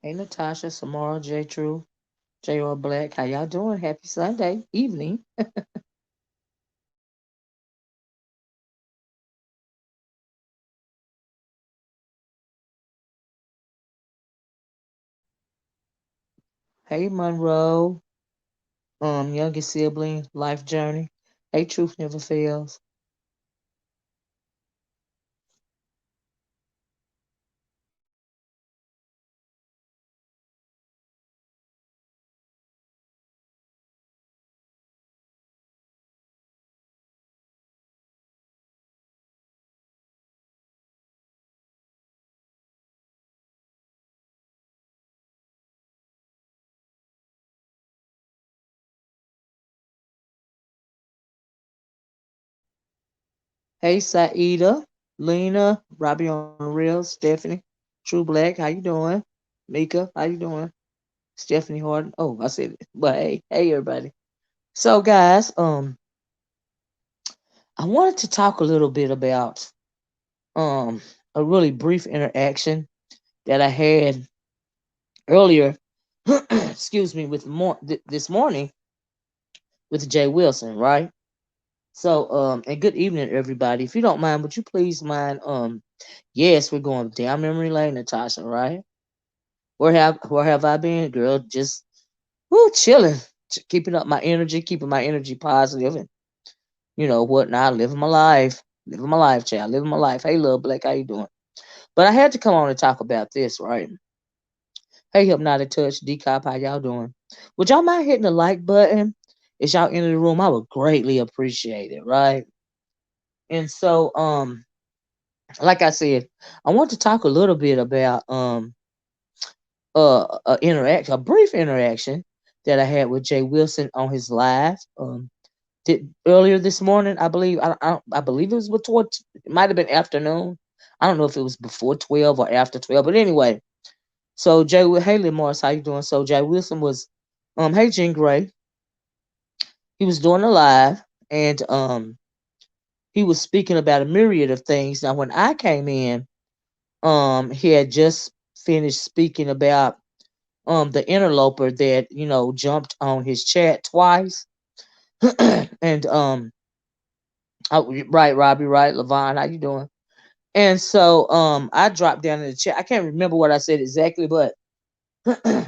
Hey Natasha, Samara, J True, J.R. Black. How y'all doing? Happy Sunday evening. Hey Monroe, youngest sibling, life journey. Hey, truth never fails. Hey Saida, Lena, Robbie on the real, Stephanie, True Black. How you doing? Mika, how you doing? Stephanie Harden. Oh, I said it. But hey everybody. So guys, I wanted to talk a little bit about um a really brief interaction that I had earlier, excuse me, this morning with Jay Wilson, right? So, and good evening, everybody. If you don't mind, would you please mind, yes, we're going down memory lane, Natasha, right? Where have I been, girl? Just chilling, keeping up my energy, keeping my energy positive, and whatnot, living my life, child, living my life. Hey, Lil Black, how you doing? But I had to come on and talk about this, right? Hey, Hypnotic Touch, Decop, how y'all doing? Would y'all mind hitting the like button? As y'all enter the room, I would greatly appreciate it, right? And so, like I said, I want to talk a little bit about a brief interaction that I had with Jay Wilson on his live earlier this morning. I believe I believe it was before. It might have been afternoon. I don't know if it was before 12 or after 12, but anyway. So Haley Morris, how you doing? So Jay Wilson was, hey Jean Grey, he was doing a live, and he was speaking about a myriad of things. Now when I came in, he had just finished speaking about the interloper that jumped on his chat twice, and right, Robbie, right, Levon, how you doing? And so I dropped down in the chat. I can't remember what I said exactly, but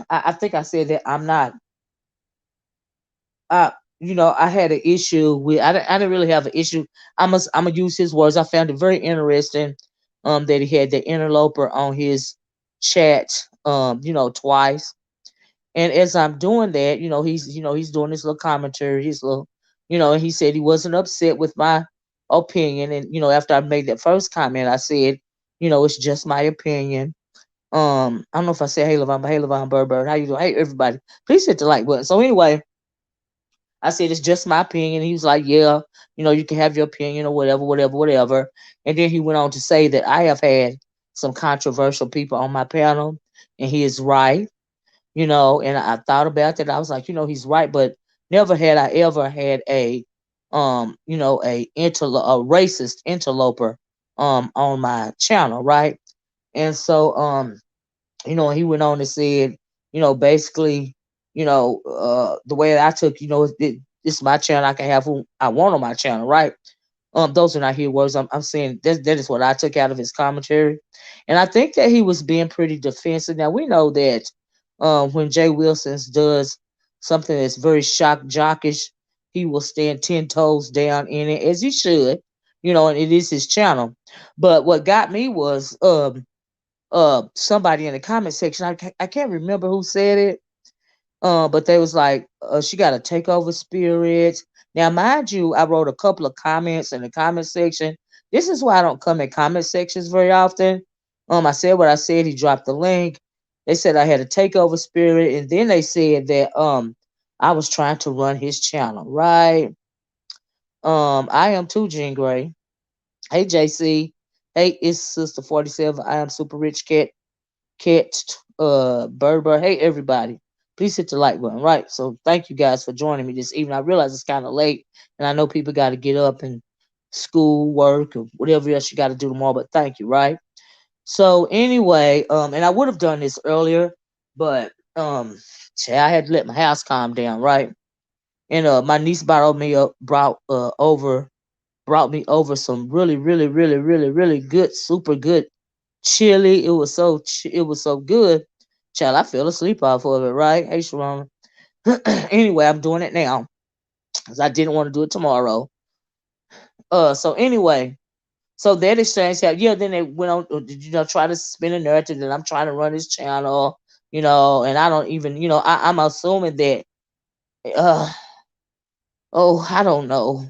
I think I said that I'm not. Uh, I had an issue with. I didn't really have an issue. I'm gonna use his words. I found it very interesting. That he had the interloper on his chat. Twice. And as I'm doing that, he's doing his little commentary, his little, and he said he wasn't upset with my opinion. And after I made that first comment, I said, it's just my opinion. I don't know if I said, hey Levon Burberg, how you doing? Hey everybody, please hit the like button. So anyway, I said it's just my opinion. He was like, yeah, you can have your opinion or whatever, whatever, whatever. And then he went on to say that I have had some controversial people on my panel, and he is right. And I thought about that. I was like, he's right, but never had I ever had a racist interloper on my channel, right? And so he went on and said, basically, the way that I took, this is my channel, I can have who I want on my channel, right? Those are not his words. I'm saying that is what I took out of his commentary, and I think that he was being pretty defensive. Now we know that when Jay Wilson's does something that's very shock jockish, he will stand 10 toes down in it as he should, and it is his channel. But what got me was somebody in the comment section. I can't remember who said it, but they was like, she got a takeover spirit. Now, mind you, I wrote a couple of comments in the comment section. This is why I don't come in comment sections very often. I said what I said. He dropped the link. They said I had a takeover spirit, and then they said that I was trying to run his channel, right? I am too, Jean Grey. Hey, JC. Hey, it's Sister 47. I am Super Rich Cat, Berber. Hey, everybody. Please hit the like button, right? So thank you guys for joining me this evening. I realize it's kind of late, and I know people got to get up and school, work, or whatever else you got to do tomorrow, but thank you, right? So anyway, and I would have done this earlier, But I had to let my house calm down, right? And my niece brought me over some really, really, really, really, really good, super good chili. It was so good. Child, I fell asleep off of it, right? Hey, Sharon. Anyway, I'm doing it now because I didn't want to do it tomorrow. So anyway, so that exchange happened. Yeah, then they went on, try to spin a narrative that I'm trying to run this channel, and I don't even, I'm assuming that, uh, oh, I don't know.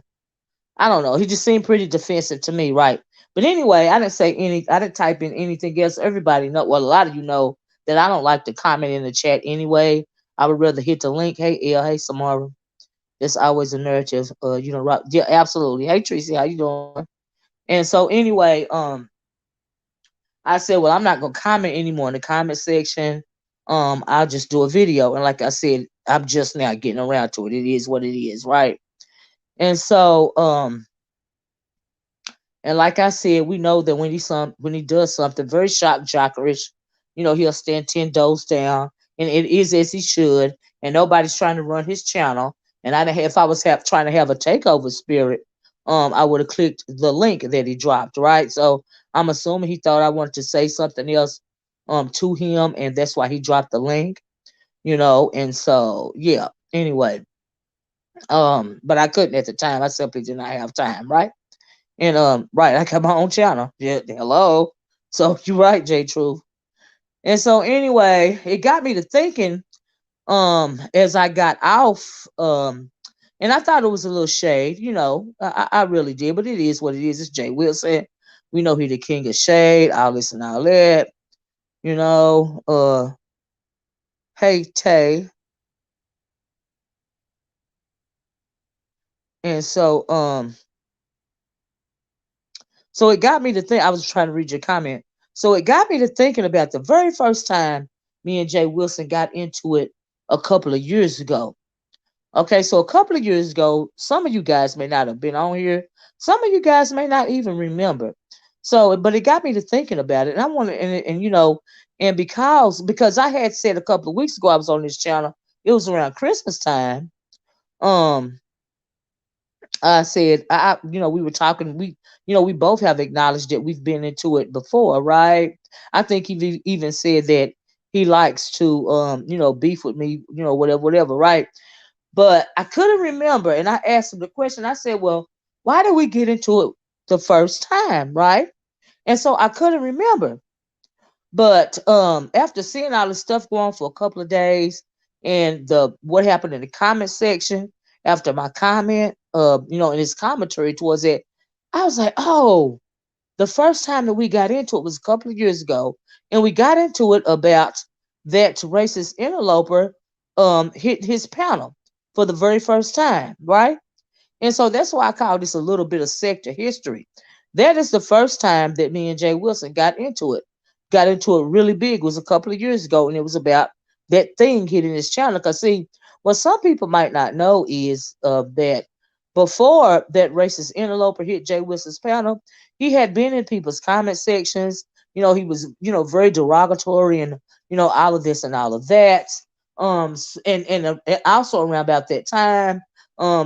I don't know. He just seemed pretty defensive to me, right? But anyway, I didn't type in anything else. Everybody know, well, a lot of you know that I don't like to comment in the chat anyway. I would rather hit the link. Hey, El, hey, Samara. There's always a narrative. Right? Yeah, absolutely. Hey, Tracy, how you doing? And so anyway, I said, well, I'm not gonna comment anymore in the comment section. I'll just do a video. And like I said, I'm just now getting around to it. It is what it is, right? And so, and like I said, we know that when he does something very shock jockerish, he'll stand 10 toes down, and it is as he should. And nobody's trying to run his channel. And if I was trying to have a takeover spirit, I would have clicked the link that he dropped, right? So I'm assuming he thought I wanted to say something else, to him, and that's why he dropped the link, And so yeah. Anyway, but I couldn't at the time. I simply did not have time, right? And right, I got my own channel. Yeah, hello. So you're right, J Truth. And so anyway, it got me to thinking, as I got off, and I thought it was a little shade, I really did, but it is what it is. It's Jay Wilson. We know he the king of shade, all this and all that, you know. Hey Tay. And so it got me to think. I was trying to read your comment. So it got me to thinking about the very first time me and Jay Wilson got into it a couple of years ago. Okay, so a couple of years ago, some of you guys may not have been on here. Some of you guys may not even remember. So, but it got me to thinking about it, and I wanted, and because I had said a couple of weeks ago I was on this channel. It was around Christmas time. Um, I said, we were talking. We both have acknowledged that we've been into it before, right? I think he even said that he likes to, beef with me, whatever, whatever, right? But I couldn't remember, and I asked him the question. I said, "Well, why did we get into it the first time, right?" And so I couldn't remember. But after seeing all the stuff go on for a couple of days, and the what happened in the comment section after my comment, in his commentary towards it, I was like, "Oh, the first time that we got into it was a couple of years ago, and we got into it about that racist interloper hit his panel for the very first time, right?" And so that's why I call this a little bit of sector history. That is the first time that me and Jay Wilson got into it. Got into it really big. It was a couple of years ago, and it was about that thing hitting his channel. Because see, what some people might not know is that before that racist interloper hit Jay Wilson's panel, he had been in people's comment sections. He was, very derogatory and, all of this and all of that. And also around about that time,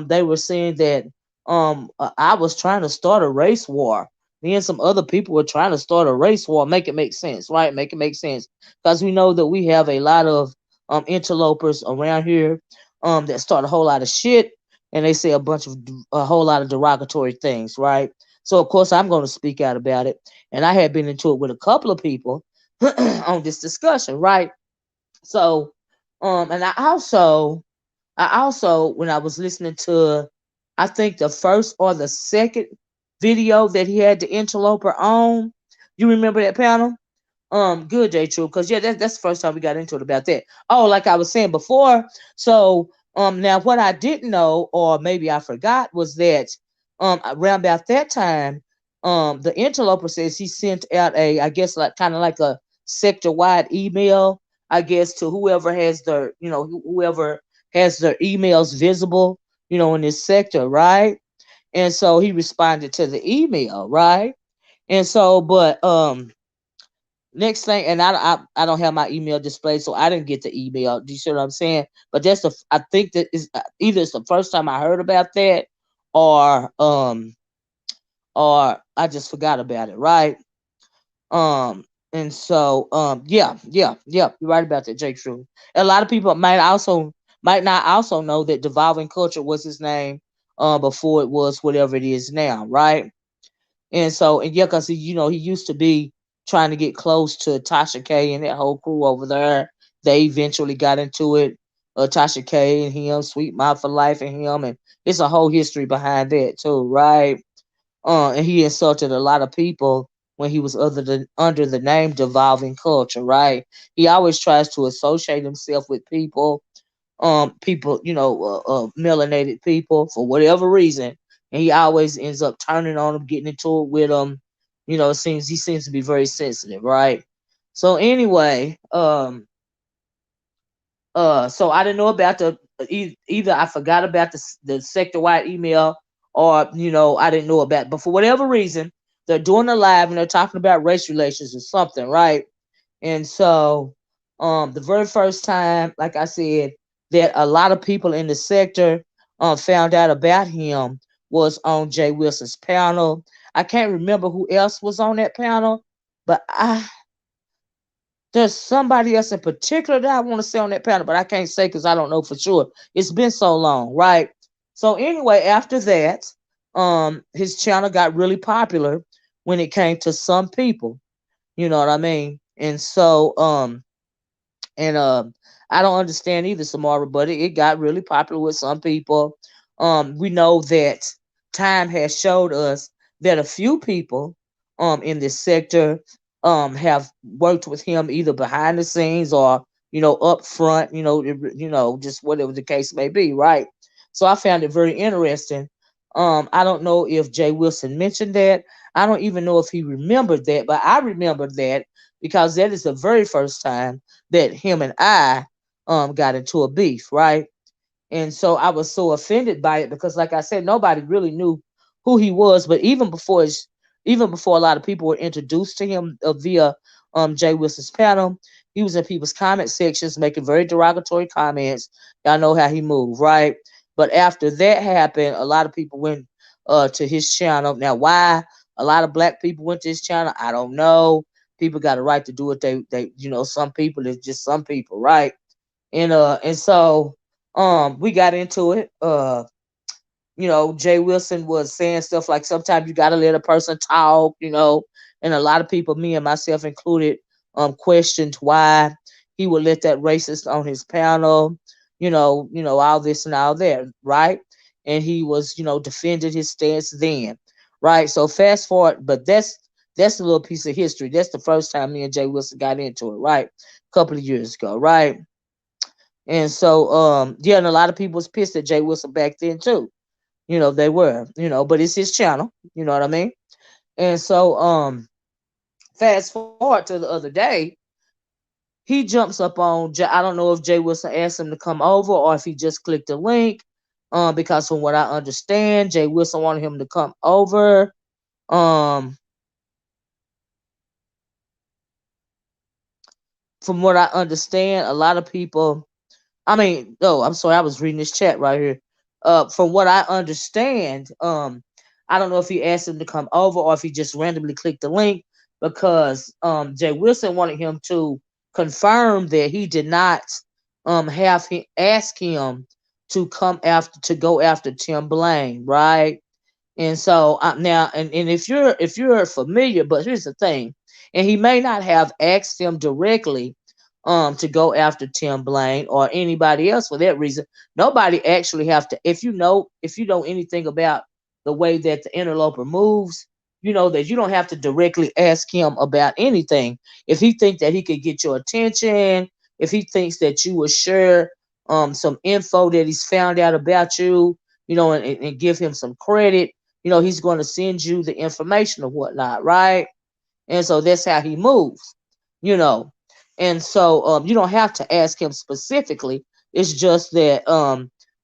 they were saying that I was trying to start a race war. Me and some other people were trying to start a race war. Make it make sense, right? Make it make sense, because we know that we have a lot of interlopers around here that start a whole lot of shit, and they say a whole lot of derogatory things, right? So of course I'm going to speak out about it, and I had been into it with a couple of people on this discussion, right? So, and I also, when I was listening to, I think the first or the second video that he had the interloper on, you remember that panel? Good, J True, because yeah, that's the first time we got into it about that. Oh, like I was saying before, so now what I didn't know, or maybe I forgot, was that around about that time, the interloper says he sent out I guess like kind of like a sector wide email, I guess, to whoever has whoever has their emails visible, in this sector, right? And so he responded to the email, right? And so, but next thing, and I don't have my email displayed, so I didn't get the email. Do you see what I'm saying? But that's the I think that is either it's the first time I heard about that, or or I just forgot about it, right? Um, and so yeah, you're right about that, Jake. True. A lot of people might not also know that Devolving Culture was his name, before it was whatever it is now, right? And so, and yeah, because he used to be trying to get close to Tasha K and that whole crew over there. They eventually got into it. Tasha K and him, Sweet Mouth for Life and him, and it's a whole history behind that too, right? And he insulted a lot of people when he was under the name Devolving Culture, right? He always tries to associate himself with people, melanated people for whatever reason, and he always ends up turning on them, getting into it with them. He seems to be very sensitive, right? So anyway, so I didn't know about either I forgot about the sector wide email, or I didn't know about. But for whatever reason, they're doing a live and they're talking about race relations or something, right? And so, the very first time, like I said, that a lot of people in the sector found out about him was on Jay Wilson's panel. I can't remember who else was on that panel, but there's somebody else in particular that I want to say on that panel, but I can't say because I don't know for sure. It's been so long, right? So anyway, after that, his channel got really popular when it came to some people. You know what I mean? And so, and I don't understand either, Samara, but it got really popular with some people. We know that time has showed us that a few people in this sector have worked with him either behind the scenes or up front, just whatever the case may be, right? So I found it very interesting. I don't know if Jay Wilson mentioned that. I don't even know if he remembered that, but I remember that because that is the very first time that him and I got into a beef, right? And so I was so offended by it because, like I said, nobody really knew who he was. But even before a lot of people were introduced to him via Jay Wilson's panel, he was in people's comment sections making very derogatory comments. Y'all know how he moved, right? But after that happened, a lot of people went to his channel. Now, why a lot of black people went to his channel, I don't know. People got a right to do what they some people, it's just some people, right? And so we got into it. Jay Wilson was saying stuff like sometimes you gotta let a person talk, and a lot of people, me and myself included, questioned why he would let that racist on his panel, all this and all that, right? And he was, defended his stance then, right? So fast forward, but that's a little piece of history. That's the first time me and Jay Wilson got into it, right? A couple of years ago, right? And so, yeah, and a lot of people was pissed at Jay Wilson back then too. They were, but it's his channel. You know what I mean? And so, fast forward to the other day, he jumps up on. I don't know if Jay Wilson asked him to come over or if he just clicked the link. Because from what I understand, Jay Wilson wanted him to come over. Um, from what I understand, a lot of people. I mean, no, I'm sorry, I was reading this chat right here. From what I understand, I don't know if he asked him to come over or if he just randomly clicked the link because Jay Wilson wanted him to confirm that he did not have him ask him to go after Tim Blaine, right? And so now, and if you're familiar, but here's the thing, and he may not have asked him directly to go after Tim Blaine or anybody else for that reason. Nobody actually have to. If you know anything about the way that the interloper moves, you know that you don't have to directly ask him about anything. If he thinks that he could get your attention, if he thinks that you will share some info that he's found out about you, and give him some credit, he's going to send you the information or whatnot, right? And so that's how he moves, you know. And so you don't have to ask him specifically. It's just that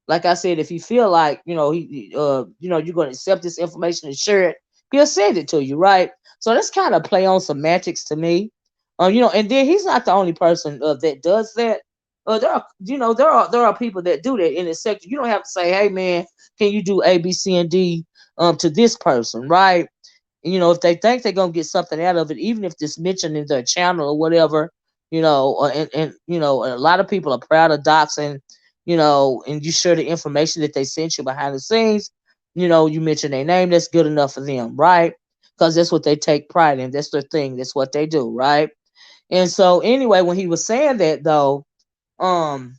like I said, if you feel like, you're going to accept this information and share it, he'll send it to you, right? So that's kind of play on semantics to me. And then he's not the only person that does that. There are people that do that in the sector. You don't have to say, "Hey, man, can you do A, B, C, and D to this person?" Right? If they think they're gonna get something out of it, even if it's mentioned in their channel or whatever, and a lot of people are proud of doxing, and you share the information that they sent you behind the scenes, you mention their name, that's good enough for them, right? Because that's what they take pride in. That's their thing. That's what they do, right? And so anyway, when he was saying that though, um,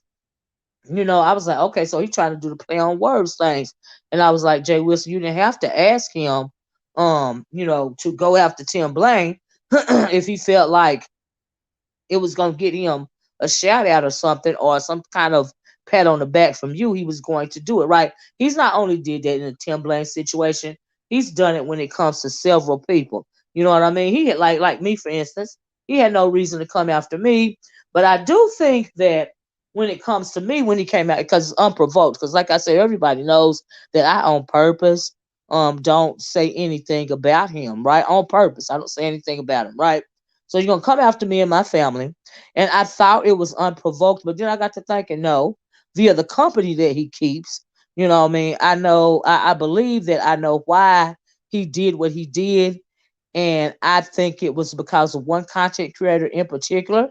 I was like, okay, so he trying to do the play on words things. And I was like, Jay Wilson, you didn't have to ask him, to go after Tim Blaine if he felt like it was going to get him a shout out or something or some kind of pat on the back from you, he was going to do it, right? He's not only did that in the Tim Blaine situation, he's done it when it comes to several people. You know what I mean? He had like me, for instance, he had no reason to come after me. But I do think that when it comes to me, when he came out, because it's unprovoked, because like I said, everybody knows that I on purpose don't say anything about him, right? On purpose. I don't say anything about him, right? So you're gonna come after me and my family. And I thought it was unprovoked, but then I got to thinking, no, via the company that he keeps, what I mean? I believe that I know why he did what he did. And I think it was because of one content creator in particular.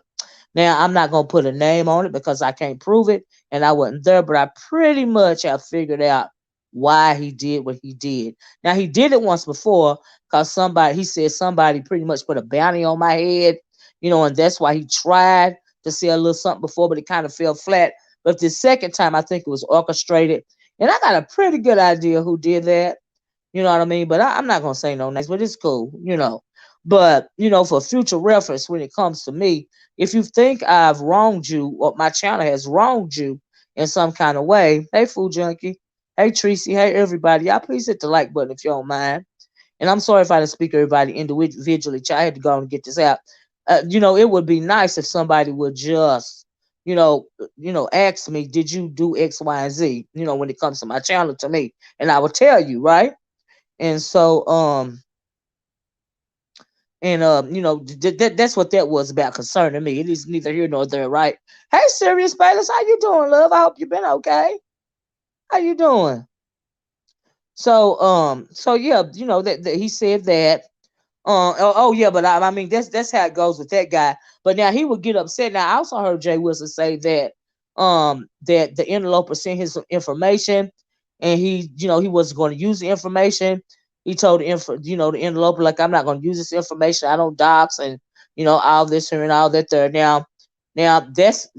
Now, I'm not going to put a name on it because I can't prove it and I wasn't there, but I pretty much have figured out why he did what he did. Now, he did it once before because he said somebody pretty much put a bounty on my head, and that's why he tried to say a little something before, but it kind of fell flat. But the second time, I think it was orchestrated. And I got a pretty good idea who did that. You know what I mean? But I'm not gonna say no names, but it's cool. But for future reference, when it comes to me, if you think I've wronged you or my channel has wronged you in some kind of way, hey Food Junkie, hey Tracy, hey everybody, y'all please hit the like button if you don't mind. And I'm sorry if I didn't speak to everybody individually. I had to go and get this out. It would be nice if somebody would just, ask me, did you do X, Y, and Z? When it comes to my channel to me, and I will tell you, right? And so that's what that was about concerning me. It is neither here nor there, right? Hey, Sirius Bayless, how you doing, love? I hope you've been okay. How you doing? So yeah, that he said that. Oh yeah, but I mean that's how it goes with that guy. But now he would get upset. Now I also heard Jay Wilson say that the interloper sent his information, and he wasn't going to use the information. He told the interloper, like, I'm not going to use this information. I don't dox, and all this here and all that there. Now that's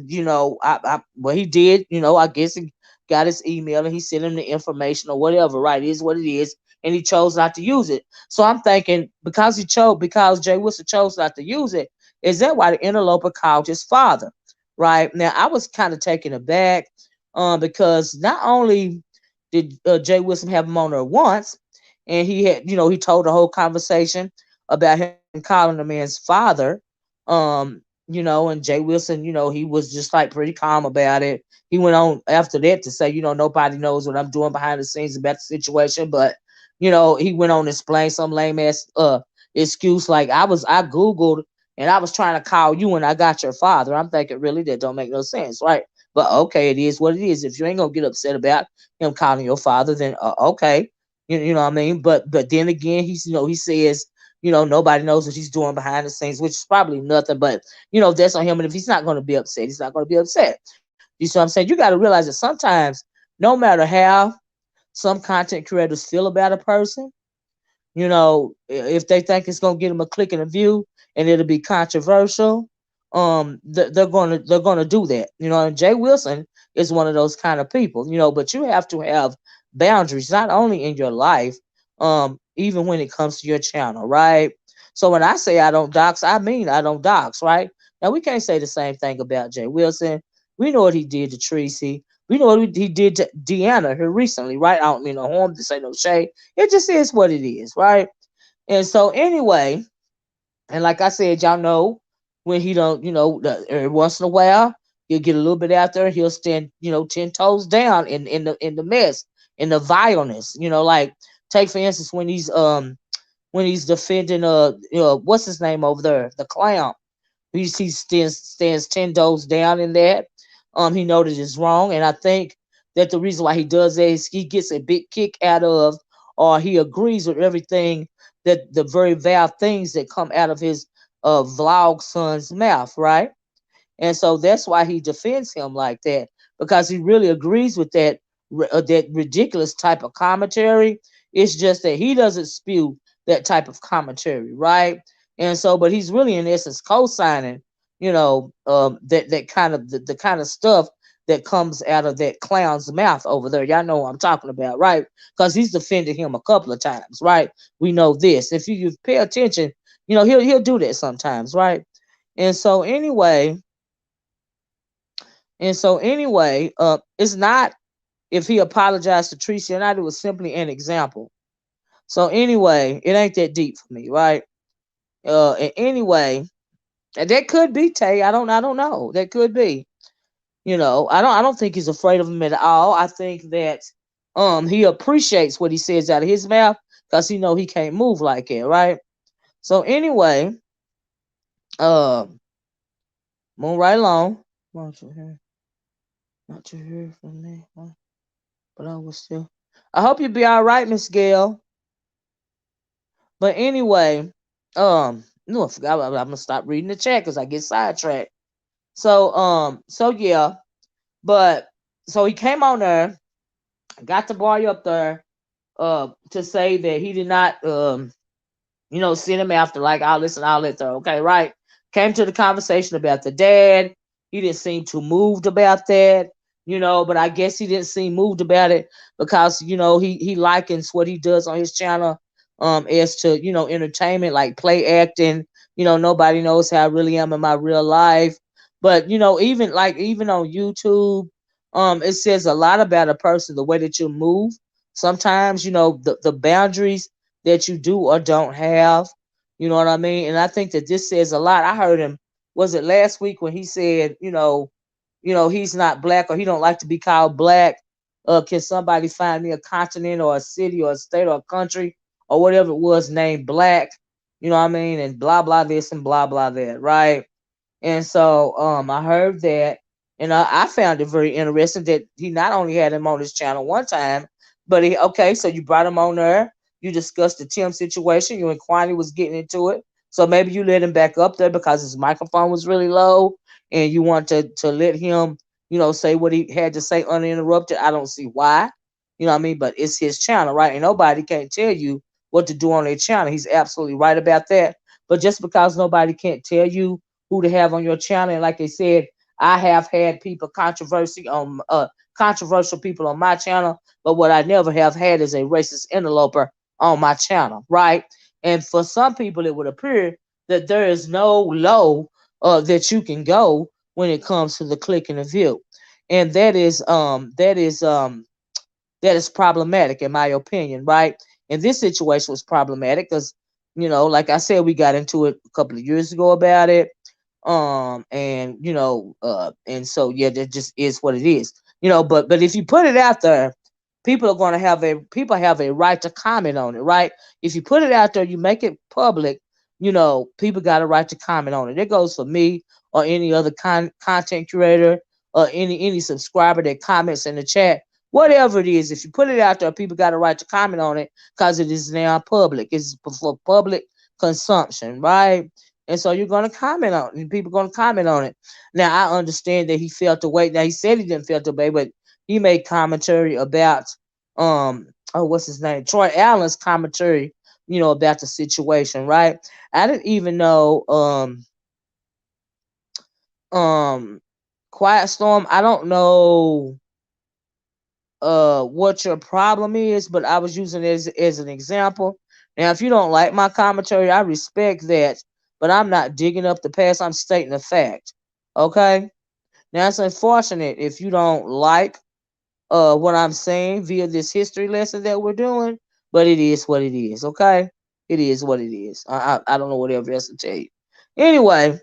what he did. I guess he got his email and he sent him the information or whatever. Right, it is what it is, and he chose not to use it. So I'm thinking because Jay Wilson chose not to use it, is that why the interloper called his father? Right, now I was kind of taken aback, because not only did Jay Wilson have him on there once, and he had he told the whole conversation about him calling the man's father, and Jay Wilson, he was just like pretty calm about it. He went on after that to say, nobody knows what I'm doing behind the scenes about the situation, but he went on to explain some lame ass excuse like I Googled and I was trying to call you and I got your father. I'm thinking, really, that don't make no sense, right? But okay, it is what it is. If you ain't gonna get upset about him calling your father, then okay, you know what I mean. But then again, he says, nobody knows what he's doing behind the scenes, which is probably nothing. But that's on him. And if he's not gonna be upset, he's not gonna be upset. You see what I'm saying? You got to realize that sometimes, no matter how some content creators feel about a person, if they think it's gonna get them a click and a view and it'll be controversial, they're gonna do that. And Jay Wilson is one of those kind of people. But you have to have boundaries, not only in your life, even when it comes to your channel, right? So when I say I don't dox, I mean I don't dox, right? Now we can't say the same thing about Jay Wilson. We know what he did to Tracy. We know what he did to Deanna here recently, right? I don't mean no harm, to say no shade. It just is what it is, right? And so anyway, and like I said, y'all know when he don't, every once in a while he'll get a little bit out there. He'll stand, 10 toes down in the mess, in the vileness. Like take for instance when he's defending what's his name over there, the clown. He stands 10 toes down in that. He knows that it's wrong, and I think that the reason why he does that is he gets a big kick out of, or he agrees with everything that the very vile things that come out of his vlog son's mouth, right? And so that's why he defends him like that, because he really agrees with that ridiculous type of commentary. It's just that he doesn't spew that type of commentary, right? And so, but he's really in essence co-signing, that kind of the kind of stuff that comes out of that clown's mouth over there. Y'all know what I'm talking about, right? Because he's defended him a couple of times, right? We know this. If you pay attention, he'll do that sometimes, right? And so anyway, it's not if he apologized to Tracy or not. It was simply an example. So anyway, it ain't that deep for me, right? And anyway, and that could be Tay. I don't know. That could be. I don't think he's afraid of him at all. I think that he appreciates what he says out of his mouth because he know he can't move like it, right? So anyway, move right along. Not to hear, not to hear from me, huh? But I was still. I hope you be all right, Miss Gail. But anyway, no, I forgot. I'm gonna stop reading the chat because I get sidetracked. So yeah, but so he came on there, got the boy up there, to say that he did not, send him after like all this and all that. Okay, right? Came to the conversation about the dad. He didn't seem too moved about that, but I guess he didn't seem moved about it because he likens what he does on his channel as to entertainment, like play acting. Nobody knows how I really am in my real life. But even on YouTube, it says a lot about a person, the way that you move. Sometimes, the boundaries that you do or don't have. You know what I mean? And I think that this says a lot. I heard him, was it last week when he said, he's not black or he don't like to be called black. Can somebody find me a continent or a city or a state or a country or whatever it was named black? You know what I mean? And blah blah this and blah blah that, right? And so I heard that, and I found it very interesting that he not only had him on his channel one time, but okay, so you brought him on there, you discussed the Tim situation, you and Kwani was getting into it, so maybe you let him back up there because his microphone was really low, and you want to let him, say what he had to say uninterrupted. I don't see why, you know what I mean, but it's his channel, right? And nobody can't tell you what to do on their channel. He's absolutely right about that. But just because nobody can't tell you who to have on your channel. And like they said, I have had controversial people on my channel, but what I never have had is a racist interloper on my channel, right? And for some people, it would appear that there is no low that you can go when it comes to the click and the view, and that is problematic in my opinion, right? And this situation was problematic because, like I said, we got into it a couple of years ago about it, and and so yeah, that just is what it is, but if you put it out there, people have a right to comment on it, right? If you put it out there, you make it public, people got a right to comment on it. It goes for me or any other content creator or any subscriber that comments in the chat, whatever it is. If you put it out there, people got a right to comment on it because it is now public. It's for public consumption, right? And so you're going to comment on it, and people are going to comment on it. Now, I understand that he felt the way. Now, he said he didn't feel the way, but he made commentary about, what's his name? Troy Allen's commentary, about the situation, right? I didn't even know, Quiet Storm, I don't know what your problem is, but I was using it as an example. Now, if you don't like my commentary, I respect that, but I'm not digging up the past. I'm stating a fact. Okay? Now, it's unfortunate if you don't like what I'm saying via this history lesson that we're doing, but it is what it is. Okay? It is what it is. I don't know whatever else to tell you. Anyway,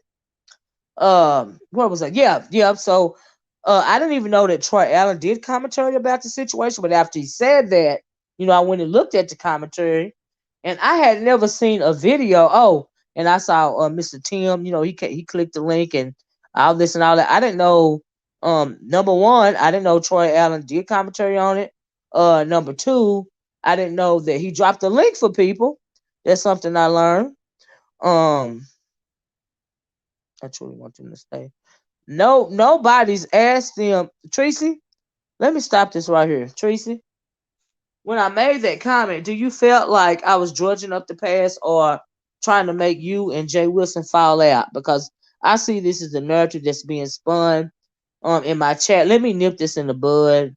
what was that? Yeah. So I didn't even know that Troy Allen did commentary about the situation, but after he said that, I went and looked at the commentary, and I had never seen a video. Oh, and I saw Mr. Tim. He clicked the link and all this and all that. I didn't know. Number one, I didn't know Troy Allen did commentary on it. Number two, I didn't know that he dropped the link for people. That's something I learned. I truly want them to stay. No, nobody's asked them. Tracy, let me stop this right here. Tracy, when I made that comment, do you felt like I was drudging up the past or trying to make you and Jay Wilson fall out? Because I see this as the narrative that's being spun in my chat. Let me nip this in the bud.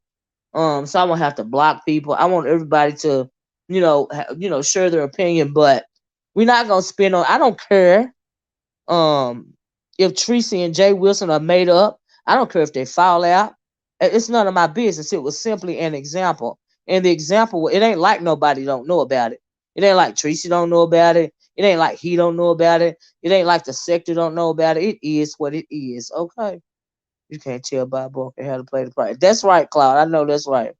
So I won't have to block people. I want everybody to, share their opinion, but we're not gonna spin on. I don't care. If Tracy and Jay Wilson are made up, I don't care if they fall out. It's none of my business. It was simply an example. And the example, it ain't like nobody don't know about it. It ain't like Tracy don't know about it. It ain't like he don't know about it. It ain't like the sector don't know about it. It is what it is. Okay. You can't tell Bob Barker how to play the part. That's right, Cloud. I know that's right.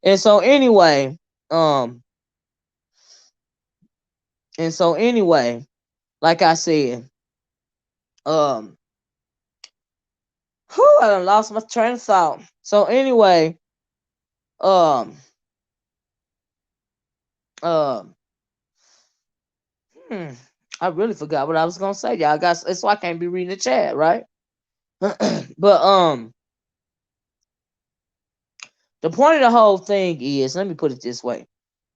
And so anyway, like I said, I done lost my train of thought. So anyway, um, um, I really forgot what I was gonna say. Y'all got so I can't be reading the chat, right? But the point of the whole thing is, let me put it this way: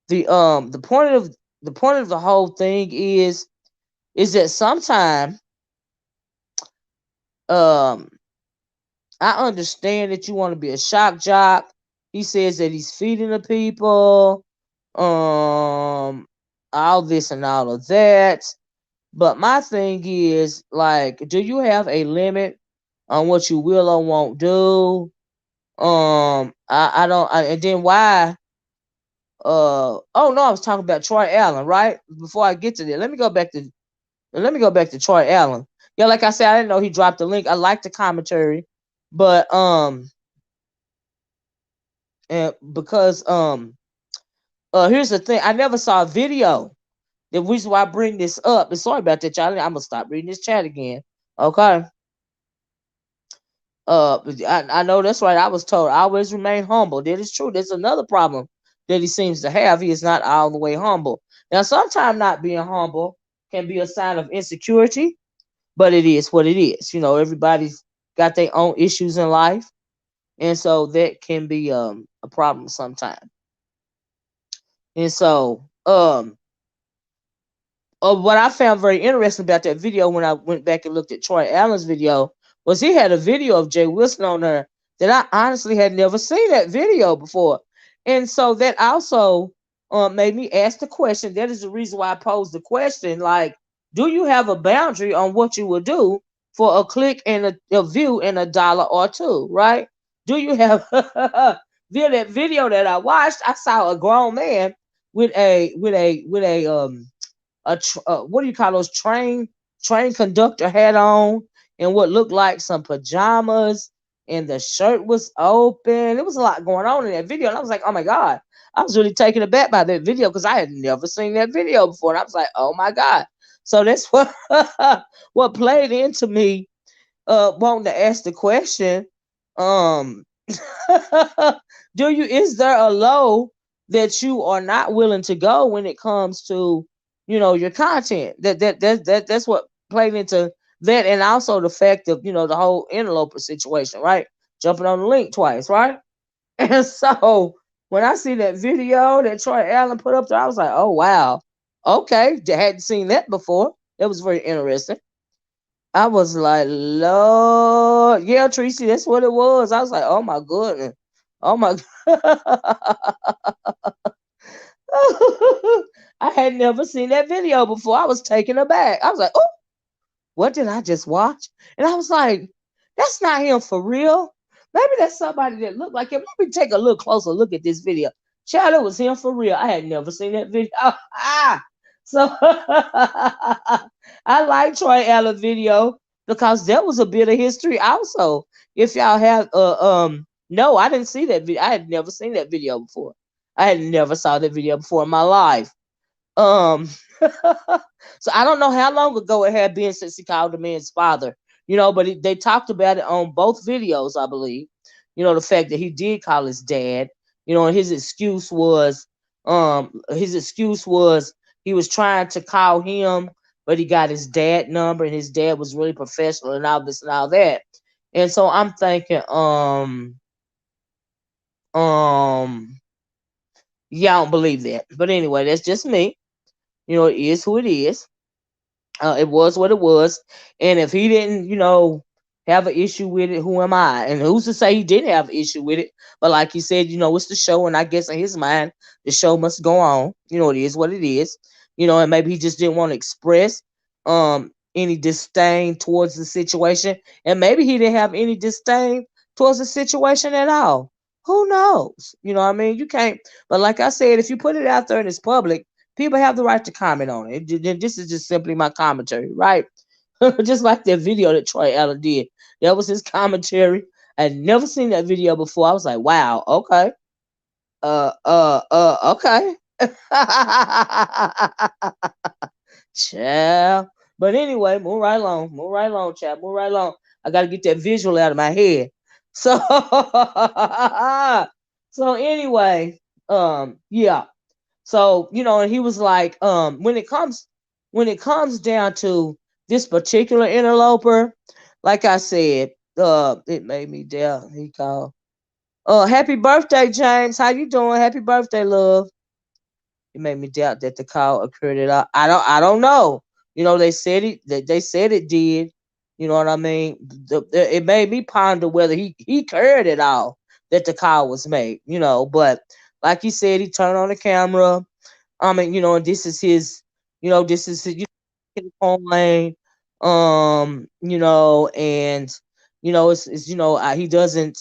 the point of the whole thing is that sometimes I understand that you want to be a shock jock. He says that he's feeding the people, all this and all of that. But my thing is, like, do you have a limit on what you will or won't do? I don't. And then why? Oh no, I was talking about Troy Allen, right? Before I get to that, let me go back to Troy Allen. Yeah, like I said, I didn't know he dropped the link. I like the commentary, but and because here's the thing, I never saw a video. The reason why I bring this up, and sorry about that, y'all. I'm gonna stop reading this chat again. Okay. I know that's right. I was told always remain humble. That is true. There's another problem that he seems to have. He is not all the way humble. Now, sometimes not being humble can be a sign of insecurity, but it is what it is. Everybody's got their own issues in life, and so that can be a problem sometimes. And so, what I found very interesting about that video when I went back and looked at Troy Allen's video was he had a video of Jay Wilson on there that I honestly had never seen that video before. And so that also made me ask the question. That is the reason why I posed the question, like, do you have a boundary on what you will do for a click and a view and $1 or $2, right? Do you have via that video that I watched, I saw a grown man with a what do you call those train conductor hat on and what looked like some pajamas, and the shirt was open. There was a lot going on in that video, and I was like, oh my god, I was really taken aback by that video because I had never seen that video before, and I was like, oh my god. So that's what what played into me wanting to ask the question, um is there a low that you are not willing to go when it comes to your content? That's what played into that, and also the fact of the whole interloper situation, right? Jumping on the link twice, right? And so when I see that video that Troy Allen put up there, I was like, oh wow, okay, hadn't seen that before. That was very interesting. I was like, Lord, yeah, Tracy, that's what it was. I was like, oh my goodness, oh my. I had never seen that video before. I was taken aback. I was like, oh, what did I just watch? And I was like, that's not him for real. Maybe that's somebody that looked like him. Let me take a little closer look at this video. Child, it was him for real. I had never seen that video. So I like Troy Allen video because that was a bit of history also. If y'all have no, I didn't see that video. I had never seen that video before. I had never saw that video before in my life. Um So I don't know how long ago it had been since he called the man's father, but they talked about it on both videos, I believe. The fact that he did call his dad, and his excuse was he was trying to call him, but he got his dad number, and his dad was really professional and all this and all that. And so I'm thinking, um, yeah, I don't believe that. But anyway, that's just me. It is who it is. It was what it was. And if he didn't, have an issue with it, who am I? And who's to say he didn't have an issue with it? But like you said, it's the show, and I guess in his mind, the show must go on. It is what it is. And maybe he just didn't want to express any disdain towards the situation. And maybe he didn't have any disdain towards the situation at all. Who knows? You know what I mean? You can't, but like I said, if you put it out there and it's public, people have the right to comment on it. This is just simply my commentary, right? Just like that video that Troy Allen did. That was his commentary. I'd never seen that video before. I was like, wow, okay. Okay. Child. But anyway, move right along. Move right along, child. Move right along. I gotta get that visual out of my head. So so anyway, yeah. So, and he was like, when it comes down to this particular interloper, like I said, it made me down. He called. Happy birthday, James. How you doing? Happy birthday, love. It made me doubt that the call occurred at all. I don't know. They said it did. You know what I mean? It made me ponder whether he heard at all that the call was made. But like he said, he turned on the camera. I mean, and this is his coin, and he doesn't,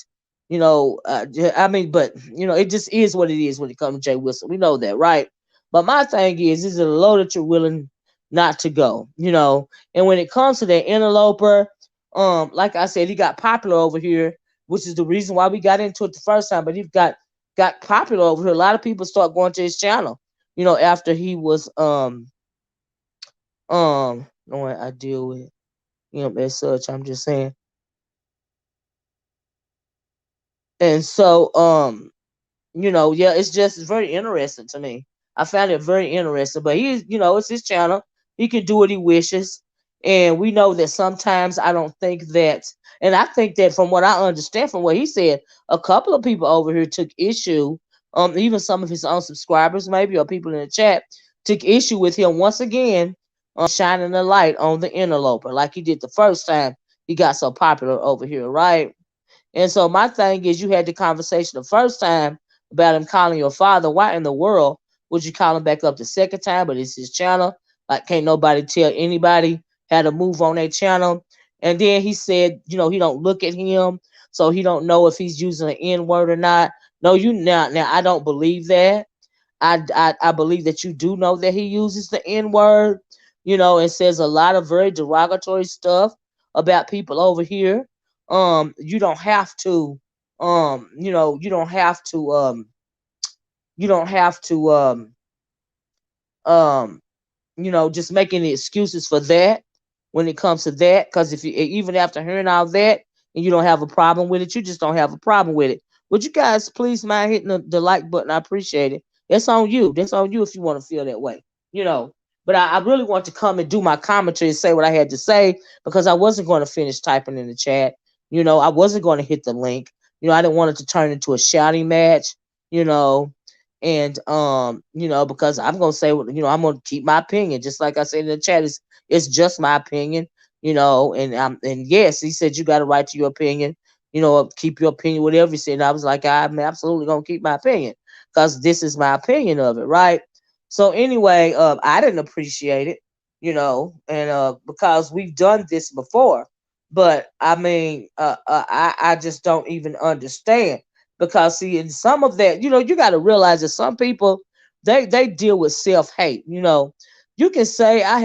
I mean, but it just is what it is when it comes to Jay Wilson. We know that, right? But my thing is it a low that you're willing not to go, and when it comes to that interloper, like I said, he got popular over here, which is the reason why we got into it the first time. But he got popular over here. A lot of people start going to his channel, after he was knowing I deal with him as such. I'm just saying. And so yeah, it's very interesting to me. I found it very interesting. But it's his channel. He can do what he wishes. And we know that sometimes I don't think that, and I think that from what I understand from what he said, a couple of people over here took issue, even some of his own subscribers, maybe, or people in the chat, took issue with him once again, shining a light on the interloper like he did the first time he got so popular over here, right? And so my thing is, you had the conversation the first time about him calling your father. Why in the world would you call him back up the second time? But it's his channel. Like, can't nobody tell anybody how to move on their channel. And then he said, he don't look at him, so he don't know if he's using an N word or not. No, you now I don't believe that. I believe that you do know that he uses the N word, and says a lot of very derogatory stuff about people over here. You don't have to, you don't have to, you don't have to, um, just make any excuses for that when it comes to that. Because if you, even after hearing all that, and you don't have a problem with it, you just don't have a problem with it. Would you guys please mind hitting the like button? I appreciate it. That's on you. That's on you if you want to feel that way. You know. But I really want to come and do my commentary and say what I had to say, because I wasn't going to finish typing in the chat. I wasn't going to hit the link. I didn't want it to turn into a shouting match. You know, and because I'm gonna say, I'm gonna keep my opinion, just like I said in the chat. It's just my opinion. And yes, he said you got a right to your opinion. Keep your opinion, whatever he said. And I was like, I'm absolutely gonna keep my opinion, because this is my opinion of it, right? So anyway, I didn't appreciate it, and because we've done this before. But I mean, I just don't even understand, because see, in some of that, you got to realize that some people, they deal with self-hate. You can say I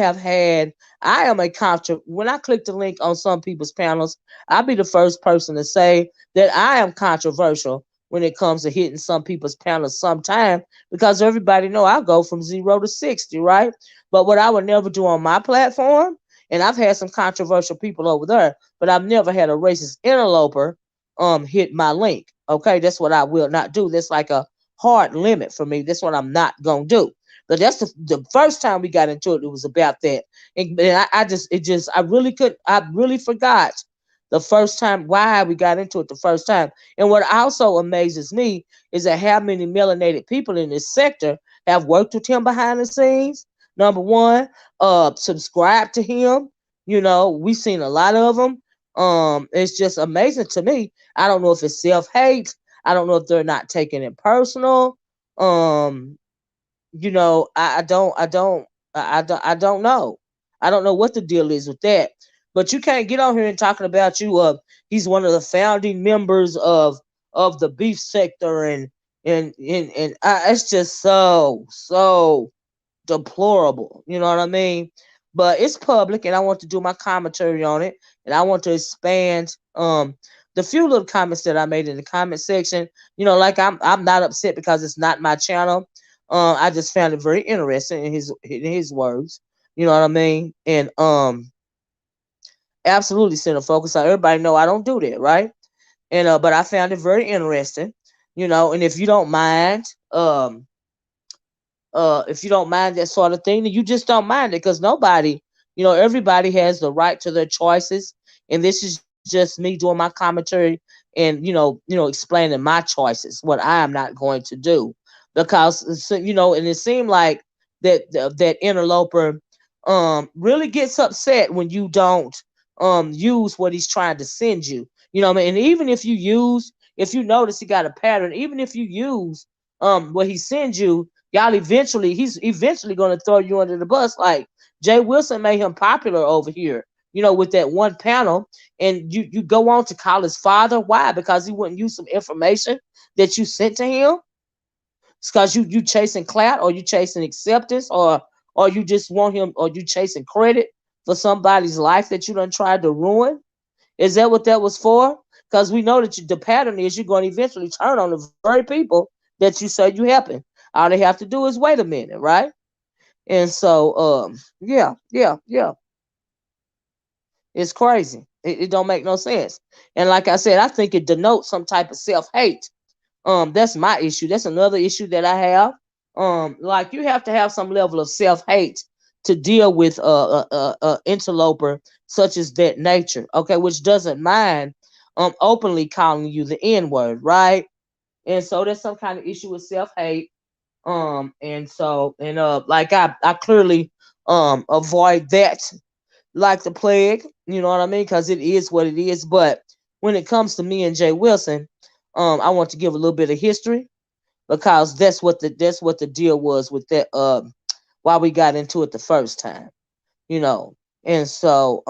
am a contra. When I click the link on some people's panels, I'll be the first person to say that I am controversial when it comes to hitting some people's panels sometime, because everybody know I go from 0 to 60, right? But what I would never do on my platform, and I've had some controversial people over there, but I've never had a racist interloper hit my link. Okay, that's what I will not do. That's like a hard limit for me. That's what I'm not gonna do. But that's the first time we got into it. It was about that, and I really could. I really forgot the first time why we got into it the first time. And what also amazes me is that how many melanated people in this sector have worked with him behind the scenes. Number one, subscribe to him. You know, we've seen a lot of them. It's just amazing to me. I don't know if it's self hate. I don't know if they're not taking it personal. Um, you know, I don't know. I don't know what the deal is with that. But you can't get on here and talking about you. He's one of the founding members of the beef sector, and it's just so deplorable. You know what I mean? But it's public, and I want to do my commentary on it, and I want to expand the few little comments that I made in the comment section. You know, like I'm not upset because it's not my channel. I just found it very interesting in his words. You know what I mean? And absolutely center focus. So everybody know I don't do that, right? And but I found it very interesting. You know, and if you don't mind that sort of thing, then you just don't mind it, because nobody, you know, everybody has the right to their choices, and this is just me doing my commentary and explaining my choices, what I am not going to do, because and it seemed like that interloper really gets upset when you don't use what he's trying to send you. You know what I mean? And even if you notice he got a pattern, even if you use what he sends you, he's eventually going to throw you under the bus. Like Jay Wilson made him popular over here, with that one panel, and you go on to call his father. Why? Because he wouldn't use some information that you sent to him. It's because you chasing clout, or you chasing acceptance, or you just want him, or you chasing credit for somebody's life that you done tried to ruin. Is that what that was for? Because we know that the pattern is you're going to eventually turn on the very people that you say you helping. All they have to do is wait a minute, right? And so, yeah, it's crazy. It don't make no sense. And like I said, I think it denotes some type of self hate. That's my issue. That's another issue that I have. Like you have to have some level of self hate to deal with interloper such as that nature. Okay, which doesn't mind openly calling you the N word, right? And so there's some kind of issue with self hate. Like I clearly avoid that like the plague. You know what I mean? Because it is what it is. But when it comes to me and Jay Wilson, I want to give a little bit of history, because that's what the deal was with that. Why we got into it the first time, and so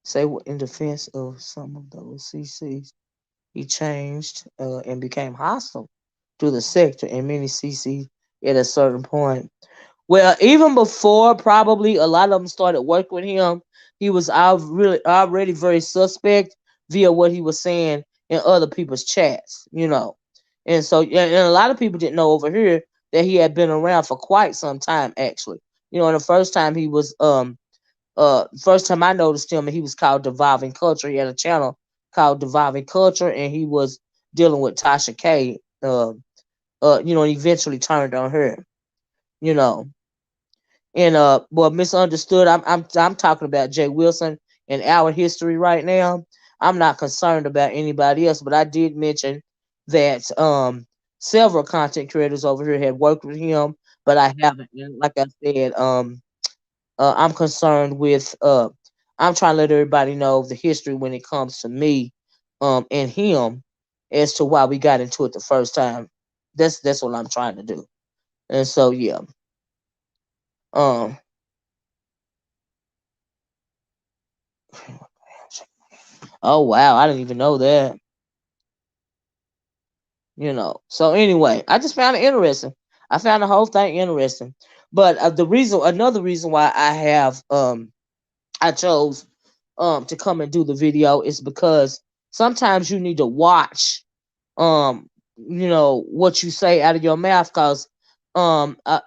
say in defense of some of those CCs, he changed and became hostile to the sector and many CCs at a certain point. Well, even before probably a lot of them started working with him, he was already very suspect via what he was saying in other people's chats. And so, yeah, and a lot of people didn't know over here that he had been around for quite some time, actually. And first time I noticed him, he was called Devolving Culture. He had a channel called Devolving Culture, and he was dealing with Tasha K. And eventually turned on her. You know, and well, misunderstood. I'm talking about Jay Wilson and our history right now. I'm not concerned about anybody else, but I did mention that several content creators over here had worked with him, but I haven't. And like I said, I'm concerned with. I'm trying to let everybody know the history when it comes to me, and him, as to why we got into it the first time. That's what I'm trying to do. And so yeah. Um. Oh wow, I didn't even know that. So anyway, I just found it interesting. I found the whole thing interesting. But another reason why I chose to come and do the video is because sometimes you need to watch what you say out of your mouth, because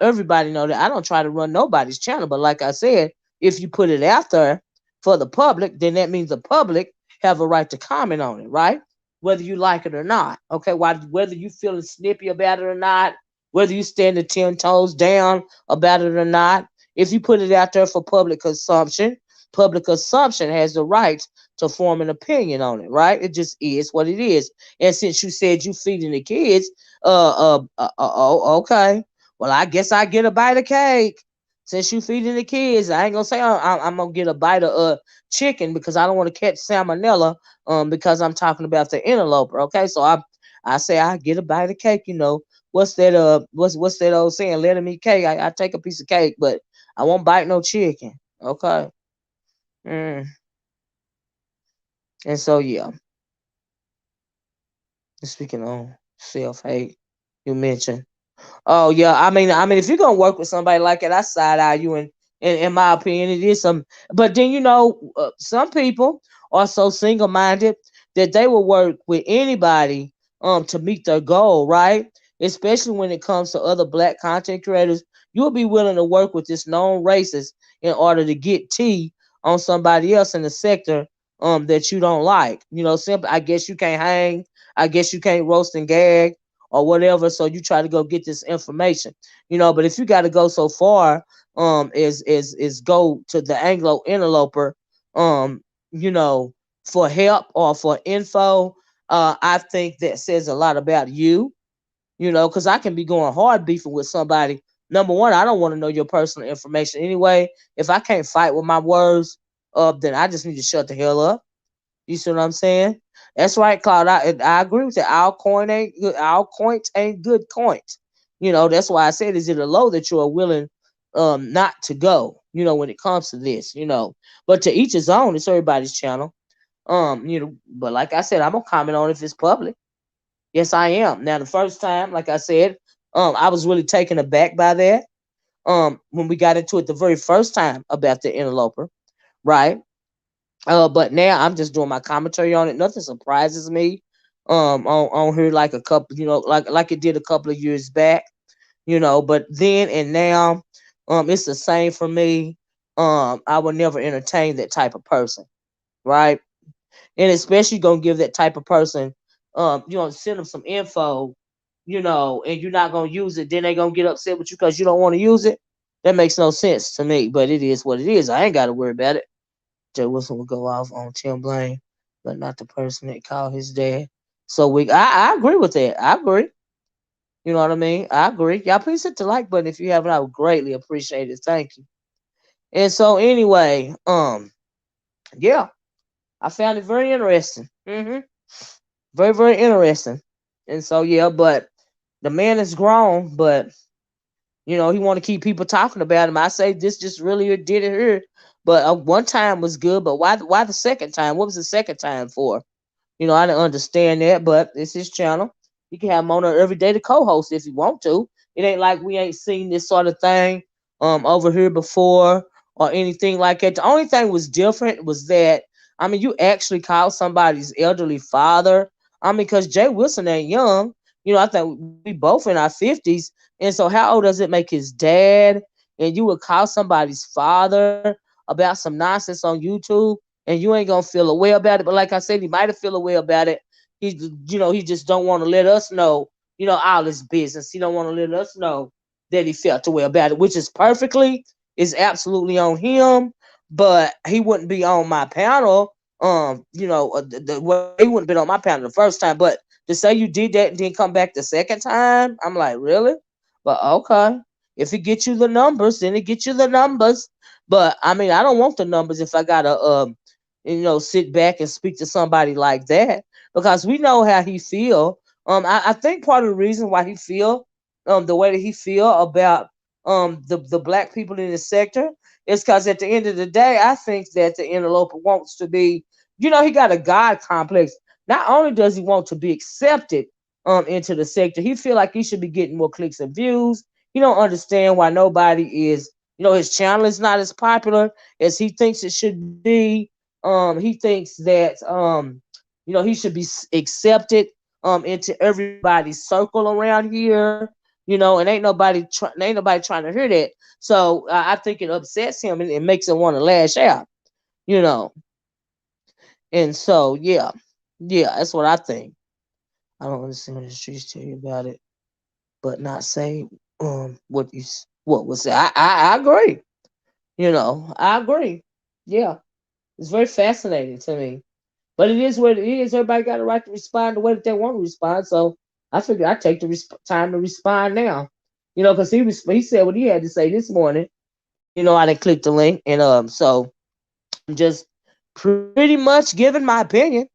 everybody know that I don't try to run nobody's channel, but like I said, if you put it out there for the public, then that means the public have a right to comment on it, right? Whether you like it or not. Okay, whether you feeling snippy about it or not, whether you standing 10 toes down about it or not, if you put it out there for public consumption has the right to form an opinion on it, right? It just is what it is. And since you said you feeding the kids, okay. Well, I guess I get a bite of cake. Since you feeding the kids, I ain't gonna say I'm gonna get a bite of chicken, because I don't want to catch salmonella. Because I'm talking about the interloper. Okay, so I say I get a bite of cake. What's that? What's that old saying? Let him eat cake. I take a piece of cake, but I won't bite no chicken. Okay. Mm. And so yeah, speaking on self hate, you mentioned. Oh yeah, I mean, if you're gonna work with somebody like that, I side eye you. And in my opinion, it is some. But then some people are so single minded that they will work with anybody to meet their goal, right? Especially when it comes to other black content creators, you'll be willing to work with this known racist in order to get tea on somebody else in the sector that you don't like. Simply, I guess you can't hang. I guess you can't roast and gag or whatever. So you try to go get this information, But if you got to go so far, is go to the Anglo interloper, um, you know, for help or for info. I think that says a lot about you, because I can be going hard beefing with somebody. Number one, I don't want to know your personal information anyway. If I can't fight with my words, then I just need to shut the hell up. You see what I'm saying? That's right, Claude. I agree with that. Our coin ain't good. Our coins ain't good coins. That's why I said, is it a low that you are willing not to go, when it comes to this, But to each his own, it's everybody's channel. But like I said, I'm gonna comment on if it's public. Yes, I am. Now the first time, like I said, I was really taken aback by that. When we got into it the very first time about the interloper, right? But now I'm just doing my commentary on it. Nothing surprises me. On here like a couple, like it did a couple of years back. But then and now, it's the same for me. I would never entertain that type of person, right? And especially gonna give that type of person, send them some info, and you're not gonna use it. Then they gonna get upset with you because you don't want to use it. That makes no sense to me. But it is what it is. I ain't got to worry about it. Jay Wilson will go off on Tim Blaine, but not the person that called his dad. So I agree with that. I agree. You know what I mean? I agree. Y'all please hit the like button if you haven't. I would greatly appreciate it. Thank you. And so anyway, yeah, I found it very interesting. Very, very interesting. And so yeah, but the man is grown, but he want to keep people talking about him. I say this just really did it here. But one time was good, but why the second time? What was the second time for? I didn't understand that, but it's his channel. You can have him on there every day to co-host if you want to. It ain't like we ain't seen this sort of thing over here before or anything like that. The only thing was different was that, you actually called somebody's elderly father. Because Jay Wilson ain't young. I think we both in our 50s. And so how old does it make his dad? And you would call somebody's father about some nonsense on YouTube, and you ain't gonna feel a way about it. But like I said, he might have feel a way about it. He just don't want to let us know, all his business. He don't want to let us know that he felt a way about it, which is absolutely on him. But he wouldn't be on my panel. He wouldn't been on my panel the first time. But to say you did that and then come back the second time, I'm like, really? But okay, if it gets you the numbers, then it gets you the numbers. But I don't want the numbers if I gotta sit back and speak to somebody like that, because we know how he feel. I think part of the reason why he feel the way that he feel about the black people in the sector is because at the end of the day, I think that the interloper wants to be, he got a God complex. Not only does he want to be accepted into the sector, he feel like he should be getting more clicks and views. He don't understand why nobody is, his channel is not as popular as he thinks it should be. He thinks that He should be accepted into everybody's circle around here. And ain't nobody trying to hear that. So I think it upsets him and it makes him want to lash out. You know, and so yeah, that's what I think. I don't understand what the streets tell you about it, but not say what was said. I agree. I agree. Yeah, it's very fascinating to me. But it is what it is. Everybody got a right to respond the way that they want to respond. So I figure I take the time to respond now. Because he said what he had to say this morning, and I didn't click the link, and so I'm just pretty much giving my opinion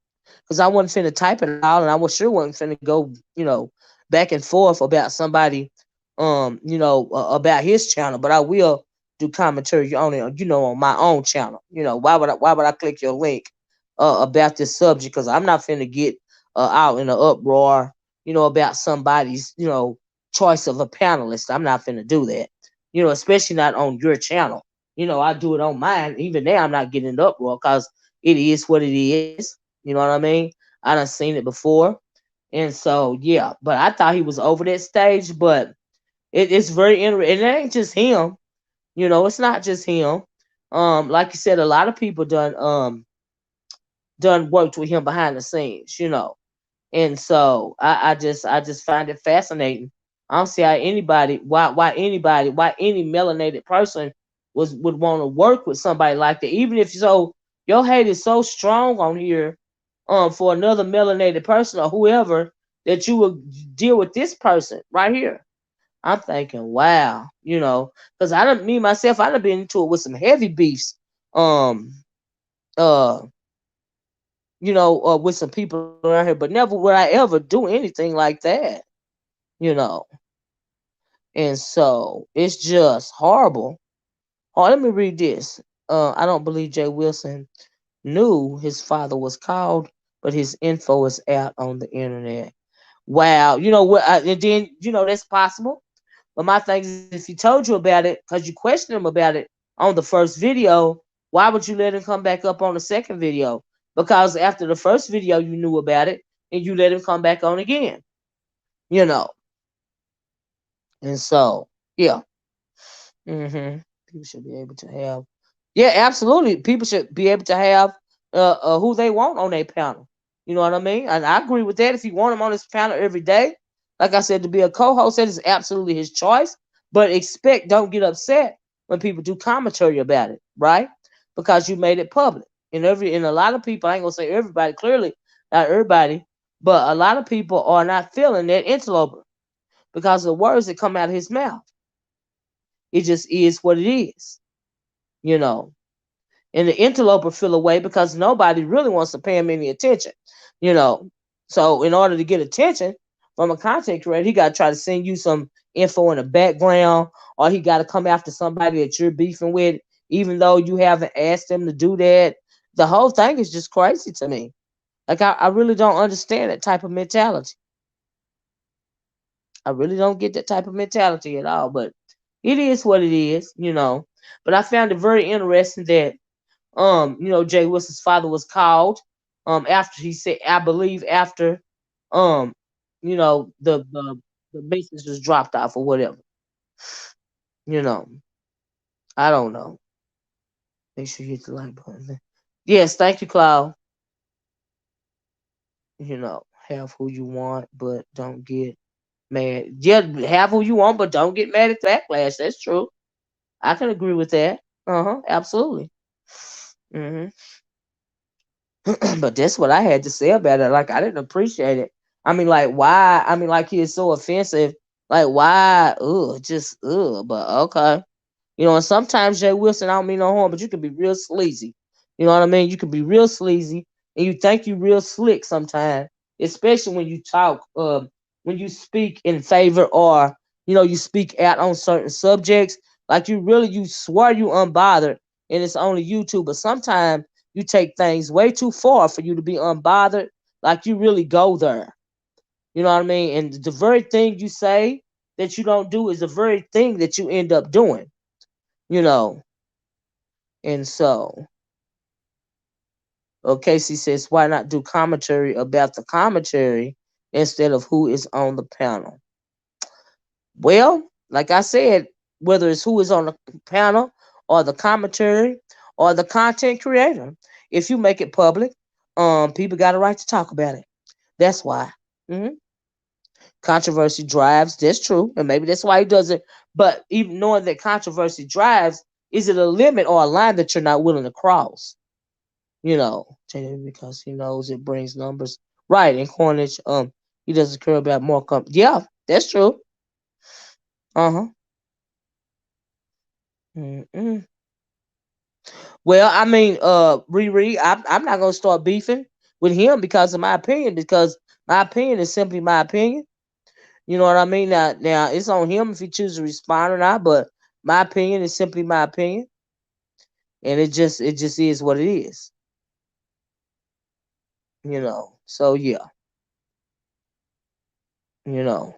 because I wasn't finna type it out, and I was sure wasn't finna go, back and forth about somebody, about his channel. But I will do commentary on it, on my own channel. Why would I click your link about this subject? Because I'm not finna get out in an uproar, about somebody's, choice of a panelist. I'm not finna do that, especially not on your channel. I do it on mine. Even now, I'm not getting an uproar because it is what it is. You know what I mean? I done seen it before. And so, yeah, but I thought he was over that stage, but it's very interesting. It ain't just him, it's not just him. Like you said, a lot of people done worked with him behind the scenes. And so I just find it fascinating. I don't see how why any melanated person would want to work with somebody like that. Even if your hate is so strong on here, for another melanated person or whoever, that you will deal with this person right here. I'm thinking, wow, because me myself, I done been into it with some heavy beefs, um, uh, with some people around here, but never would I ever do anything like that, you know. And so it's just horrible. Oh, let me read this. I don't believe Jay Wilson knew his father was called, but his info is out on the internet. Wow, you know what? And then that's possible. But my thing is, if he told you about it because you questioned him about it on the first video, why would you let him come back up on the second video? Because after the first video, you knew about it and you let him come back on again. You know, and so yeah. People should be able to have. Yeah, absolutely. People should be able to have who they want on their panel. You know what I mean? And I agree with that. If you want him on his panel every day, like I said, to be a co-host, that is absolutely his choice. But don't get upset when people do commentary about it, right? Because you made it public. And a lot of people, I ain't gonna say everybody, clearly not everybody, but a lot of people are not feeling that interloper because of the words that come out of his mouth. It just is what it is, you know. And the interloper feel away because nobody really wants to pay him any attention, you know. So in order to get attention from a content creator, he got to try to send you some info in the background, or he got to come after somebody that you're beefing with, even though you haven't asked him to do that. The whole thing is just crazy to me. Like I really don't understand that type of mentality. I really don't get that type of mentality at all. But it is what it is. But I found it very interesting that Jay Wilson's father was called after he said, I believe after um the basis was dropped off or whatever. You know. I don't know. Make sure you hit the like button. Yes, thank you, Cloud. Have who you want, but don't get mad. Yeah, have who you want, but don't get mad at the backlash. That's true. I can agree with that. Absolutely. hmm But that's what I had to say about it. Like I didn't appreciate it. I mean, like why? I mean, like he is so offensive. Like why? Ugh, just ugh. But okay. And sometimes Jay Wilson, I don't mean no harm, but you can be real sleazy. You know what I mean? You can be real sleazy, and you think you real slick sometimes, especially when you talk, when you speak in favor, or you speak out on certain subjects. Like you swear you unbothered, and it's only YouTube. But sometimes you take things way too far for you to be unbothered. Like you really go there. You know what I mean? And the very thing you say that you don't do is the very thing that you end up doing. you know. And so, Casey says, why not do commentary about the commentary instead of who is on the panel? Well, like I said, whether it's who is on the panel or the commentary or the content creator, if you make it public, people got a right to talk about it. That's why. hmm Controversy drives. That's true, and maybe that's why he does it. But even knowing that controversy drives, is it a limit or a line that you're not willing to cross? Because he knows it brings numbers. Right, in Cornish, he doesn't care about more yeah, that's true. Uh-huh. Mm-mm. Well, I mean, Riri, I'm not gonna start beefing with him because of my opinion, because my opinion is simply my opinion. You know what I mean? Now it's on him if he chooses to respond or not, but my opinion is simply my opinion, and it just is what it is. So yeah, you know.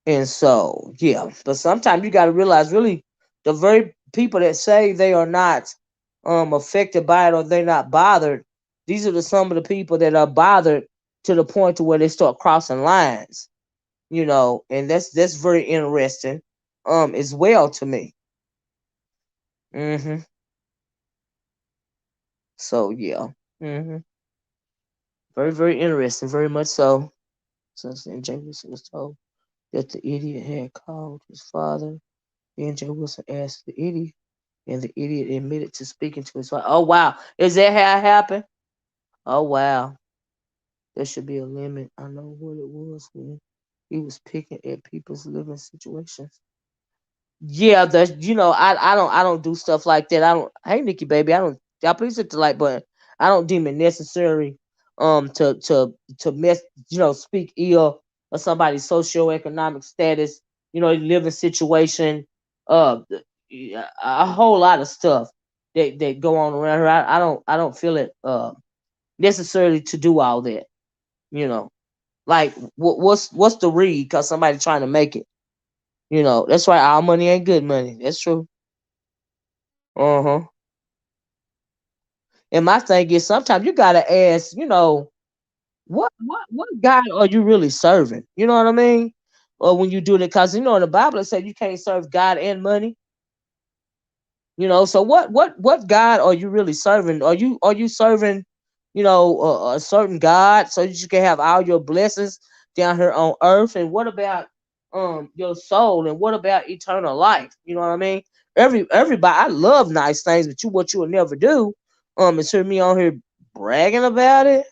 And so, yeah, but sometimes you got to realize, really, the very people that say they are not affected by it or they're not bothered. These are some of the people that are bothered to the point to where they start crossing lines. And that's very interesting, as well to me. hmm So yeah, very very interesting, very much so. Since then, James was told that the idiot had called his father. Then Jay Wilson asked the idiot, and the idiot admitted to speaking to his wife. Oh wow, is that how it happened? Oh wow, there should be a limit. I know what it was when he was picking at people's living situations. Yeah, I don't do stuff like that. I don't. Hey Nikki, baby, I don't. Y'all please hit the like button. I don't deem it necessary to mess speak ill of somebody's socioeconomic status, living situation, uh a whole lot of stuff that go on around here. I don't feel it necessarily to do all that. You know, like what's the read? Because somebody trying to make it. That's why all money ain't good money. That's true. Uh huh. And my thing is, sometimes you gotta ask, what God are you really serving? You know what I mean? Or when you do it, because in the Bible it said you can't serve God and money. So what God are you really serving? Are you serving, a certain God so that you can have all your blessings down here on earth? And what about your soul? And what about eternal life? You know what I mean? Everybody, I love nice things, but what you will never do is hear me on here bragging about it.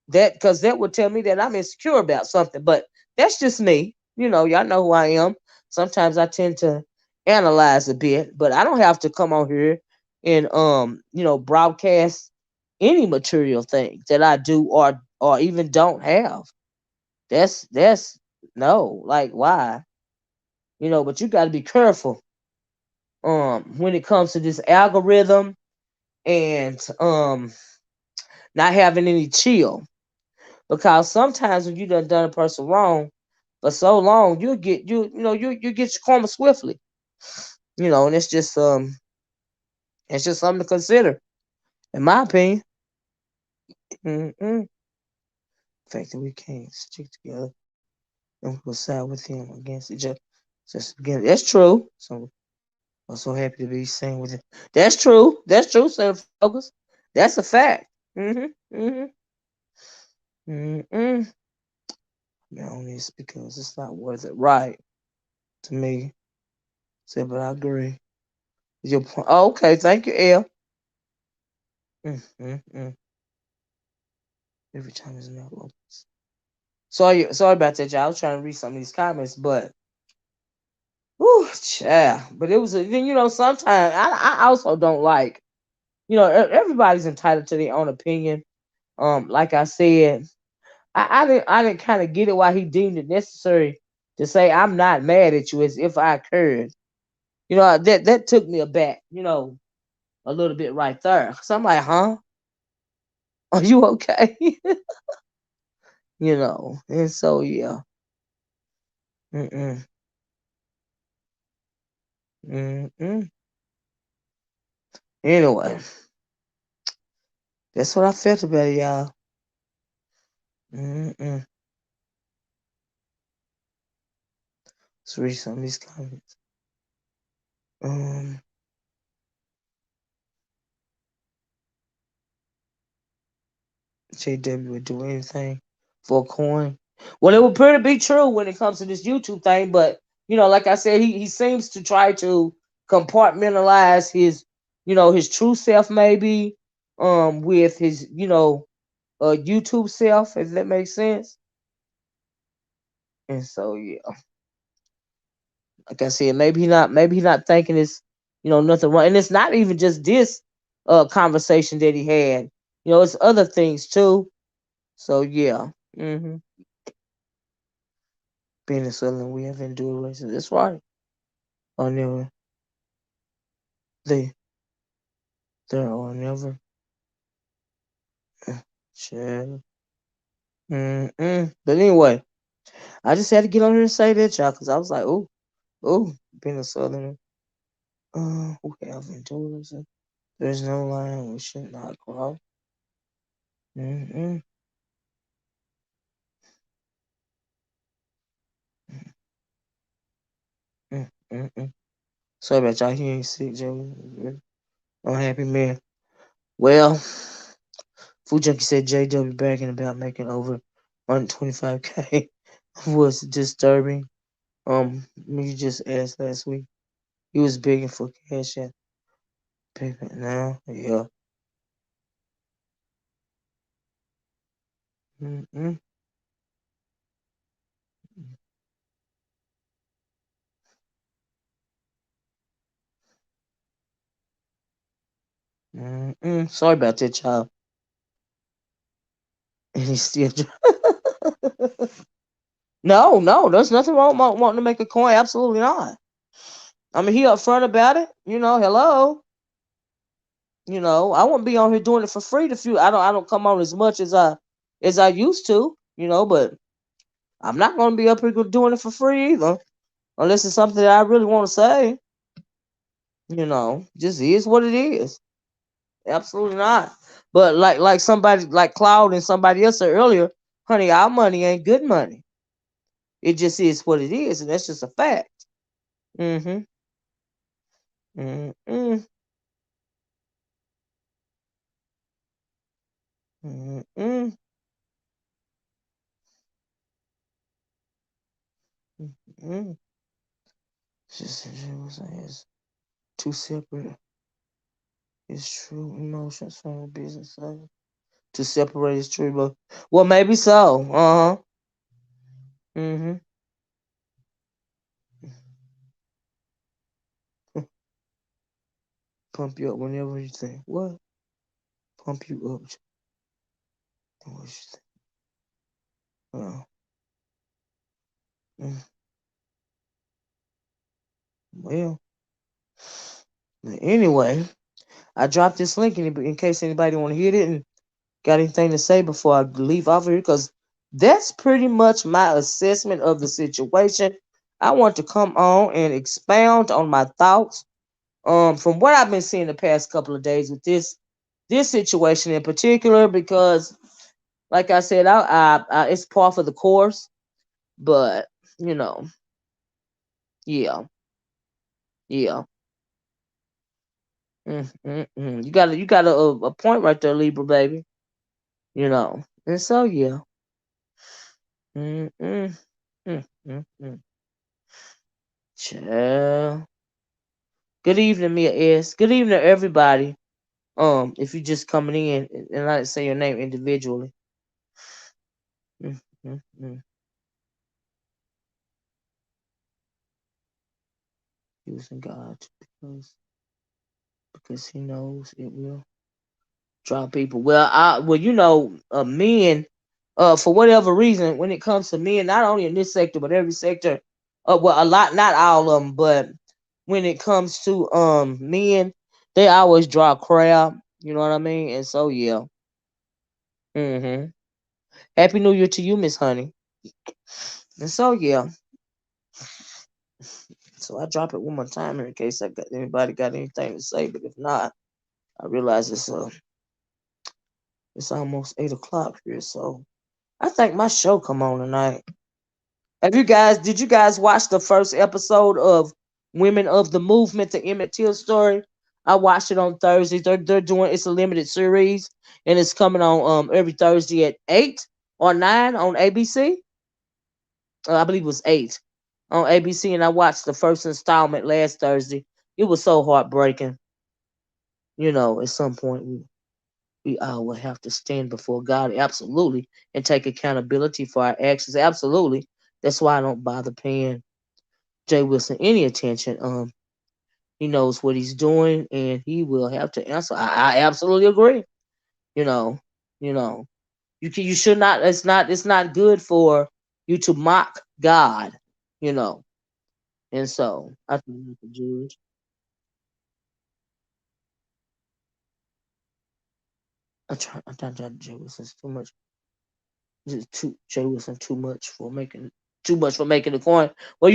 That because that would tell me that I'm insecure about something. But that's just me. Y'all know who I am. Sometimes I tend to analyze a bit, but I don't have to come on here and broadcast any material things that I do or even don't have. That's no, like why? But you got to be careful when it comes to this algorithm and not having any chill. Because sometimes when you done a person wrong for so long, you get your karma swiftly. And it's just something to consider, in my opinion. The fact that we can't stick together and we'll side with him against each other. Just again, that's true. So I'm so happy to be seen with it. That's true. That's true, Senator Focus. That's a fact. Mm-hmm. Mm-hmm. Mm-mm. Now on this because it's not worth it. Right. To me. Said, but I agree. Your point. Oh, okay, thank you, L. Mm. Every time his mouth opens. Sorry about that, y'all. I was trying to read some of these comments, but whew, yeah. But it was then sometimes I also don't like everybody's entitled to their own opinion. Like I said, I didn't kind of get it why he deemed it necessary to say I'm not mad at you as if I occurred. That took me aback. A little bit right there. So I'm like, huh? Are you okay? And so yeah. Mm-mm. Mm-mm. Anyway, that's what I felt about it, y'all. Mm-mm. Let's read some of these comments. Um, JW would do anything for a coin. Well, it would appear to be true when it comes to this YouTube thing, but like I said, he seems to try to compartmentalize his true self, maybe, with his, YouTube self, if that makes sense. And so, yeah, like I said, maybe he not thinking it's, nothing wrong, and it's not even just this conversation that he had. It's other things too. So yeah. Venezuela, we have endured racism. That's right. Or never. They there or never. Sure. But anyway, I just had to get on here and say that, y'all, because I was like, oh, Venezuela. Who have endured racism? There's no line we should not cross. Mm-mm. Mm-mm. Sorry about y'all. He ain't sick, Joe. Unhappy man. Well, Food Junkie said JW bragging about making over 125K was disturbing. You just asked last week. He was begging for CashApp payment now. Yeah. Mm-mm. Mm-mm. Sorry about that, child. And he's still. No, there's nothing wrong with wanting to make a coin. Absolutely not. I mean, he upfront about it. Hello. I wouldn't be on here doing it for free. I don't come on as much as I used to. But I'm not gonna be up here doing it for free either, unless it's something that I really want to say. Just is what it is. Absolutely not. But like somebody like Cloud and somebody else said earlier, honey, our money ain't good money. It just is what it is, and that's just a fact. Mm-hmm. Mm-mm. Mm-mm. Mm-mm. It's two separate. It's true emotions from a business side. To separate is true, but well, maybe so. Uh huh. Mm-hmm. Pump you up whenever you think. What? Pump you up. What you think? Oh. Mm. Well, but anyway, I dropped this link in case anybody want to hear it and got anything to say before I leave off here, because that's pretty much my assessment of the situation. I want to come on and expound on my thoughts from what I've been seeing the past couple of days with this situation in particular, because like I said, I it's par for the course, but you know, yeah, yeah. You got a point right there, Libra baby. And so yeah. Mm mm mm mm mm. Child. Good evening, Mia S. Good evening, everybody. If you're just coming in and I didn't say your name individually. Mm, mm, mm. Using God because He knows it will draw people. Men, for whatever reason, when it comes to men, not only in this sector but every sector, well, a lot, not all of them, but when it comes to men, they always draw a crowd. You know what I mean? And so yeah. Mm-hmm. Happy New Year to you, Miss Honey. And so yeah. So I drop it one more time in case anybody got anything to say, but if not, I realize it's almost 8 o'clock here, so I think my show come on tonight. Did you guys watch the first episode of Women of the Movement, the Emmett Till story? I watched it on Thursday. They're doing it's a limited series and it's coming on every Thursday at 8 or 9 on ABC. I believe it was 8 on ABC, and I watched the first installment last Thursday. It was so heartbreaking. At some point we all will have to stand before God, absolutely, and take accountability for our actions, absolutely. That's why I don't bother paying Jay Wilson any attention. He knows what he's doing, and he will have to answer. I absolutely agree. You know, you know, you should not. It's not good for you to mock God. You know, and so I think we can judge. I thought Jay Wilson's too much. Jay Wilson too much for making the coin. Well,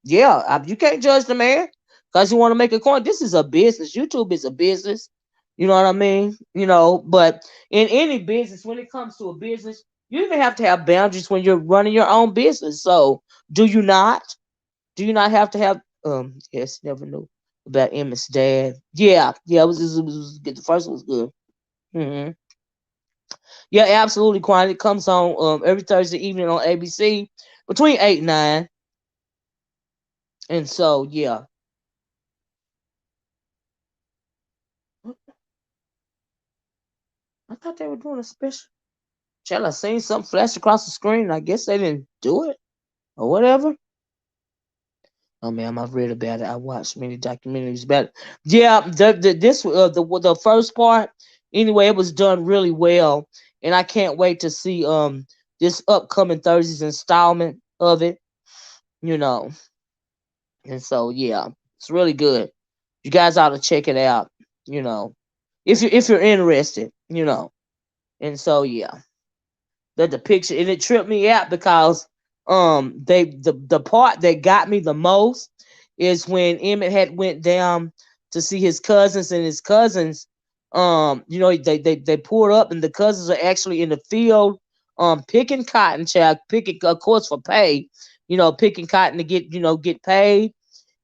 yeah, you can't judge the man because you want to make a coin. This is a business. YouTube is a business. You know what I mean? But in any business, when it comes to a business, you even have to have boundaries when you're running your own business. So, do you not? Do you not have to have? Yes, never knew about Emmett's dad. Yeah, it was good. The first one was good. Hmm. Yeah, absolutely, Quan. It comes on every Thursday evening on ABC between 8 and 9. And so, yeah, I thought they were doing a special. Shall I seen something flash across the screen? I guess they didn't do it or whatever. Oh man, I've read about it. I watched many documentaries about it. Yeah, the first part. Anyway, it was done really well, and I can't wait to see this upcoming Thursday's installment of it. You know, and so yeah, it's really good. You guys ought to check it out. You know, if you're interested. And so yeah, the depiction and it tripped me out because the part that got me the most is when Emmett had went down to see his cousins and his cousins. They pulled up and the cousins are actually in the field picking cotton, child, picking of course for pay. Picking cotton to get paid,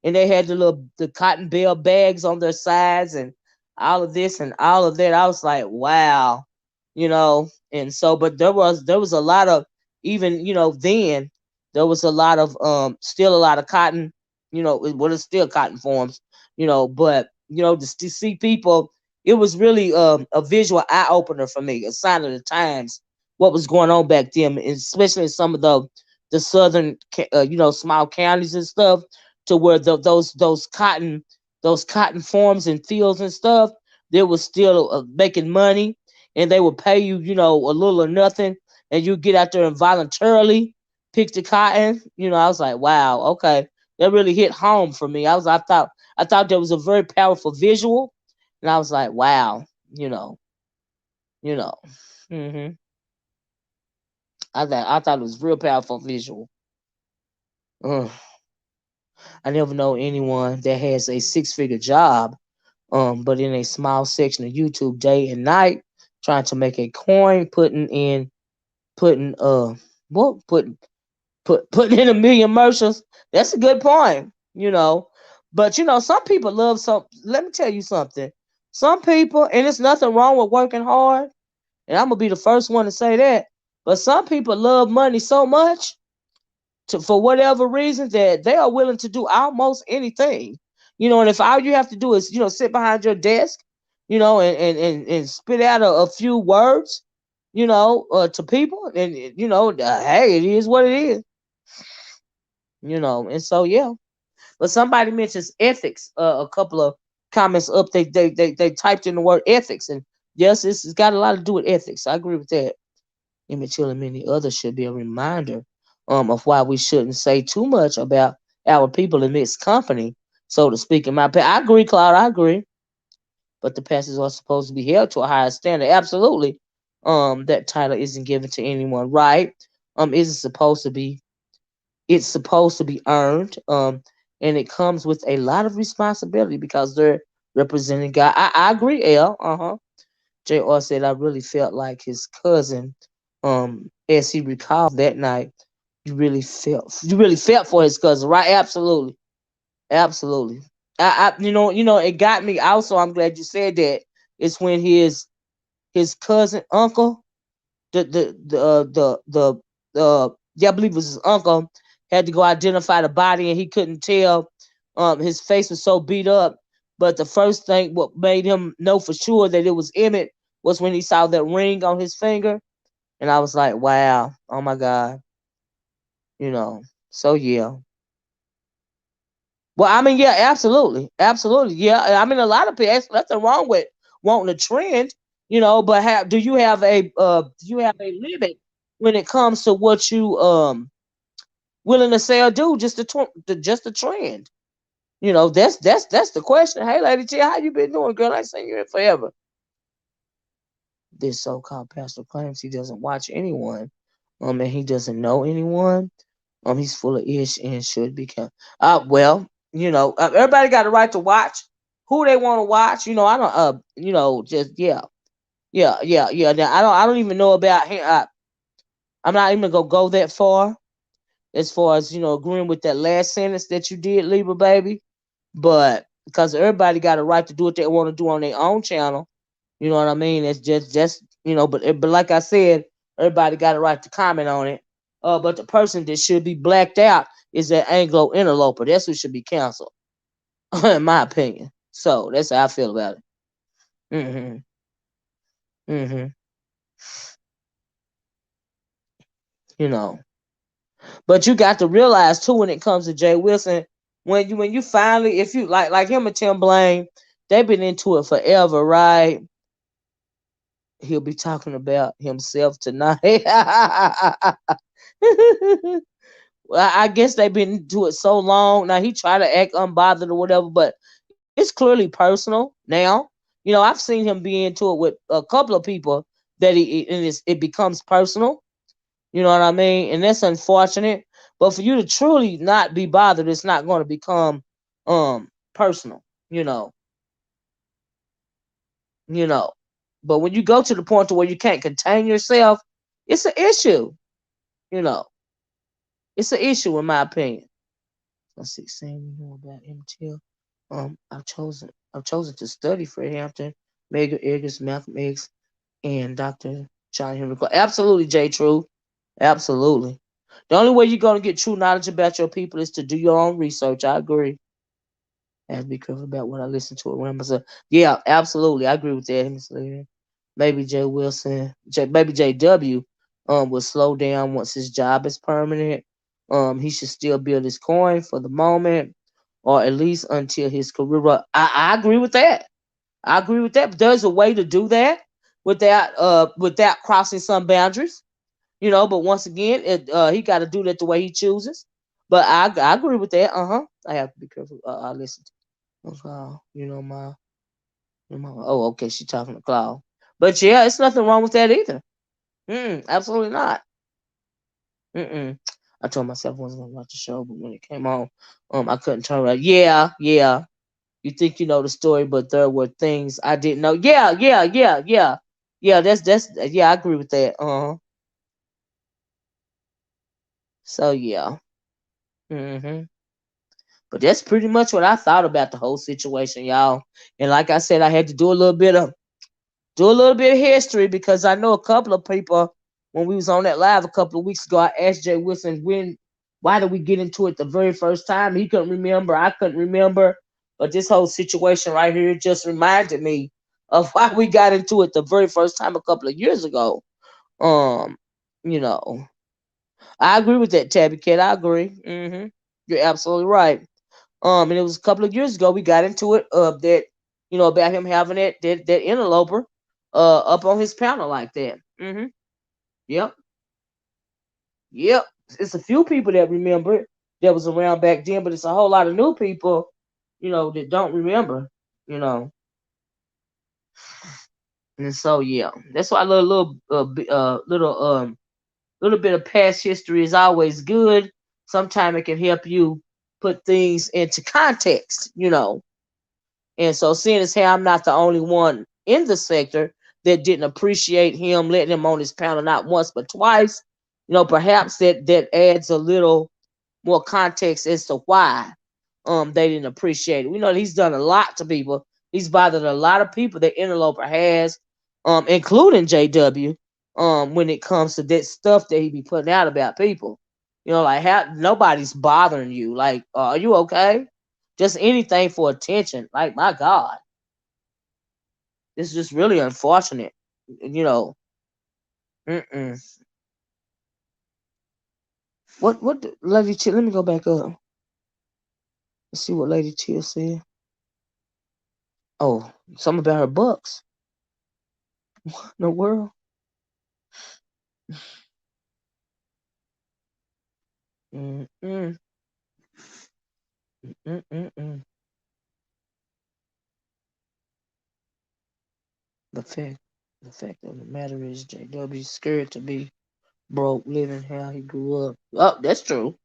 and they had the cotton bale bags on their sides and all of this and all of that. I was like, wow, and so but there was a lot of even then there was a lot of still a lot of cotton, what is still cotton forms, but to see people, it was really a visual eye opener for me, a sign of the times, what was going on back then, and especially in some of the southern small counties and stuff, to where those cotton farms and fields and stuff, they were still making money, and they would pay you, a little or nothing, and you get out there and voluntarily pick the cotton. I was like, wow, okay, that really hit home for me. I thought that was a very powerful visual, and I was like, wow, you know, you know, hmm I thought it was real powerful visual. Ugh. I never know anyone that has a six-figure job, but in a small section of YouTube day and night, trying to make a coin, putting what putting in a million commercials. That's a good point, But some people love some. Let me tell you something. Some people, and it's nothing wrong with working hard, and I'm gonna be the first one to say that. But some people love money so much for whatever reason that they are willing to do almost anything. And if all you have to do is sit behind your desk, and spit out a few words, to people, and hey, it is what it is, and so yeah. But somebody mentions ethics, a couple of comments up, they typed in the word ethics, and yes, it's got a lot to do with ethics. I agree with that. Emmett Till and many others should be a reminder of why we shouldn't say too much about our people in mixed company, so to speak. In my opinion, I agree, Claude. I agree. But the pastors are supposed to be held to a higher standard. Absolutely. That title isn't given to anyone, right? Isn't supposed to be. It's supposed to be earned. And it comes with a lot of responsibility because representing God. I agree, L. JR said I really felt like his cousin. As he recalled that night, you really felt for his cousin, right? Absolutely. Absolutely. It got me also. I'm glad you said that. It's when his cousin uncle, yeah, I believe it was his uncle, had to go identify the body and he couldn't tell. His face was so beat up, but the first thing what made him know for sure that it was Emmett was when he saw that ring on his finger, and I was like, wow, oh my god, you know. So yeah. Well, I mean, yeah, absolutely, absolutely, yeah. I mean, a lot of people. There's nothing wrong with wanting a trend, but do you have a limit when it comes to what you willing to say or do just a trend? That's the question. Hey, Lady T, how you been doing, girl? I ain't seen you in forever. This so-called pastor claims he doesn't watch anyone, and he doesn't know anyone. He's full of ish and should be kept. Well, everybody got a right to watch who they want to watch. I don't. Just yeah, yeah, yeah, yeah. Now I don't even know about him. I'm not even gonna go that far as agreeing with that last sentence that you did, Libra baby. But because everybody got a right to do what they want to do on their own channel, you know what I mean? It's just but like I said, everybody got a right to comment on it. But the person that should be blacked out is that Anglo interloper. That's who should be canceled, in my opinion. So that's how I feel about it. Mhm. Mhm. You know. But you got to realize too when it comes to Jay Wilson, when you finally, if you like him and Tim Blaine, they've been into it forever, right? He'll be talking about himself tonight. Well, I guess they've been into it so long. Now he tried to act unbothered or whatever, but it's clearly personal now. I've seen him be into it with a couple of people that it becomes personal. You know what I mean? And that's unfortunate. But for you to truly not be bothered, it's not going to become personal. You know, you know. But when you go to the point to where you can't contain yourself, it's an issue. You know, it's an issue in my opinion. Let's see, saying more about MTL. I've chosen to study Fred Hampton, Megan Eggers, Malcolm X, and Dr. John Henry Clark. Absolutely, J. True. Absolutely. The only way you're gonna get true knowledge about your people is to do your own research. I agree. I have to be careful about what I listen to around myself. Yeah, absolutely. I agree with that, Miss Leary. Maybe Jay Wilson, maybe JW will slow down once his job is permanent. He should still build his coin for the moment, or at least until his career. I agree with that. I agree with that. But there's a way to do that without crossing some boundaries. But once again, he got to do that the way he chooses. But I agree with that. I have to be careful. I listen to Cloud. Oh, okay. She talking to Cloud. But yeah, it's nothing wrong with that either. Absolutely not. Mm-mm. I told myself I wasn't gonna watch the show, but when it came on, I couldn't turn around. Yeah, yeah. You think you know the story, but there were things I didn't know. Yeah, yeah, yeah, yeah, yeah. That's yeah. I agree with that. So yeah. hmm But that's pretty much what I thought about the whole situation, y'all. And like I said, I had to do a little bit of history because I know a couple of people when we was on that live a couple of weeks ago. I asked Jay Wilson why did we get into it the very first time? He couldn't remember. I couldn't remember. But this whole situation right here just reminded me of why we got into it the very first time a couple of years ago. Um, you know, I agree with that, Tabby Cat. I agree. You're absolutely right. And it was a couple of years ago we got into it. That about him having that interloper, up on his panel like that. Yep. Yep. It's a few people that remember it that was around back then, but it's a whole lot of new people, that don't remember. You know. And so yeah, that's why a little bit of past history is always good. Sometimes it can help you put things into context. And so, seeing as how I'm not the only one in the sector that didn't appreciate him letting him on his panel not once but twice, perhaps that adds a little more context as to why they didn't appreciate it. We know he's done a lot to people. He's bothered a lot of people that Interloper has, including JW, when it comes to that stuff that he be putting out about people. Like how nobody's bothering you. Like, are you okay? Just anything for attention. Like, my God. It's just really unfortunate. You know. Mm-mm. What Lady Chill, let me go back up. Let's see what Lady Chill said. Oh, something about her bucks. What in the world? Mm-mm. Mm-mm. The fact the fact of the matter is JW scared to be broke, living how he grew up. Oh, that's true.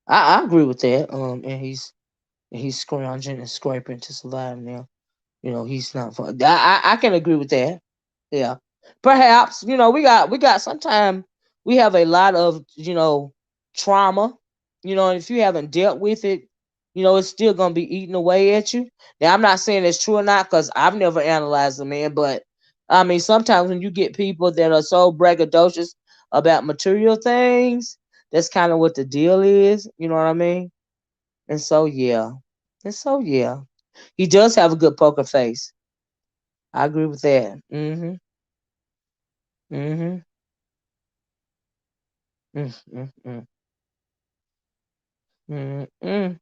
I agree with that. And he's scrounging and scraping to survive now. He's not fun. I can agree with that. Yeah. Perhaps, we got sometimes we have a lot of, trauma. And if you haven't dealt with it, it's still gonna be eating away at you. Now I'm not saying it's true or not, because I've never analyzed a man, but I mean sometimes when you get people that are so braggadocious about material things, that's kind of what the deal is, you know what I mean? And so yeah. And so yeah. He does have a good poker face. I agree with that. Mm-hmm. Mm-hmm. Mm-hmm. Mm-hmm.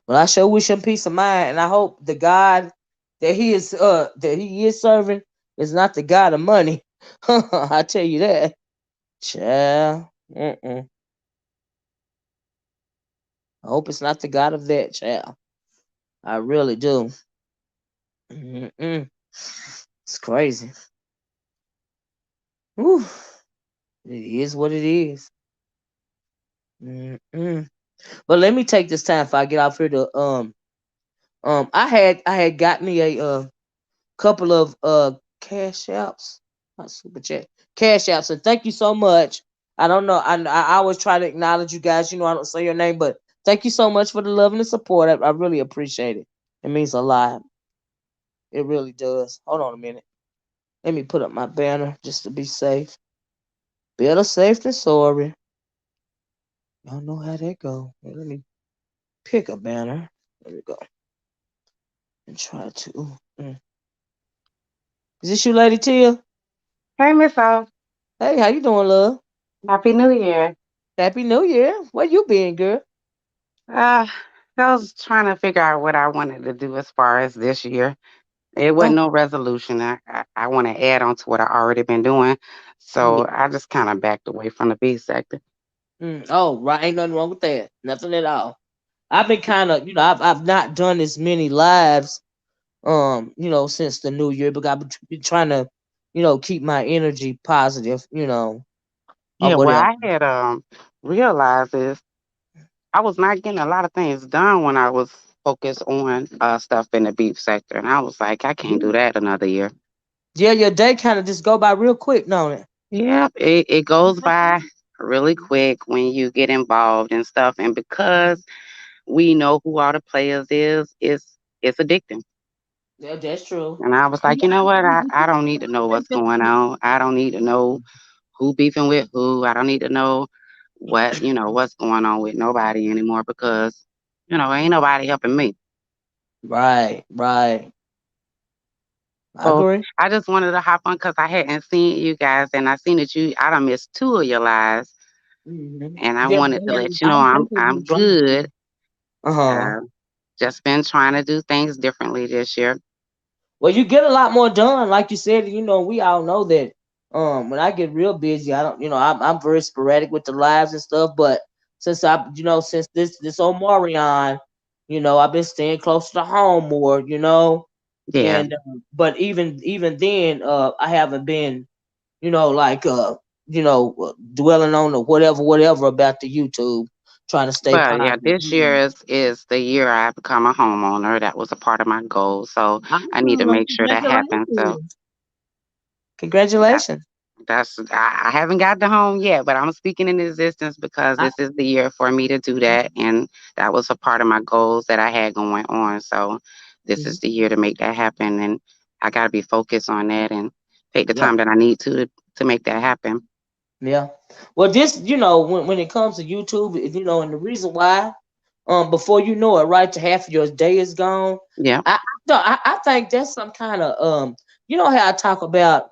Well, I sure wish him peace of mind, and I hope the God that he is serving is not the God of money. I tell you that, child. Mm-mm. I hope it's not the God of that, child. I really do. Mm-mm. It's crazy. Whew. It is what it is. Mm-mm. But let me take this time before I get off here to I had got me a couple of cash apps, not super chat, cash apps, and thank you so much. I don't know, I always try to acknowledge you guys. I don't say your name, but thank you so much for the love and the support. I really appreciate it. It means a lot. It really does. Hold on a minute. Let me put up my banner just to be safe. Better safe than sorry. Y'all know how that go. Let me pick a banner. There we go. And try to. Mm. Is this you, Lady Tia? Hey, Miss O. Hey, how you doing, love? Happy New Year. Happy New Year. Where you been, girl? Uh, I was trying to figure out what I wanted to do as far as this year. It wasn't Oh, no resolution. I want to add on to what I already been doing. yeah. So I just kind of backed away from the B sector. Oh, right. Ain't nothing wrong with that. Nothing at all. I've been kind of, I've not done as many lives, since the new year, because I've been trying to, keep my energy positive, or Yeah, what whatever. I had realized is I was not getting a lot of things done when I was focused on stuff in the beef sector. And I was like, I can't do that another year. Yeah, your day kind of just go by real quick, don't it? Yep, it goes by really quick when you get involved and stuff. And because we know who all the players is, it's addicting. Yeah, that's true. And I was like, you know what? I don't need to know what's going on. I don't need to know who beefing with who. I don't need to know what's going on with nobody anymore because, ain't nobody helping me. Right, right. I So agree. I just wanted to hop on because I hadn't seen you guys and I seen that I done missed two of your lives. And I Yeah, wanted to man, let you know I'm I'm definitely glad. good. Uh-huh. Uh, just been trying to do things differently this year. Well, you get a lot more done, like you said. We all know that. When I get real busy, I don't, I'm very sporadic with the lives and stuff. But since this Omarion, I've been staying close to home more, Yeah. and but even then, I haven't been, like dwelling on the whatever about the YouTube. trying to stay But yeah, positive. this year is the year I become a homeowner. That was a part of my goal. So I need to make sure that happens. So Congratulations. that Congratulations. I haven't got the home yet, but I'm speaking in existence because I, this is the year for me to do that, and that was a part of my goals that I had going on. So this mhm. is the year to make that happen, and I got to be focused on that and take the Yep. time that I need to make that happen. Yeah. Well, this, when it comes to YouTube, and the reason why, before you know it, right, to half of your day is gone. Yeah. I think that's some kind of how I talk about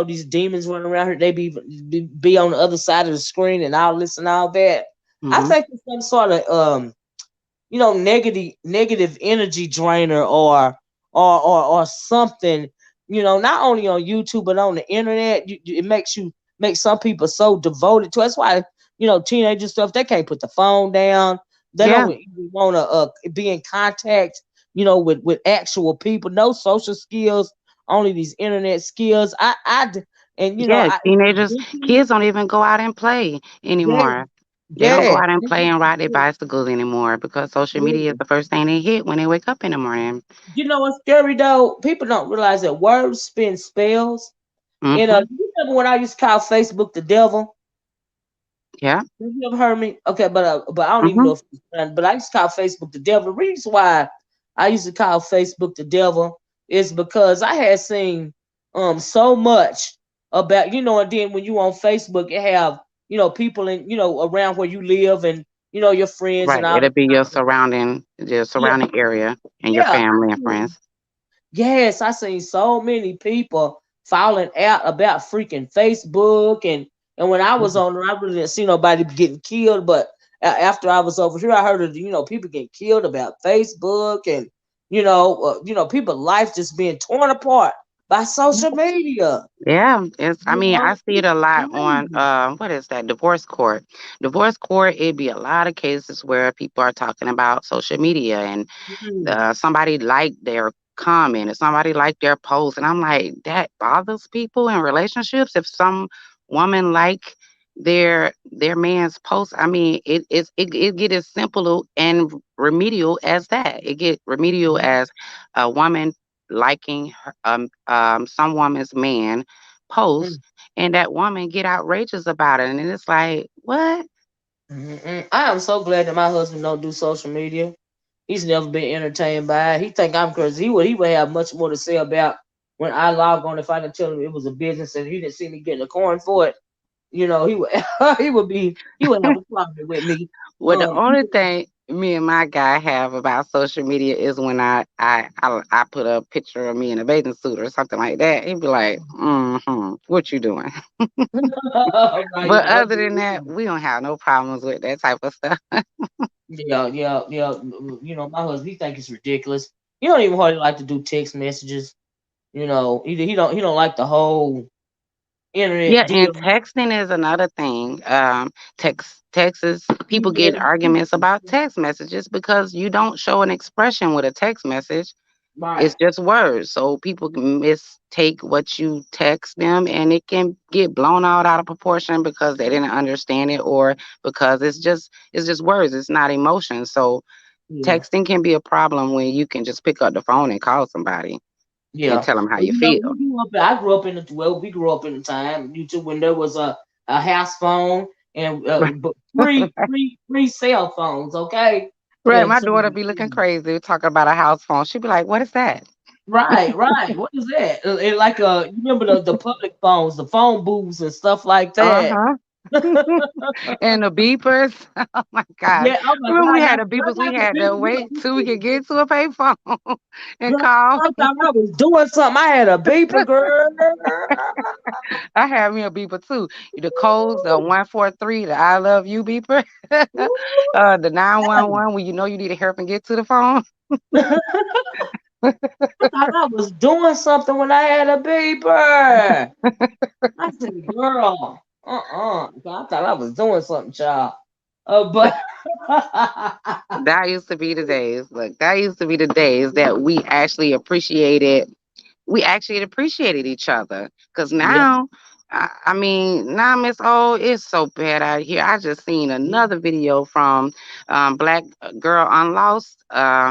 these demons running around here. They be on the other side of the screen and all this and all that. I Hmm. think it's some sort of negative energy drainer or something, not only on YouTube but on the internet. It makes some people so devoted to it. That's why teenagers stuff, they can't put the phone down. They Yeah. don't even want to be in contact with actual people. No social skills, only these internet skills. And Yeah. Teenagers, eventually, kids don't even go out and play yeah, anymore. They don't go yeah, out and play and ride their bicycles anymore because social media is yeah. the first thing they hit when they wake up in the morning. You know what's scary though? People don't realize that words spin spells. And Hmm. you remember when I used to call Facebook the devil? Yeah. Have you ever heard me? Okay, but I don't even Hmm. know if it's done. But I used to call Facebook the devil. The reason why I used to call Facebook the devil is because I had seen so much about, and then when you on Facebook, it have people in around where you live, and your friends and Right. all It'll that be kind of stuff. your Yeah, surrounding area and your yeah. family and friends. Yes, I seen so many people falling out about freaking Facebook, and when I was Mhm. on there, I really didn't see nobody getting killed. But after I was over here, I heard of people getting killed about Facebook, and people life just being torn apart by social media. Yeah, it's. I mean, I see it It's a lot on crazy. what is that? Divorce court. Divorce court. It'd be a lot of cases where people are talking about social media and Mm, somebody liked their comment or somebody liked their post, and I'm like, that bothers people in relationships. If some woman like their man's post, I mean, it get as simple and remedial as that. It get remedial mm, as a woman liking some woman's man post, mm, and that woman get outrageous about it, and it's like, what? I am so glad that my husband don't do social media. He's never been entertained by it. He think I'm crazy. He would have much more to say about when I log on if I didn't tell him it was a business and he didn't see me getting a coin for it. He would he would have a problem with me. Well, the He only would, thing me and my guy have about social media is when I put a picture of me in a bathing suit or something like that. He'd be like, "Mm-hmm, what you doing?" right, But yeah, other than that, we don't have no problems with that type of stuff. yeah. My husband, he think it's ridiculous. He don't even hardly like to do text messages. He don't like the whole internet Yeah, and deal. texting is another thing. Texts, people get in arguments about text messages because you don't show an expression with a text message. Right. It's just words. So people can mistake what you text them and it can get blown out of proportion because they didn't understand it or because it's just words. It's not emotion. So Yeah. texting can be a problem when you can just pick up the phone and call somebody and Yeah. tell them how Well, you feel. I grew up in the we grew up in the time when there was a house phone and but free cell phones, okay? Right. And My so daughter be looking crazy talking about a house phone. She'd be like, "What is that?" right. What is that? Like you remember the public phones, the phone booths and stuff like that. Uh-huh. And the beepers. Oh my gosh. Yeah, oh my Remember we God, had the beepers, we had to wait till we could get to a payphone and girl, call. I thought I was doing something. I had a beeper, girl. I had me a beeper too. The codes, the 143, the I love you beeper. The 911 when you know you need to help and get to the phone. I thought I was doing something when I had a beeper. I said, girl, I thought I was doing something, child. But That used to be the days. Look, that used to be the days that we actually appreciated each other. Because yeah, now, I mean, nah, Miss O, it's so bad out here. I just seen another video from Black Girl Unlost,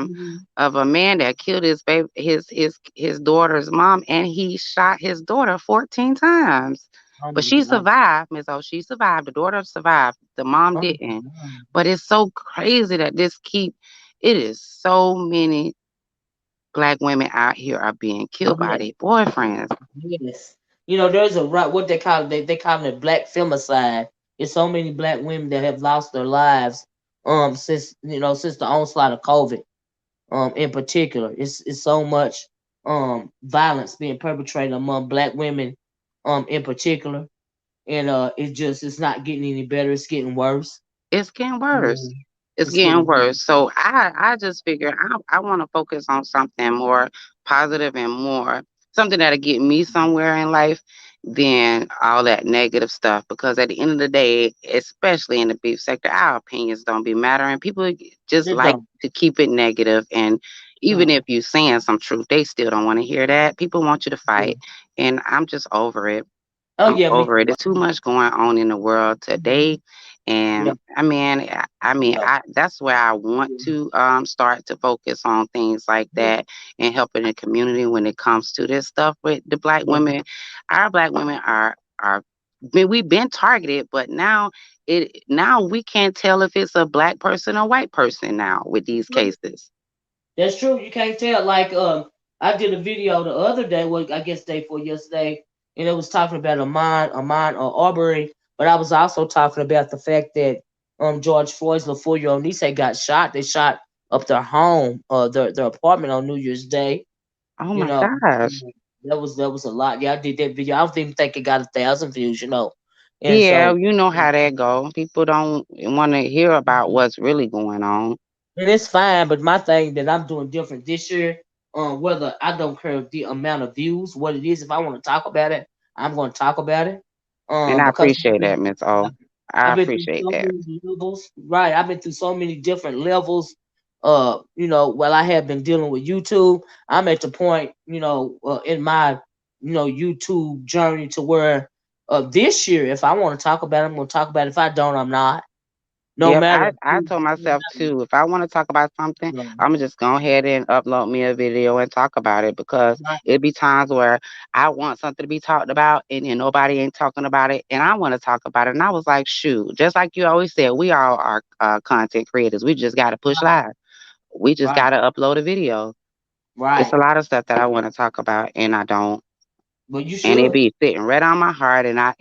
Mhm. of a man that killed his baby, his daughter's mom, and he shot his daughter 14 times. Oh But my she God. survived, Miss O. She survived. The daughter survived. The mom Oh my didn't. God. But it's so crazy that it is so many black women out here are being killed by Yes. their boyfriends. Yes. You know, there's a right what they call it, they call it black femicide. There's so many black women that have lost their lives since since the onslaught of COVID. In particular. It's so much violence being perpetrated among black women in particular. And it's not getting any better, it's getting worse. It's getting worse. Mm. It's It's getting getting worse. So I just figure I want to focus on something more positive and more something that'll get me somewhere in life than all that negative stuff. Because at the end of the day, especially in the beef sector, our opinions don't be mattering. People just it like don't. to keep it negative, and even Mm. if you saying some truth, they still don't want to hear that. People want you to Yeah. fight, and I'm just over it. Oh I'm yeah, me over it. too. There's too much going on in the world Mhm. today, Yeah. and Yeah. I that's where I want to start to focus on things like Yeah. that and helping the community when it comes to this stuff with the black Yeah. women. Our black women are. I mean, we've been targeted, but now we can't tell if it's a black person or white person now with these cases. That's true. You can't tell. Like I did a video the other day, well, I guess day before yesterday, and it was talking about a mine or Arbery, but I was also talking about the fact that George Floyd's little 4 year old niece had got shot. They shot up their home, their apartment on New Year's Day. Oh You my know, gosh. that was a lot. Yeah, I did that video. I don't even think it got 1,000 views. And Yeah, so you know how that go. People don't want to hear about what's really going on. and it's fine, but my thing that I'm doing different this year, whether I don't care the amount of views, what it is, if I want to talk about it, I'm going to talk about it. And I Because appreciate that, Miss O. I I've been through appreciate so that. many levels, right? I've been through so many different levels. While I have been dealing with YouTube, I'm at the point, in my, YouTube journey to where, this year, if I want to talk about it, I'm going to talk about it. If I don't, I'm not. No Yep, matter I who, told no myself matter, too, if I want to talk about something, I'm gonna just go ahead and upload me a video and talk about it because right, it'd be times where I want something to be talked about and then nobody ain't talking about it and I want to talk about it. And I was like, shoot, just like you always said, we all are content creators. We just got to push live. We just right, got to upload a video. It's right. a lot of stuff that I want to talk about and I don't. But you And it should. be sitting right on my heart and I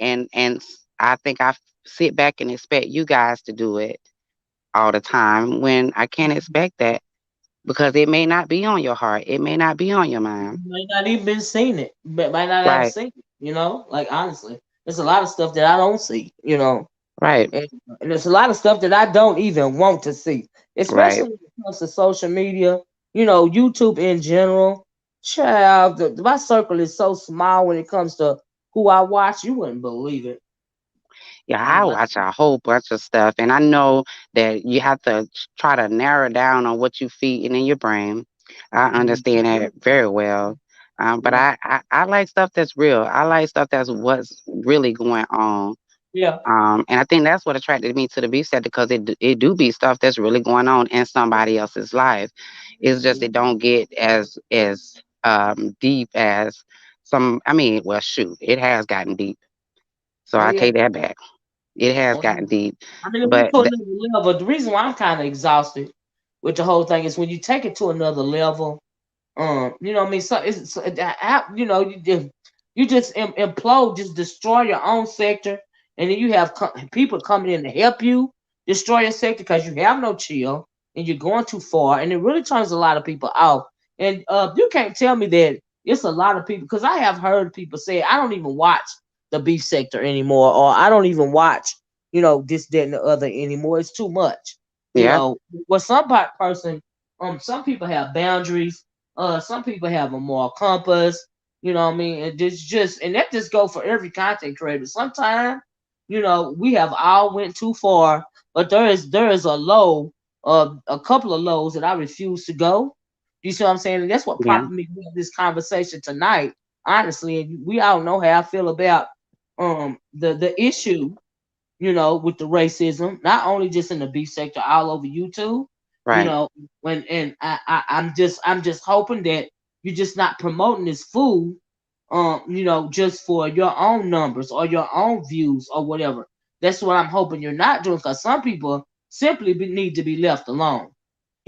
think I sit back and expect you guys to do it all the time when I can't expect that because it may not be on your heart. It may not be on your mind. You might not even been seen it. But might not have Right, seen it. Like honestly, there's a lot of stuff that I don't see. right, And, and there's a lot of stuff that I don't even want to see, right. especially when it comes to social media. YouTube in general. Child, my circle is so small when it comes to who I watch. You wouldn't believe it. Yeah, Mm, I Like, watch a whole bunch of stuff, and I know that you have to try to narrow down on what you feed in your brain. I mm, understand that very well. But yeah, I like stuff that's real. I like stuff that's what's really going on. yeah, And I think that's what attracted me to the beef set because it do be stuff that's really going on in somebody else's life. It's just it don't get as deep as some. I mean, well, shoot, it has gotten deep. So oh I yeah. take that back. It has Oh, yeah. gotten deep, I mean, it went but to another level. The reason why I'm kind of exhausted with the whole thing is when you take it to another level. You know what I mean? So you just implode, just destroy your own sector, and then you have people coming in to help you destroy your sector because you have no chill and you're going too far, and it really turns a lot of people off. And you can't tell me that it's a lot of people because I have heard people say I don't even watch the beef sector anymore, or I don't even watch this, that, and the other anymore. It's too much. yeah, Well, person, some people have boundaries, some people have a moral compass. You know what I mean? And that just go for every content creator. Sometimes, we have all went too far, but there is a couple of lows that I refuse to go. You see what I'm saying? And that's what yeah, prompted me to have this conversation tonight. Honestly, and we all know how I feel about the issue, with the racism, not only just in the beef sector, all over YouTube, you Right. know, when and I'm just hoping that you're just not promoting this food, just for your own numbers or your own views or whatever. That's what I'm hoping you're not doing, because some people simply need to be left alone,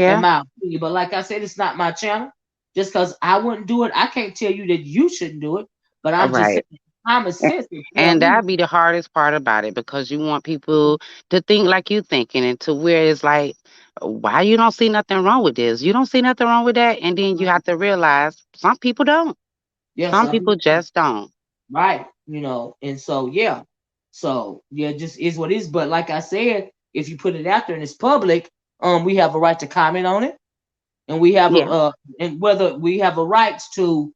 in Yeah. my opinion. But like I said, it's not my channel. Just because I wouldn't do it, I can't tell you that you shouldn't do it. But All I'm just right. saying, common A- sense will tell And me. that be the hardest part about it because you want people to think like you thinking and to where it's like, why you don't see nothing wrong with this? You don't see nothing wrong with that. And then you have to realize some people don't. Yes, Some some people people, just don't. right, and so yeah, just is what it is. But like I said, if you put it out there and it's public, we have a right to comment on it, and we have a Yeah. and whether we have a right to,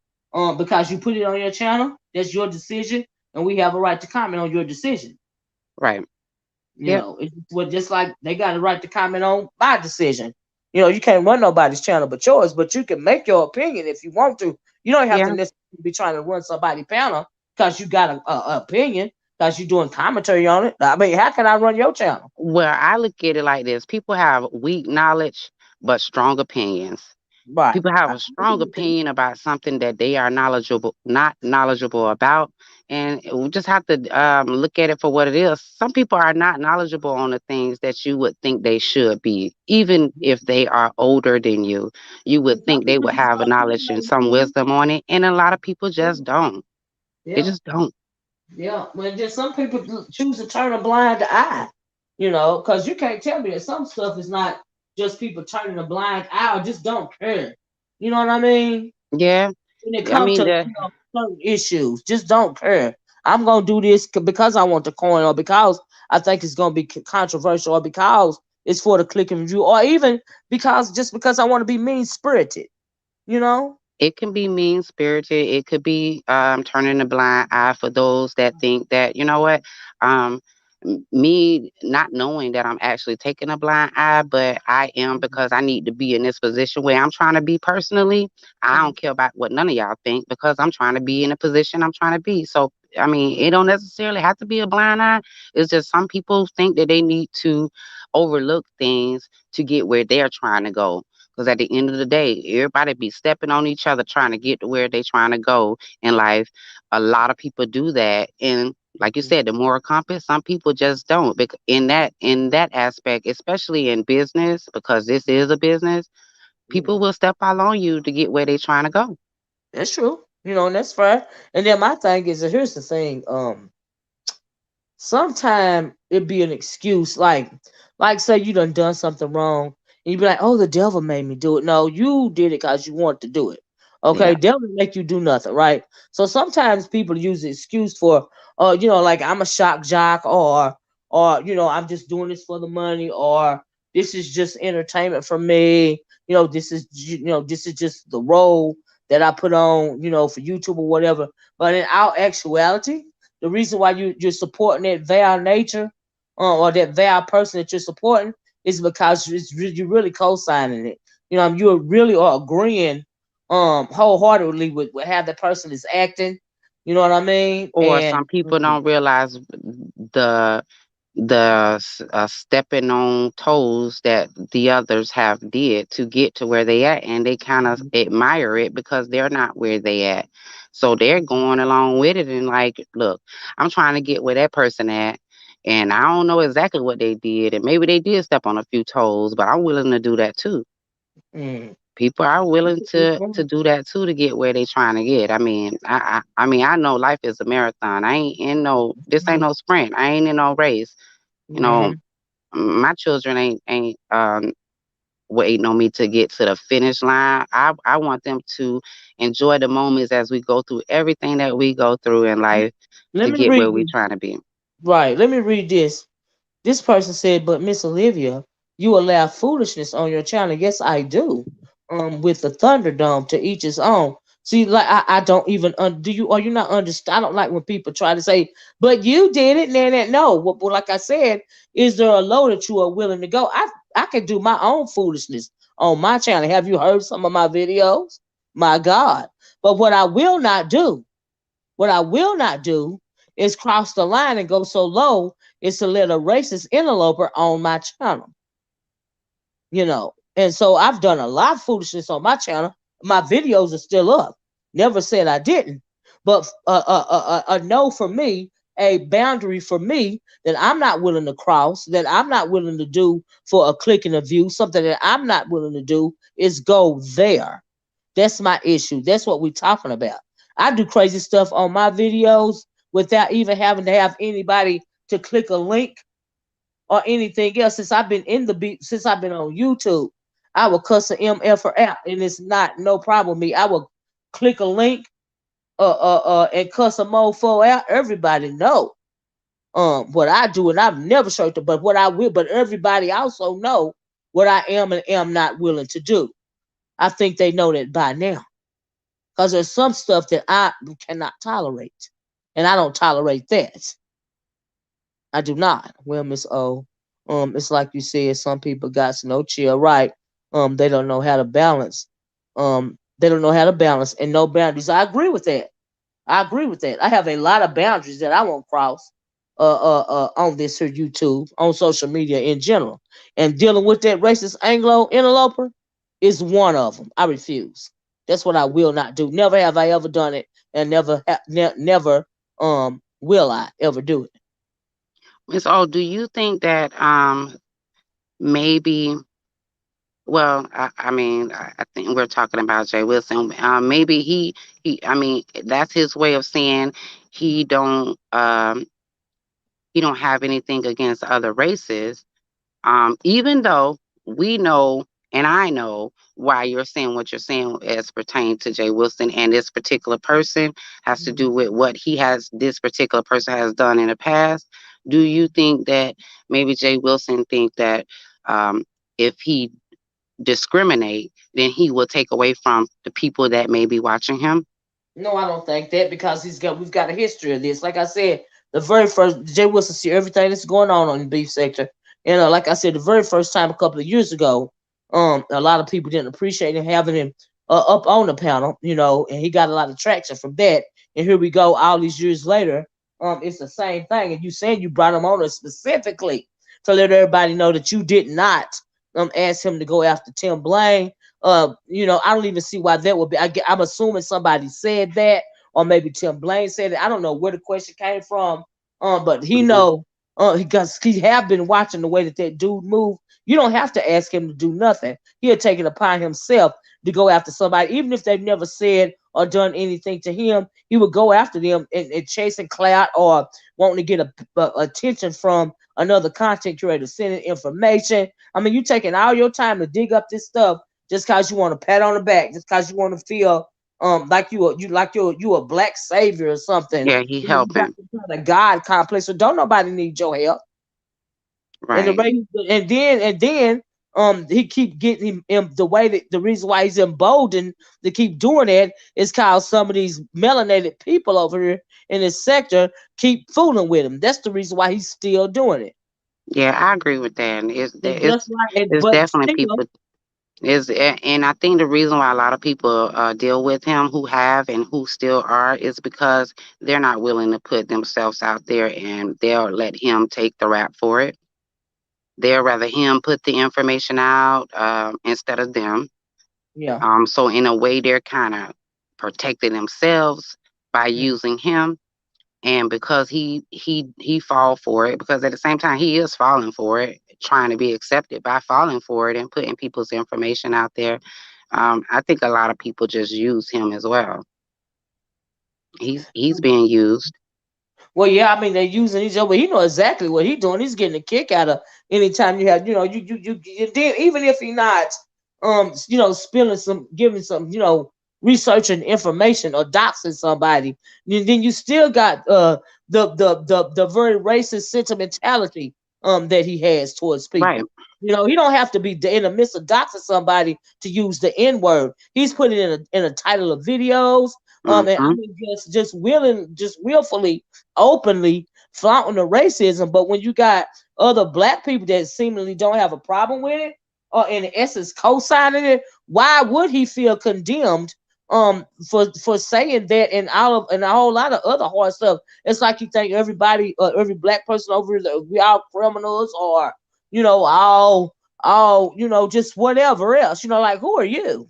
because you put it on your channel, that's your decision, and we have a right to comment on your decision. Right. Yep. It's what, just like they got a right to comment on my decision. You can't run nobody's channel but yours, but you can make your opinion if you want to. You don't have to Yeah. necessarily be trying to run somebody's panel because you got a opinion, because you're doing commentary on it. I mean, how can I run your channel? Well, I look at it like this. People have weak knowledge but strong opinions. Right. People have a strong opinion about something that they are not knowledgeable about, and we just have to look at it for what it is. Some people are not knowledgeable on the things that you would think they should be, even if they are older than you. You would Some think they people would just have a don't do knowledge and some it. wisdom on it, and a lot of people just don't. They Yeah. just don't. Yeah, well, just some people choose to turn a blind eye, because you can't tell me that some stuff is not just people turning a blind eye or just don't care. You know what I mean? Yeah, When it I comes mean to, the certain issues, just don't care. I'm gonna do this because I want the coin, or because I think it's gonna be controversial, or because it's for the click and view, or even because I want to be mean spirited. You know? It can be mean spirited. It could be turning a blind eye for those that think that, you know what, um, me not knowing that I'm actually taking a blind eye, but I am because I need to be in this position where I'm trying to be personally. I don't care about what none of y'all think because I'm trying to be in a position I'm trying to be. So, I mean, it don't necessarily have to be a blind eye. It's just some people think that they need to overlook things to get where they're trying to go. Because at the end of the day, everybody be stepping on each other trying to get to where they trying to go in life. A lot of people do that, and like you said, the moral compass. Some people just don't. In that aspect, especially in business, because this is a business, people will step all on you to get where they trying to go. That's true. And that's fair. And then my thing is, here's the thing. Sometimes it be an excuse, like say you done something wrong, and you be like, oh, the devil made me do it. No, you did it because you want to do it. Yeah, Okay, devil didn't make you do nothing, right? So sometimes people use the excuse for, like, I'm a shock jock, or I'm just doing this for the money, or this is just entertainment for me. This is just the role that I put on, for YouTube or whatever. But in our actuality, the reason why you're supporting that vile nature, or that vile person that you're supporting, is because you're really co-signing it. You really are agreeing, wholeheartedly with how the person is acting. You know what I mean? or And some people don't realize the stepping on toes that the others have did to get to where they at, and they kind of admire it because they're not where they at, so they're going along with it and like, look, I'm trying to get where that person at, and I don't know exactly what they did, and maybe they did step on a few toes, but I'm willing to do that too. mm, People are willing to do that too to get where they trying to get. I mean, I mean, I know life is a marathon. I ain't in no this ain't no sprint. I ain't in no race. You know, mm, my children ain't waiting on me to get to the finish line. I want them to enjoy the moments as we go through everything that we go through in life let to me get read where we this. trying to be. Right, let me read this. This person said, "But Miss Olivia, you allow foolishness on your channel." Yes, I do. With the Thunderdome, to each his own. See, like, I don't even do you, are you not understand? I don't like when people try to say, "But you did it." And that, no. Well, like I said, is there a low that you are willing to go? I can do my own foolishness on my channel. Have you heard some of my videos? My God! But what I will not do is cross the line and go so low is to let a racist interloper on my channel, you know. And so I've done a lot of foolishness on my channel. My videos are still up. Never said I didn't. But a no for me, a boundary for me that I'm not willing to cross, that I'm not willing to do for a click and a view, something that I'm not willing to do is go there. That's my issue. That's what we're talking about. I do crazy stuff on my videos without even having to have anybody to click a link or anything else. Since I've been in the beat, since I've been on YouTube, I will cuss an MF out, and it's not no problem with me. I will click a link, and cuss a mofo out. Everybody know what I do, and I've never showed it, but what I will. But everybody also know what I am and am not willing to do. I think they know that by now, because there's some stuff that I cannot tolerate, and I don't tolerate that. I do not. Well, Miss O, it's like you said, some people got no chill, right? They don't know how to balance. They don't know how to balance and no boundaries. I agree with that. I agree with that. I have a lot of boundaries that I won't cross on this here YouTube, on social media in general. And dealing with that racist Anglo interloper is one of them. I refuse. That's what I will not do. Never have I ever done it, and never will I ever do it. Miss O, do you think that maybe, well, I think we're talking about Jay Wilson. Maybe I mean, that's his way of saying he don't um he don't have anything against other races. Even though we know and I know why you're saying what you're saying as pertains to Jay Wilson, and this particular person has to do with what this particular person has done in the past. Do you think that maybe Jay Wilson think that um, if he discriminate, then he will take away from the people that may be watching him? No, I don't think that, because we've got a history of this. Like I said, the very first Jay Wilson see everything that's going on the beef sector. And like I said, the very first time a couple of years ago, a lot of people didn't appreciate him having him up on the panel, and he got a lot of traction from that. And here we go, all these years later, it's the same thing. And you saying you brought him on it specifically to let everybody know that you did not ask him to go after Tim Blaine. I don't even see why that would be. I'm assuming somebody said that, or maybe Tim Blaine said it. I don't know where the question came from. But he Mhm. know, because he have been watching the way that dude move. You don't have to ask him to do nothing. He'll take it upon himself to go after somebody, even if they've never said or done anything to him. He would go after them and chasing clout or wanting to get attention from another content creator, sending information. I mean, you taking all your time to dig up this stuff just cause you want to pat on the back, just cause you want to feel like you a black savior or something. Yeah, he You got helping. some kind of God complex, so don't nobody need your help. And the Right. way, and then he keep getting him the way that the reason why he's emboldened to keep doing that is cause some of these melanated people over here in this sector keep fooling with him. That's the reason why he's still doing it. Yeah, I agree with that. And And just like, it's but definitely still, people. And I think the reason why a lot of people deal with him who have and who still are is because they're not willing to put themselves out there, and they'll let him take the rap for it. They'll rather him put the information out instead of them. yeah. So in a way, they're kind of protecting themselves by using him. And because he fall for it, because at the same time he is falling for it, trying to be accepted by falling for it and putting people's information out there. I think a lot of people just use him as well. He's being used. Well, yeah, I mean they're using each other. But he know exactly what he's doing. He's getting a kick out of anytime you have, you then even if he not, spilling some, giving some, researching information or doxing somebody, then you still got the very racist sentimentality that he has towards Right. people. He don't have to be in the midst of doxing somebody to use the N word. He's putting in a title of videos. And I Hmm. mean, just willfully, openly flaunting the racism. But when you got other black people that seemingly don't have a problem with it, or in essence co-signing it, why would he feel condemned for saying that, and all of and a whole lot of other hard stuff. It's like you think everybody, every black person over here, that we all criminals, or all just whatever else. Like, who are you?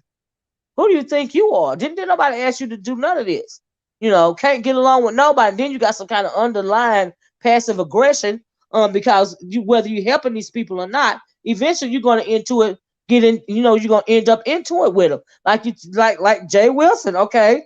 Who do you think you are? Didn't nobody ask you to do none of this? Can't get along with nobody. Then you got some kind of underlying passive aggression, because whether you're helping these people or not, eventually you're going to into it, you're going to end up into it with them. Like like Jay Wilson, okay?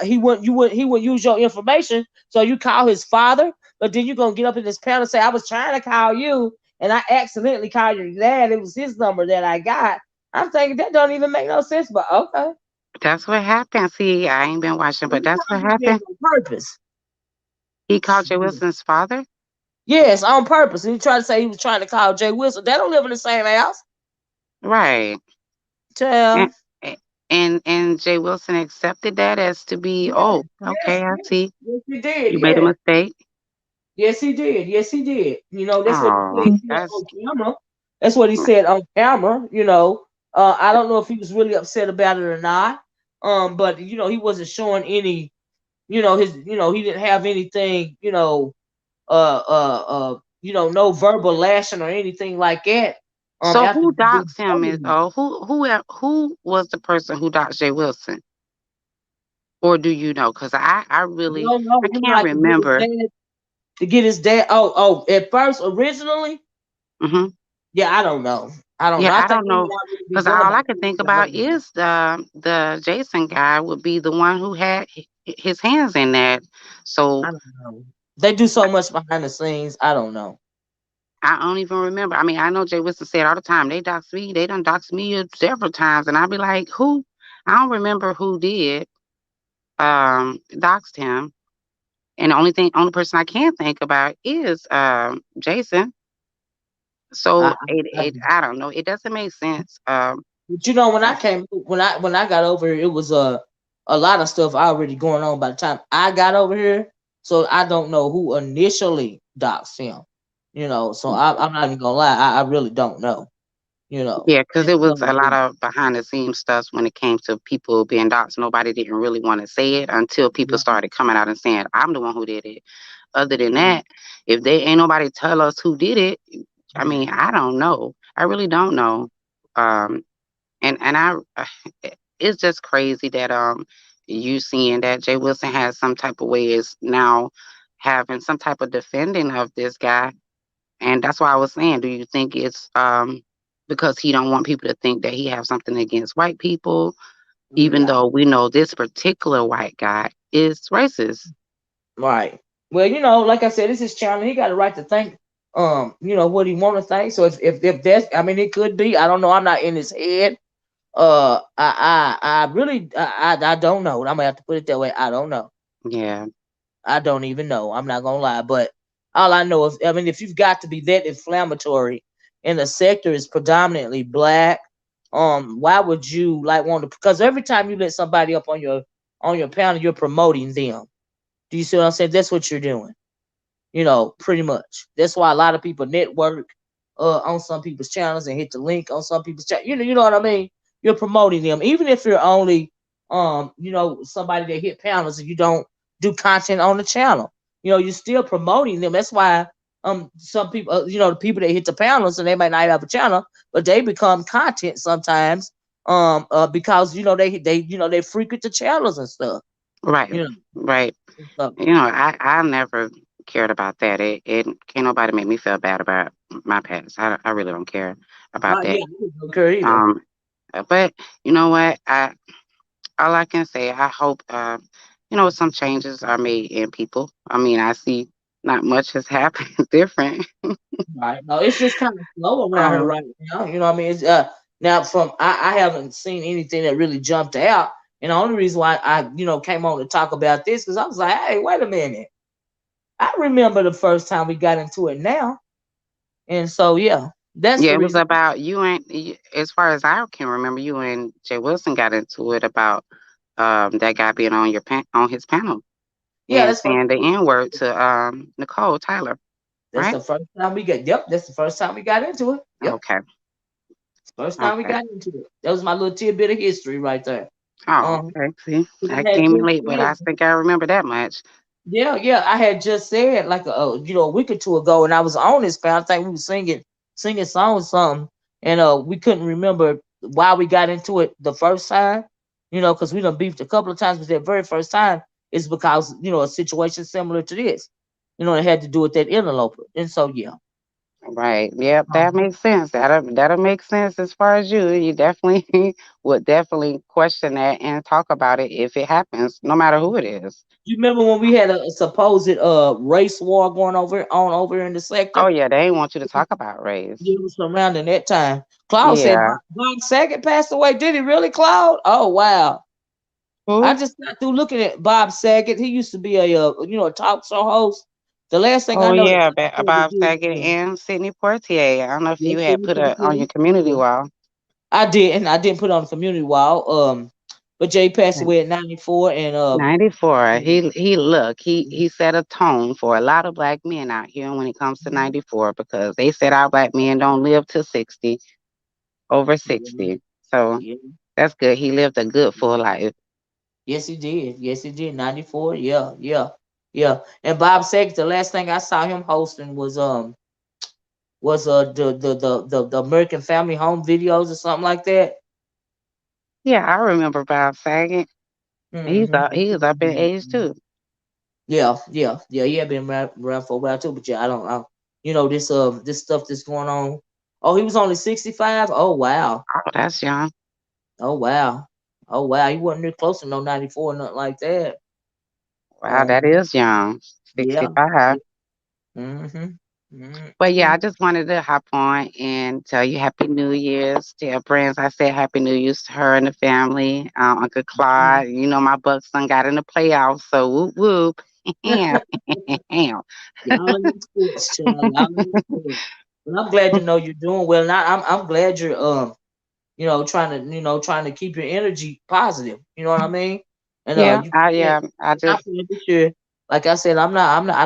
He wouldn't use your information, so you call his father, but then you're going to get up in this panel and say, I was trying to call you, and I accidentally called your dad. It was his number that I got. I'm thinking that don't even make no sense, but okay. That's what happened. See, I ain't been watching, but He that's what probably did happened. it on purpose. He called Jay Wilson's father. Yes, on purpose. And he tried to say he was trying to call Jay Wilson. They don't live in the same house. Right. And Tell. and Jay Wilson accepted that as to be, Yes, oh, yes, okay, I yes. see. Yes, he did. You made a Yes. mistake. Yes, he did. Yes, he did. That's what Oh, he said that's on camera. That's what he said on camera. I don't know if he was really upset about it or not. But he wasn't showing any, he didn't have anything, no verbal lashing or anything like that. so After who being doxed him is terminated. who was the person who doxed Jay Wilson? Or do you know? Because I really No, no, I can't like remember. to get his dad. Oh, at first, originally, Hmm. yeah, I don't know. I don't Yeah, know. I I think don't he know. wanted to be Because going all by I can think about is the Jason guy would be the one who had his hands in that. So I don't know. They do so much behind the scenes. I don't know. I don't even remember. I mean, I know Jay Wilson said all the time, they dox me, they done dox me several times, and I'd be like, who? I don't remember who did doxed him. And the only person I can think about is Jason. I, So I, I don't know. It doesn't make sense. but when I got over here, it was a lot of stuff already going on by the time I got over here. So I don't know who initially doxed him. So I'm not even gonna lie. I really don't know. You know, Yeah, because and it was so a lot of behind the scenes stuff when it came to people being doxxed. Nobody didn't really want to say it until people started coming out and saying, I'm the one who did it. Other than that, if they ain't nobody tell us who did it, I mean, I don't know. I really don't know. Um, and it's just crazy that you seeing that Jay Wilson has some type of way is now having some type of defending of this guy, and that's why I was saying, do you think it's because he don't want people to think that he have something against white people, even yeah, though we know this particular white guy is racist? right. Well, like I said, this is challenge. He got a right to think, what he want to think. So if that's, I mean, it could be. I don't know. I'm not in his head. I really, I don't know. I'm gonna have to put it that way. I don't know. Yeah, I don't even know. I'm not gonna lie, but all I know is, I mean, if you've got to be that inflammatory, and the sector is predominantly black, why would you like want to? Because every time you let somebody up on your panel, you're promoting them. Do you see what I'm saying? That's what you're doing. Pretty much. That's why a lot of people network on some people's channels and hit the link on some people's channel. You know what I mean? You're promoting them, even if you're only somebody that hit panels and you don't do content on the channel. You're still promoting them. That's why some people, the people that hit the panels and they might not have a channel, but they become content sometimes because they frequent the channels and stuff. right, You know, right. so, I never cared about that. It can't nobody make me feel bad about my past. I really don't care about yeah, that. I don't care either. Um, but you know what? All I can say, I hope some changes are made in people. I mean, I see not much has happened different. Right. No, it's just kind of slow around here Um, right now. You know what I mean? It's now from I haven't seen anything that really jumped out. And the only reason why I came on to talk about this because I was like, hey, wait a minute. I remember the first time we got into it now. And so yeah, that's yeah, the it was reason. about as far as I can remember, you and Jay Wilson got into it about that guy being on on his panel Yeah, and saying the N word to Nicole Tyler, that's right? the first time we got yep, that's the first time we got into it. Yep. Okay, First time we okay. got into it. That was my little tidbit of history right there. Oh, Um, okay. See, 'Cause I I had came in just late, but I said, think I remember that much. yeah, yeah, I had just said like a week or two ago, and I was on this fan. I think we were singing songs something, and we couldn't remember why we got into it the first time. Because we done beefed a couple of times, but that very first time is because a situation similar to this. It had to do with that interloper, and so yeah. Right. Yep, that Um, makes sense. That'll make sense as far as you. You definitely would definitely question that and talk about it if it happens, no matter who it is. you remember when we had a supposed race war going over here in the Oh sector? yeah, they ain't want you to talk about race. It was surrounding that time. Claude said Yeah. Bob Saget passed away. Did he really, Claude? Oh wow! I Who? just got through looking at Bob Saget. He used to be a talk show host. The last thing I Oh know that yeah, Bob Saget Bob did, Saget and Sidney Poitier. I don't know if yeah, you had Sidney put it on Poitier. your community Yeah. wall. I didn't. I didn't put it on the community wall. But Jay passed away at 94, and 94. He set a tone for a lot of black men out here when it comes to 94 because they said our black men don't live to 60, over yeah, 60. So yeah. that's good. He lived a good full life. Yes, he did. Yes, he did. 94. Yeah, yeah, yeah. And Bob Saget, the last thing I saw him hosting was the American Family Home videos or something like that. Yeah, I remember Bob Saget. He was up in age Hmm. too. Yeah, yeah, yeah. He had been around for a while too, but yeah, this stuff that's going on. Oh, he was only 65. Oh wow. Oh, that's young. Oh wow. Oh wow. He wasn't near close to no 94 or nothing like that. Wow, that Um, is young. yeah. 65. Mm-hmm. But yeah, Mm-hmm. I just wanted to hop on and tell you Happy New Year's. Tell friends I said Happy New Year's to her and the family. Uncle Clyde, you know my Bucks done got in the playoffs, so whoop whoop. Y'all in the sports, child. Y'all in the sports. But I'm glad to know you're doing well. And I'm glad you're trying to keep your energy positive. You know what I mean? And I I just feel this year, like I said, I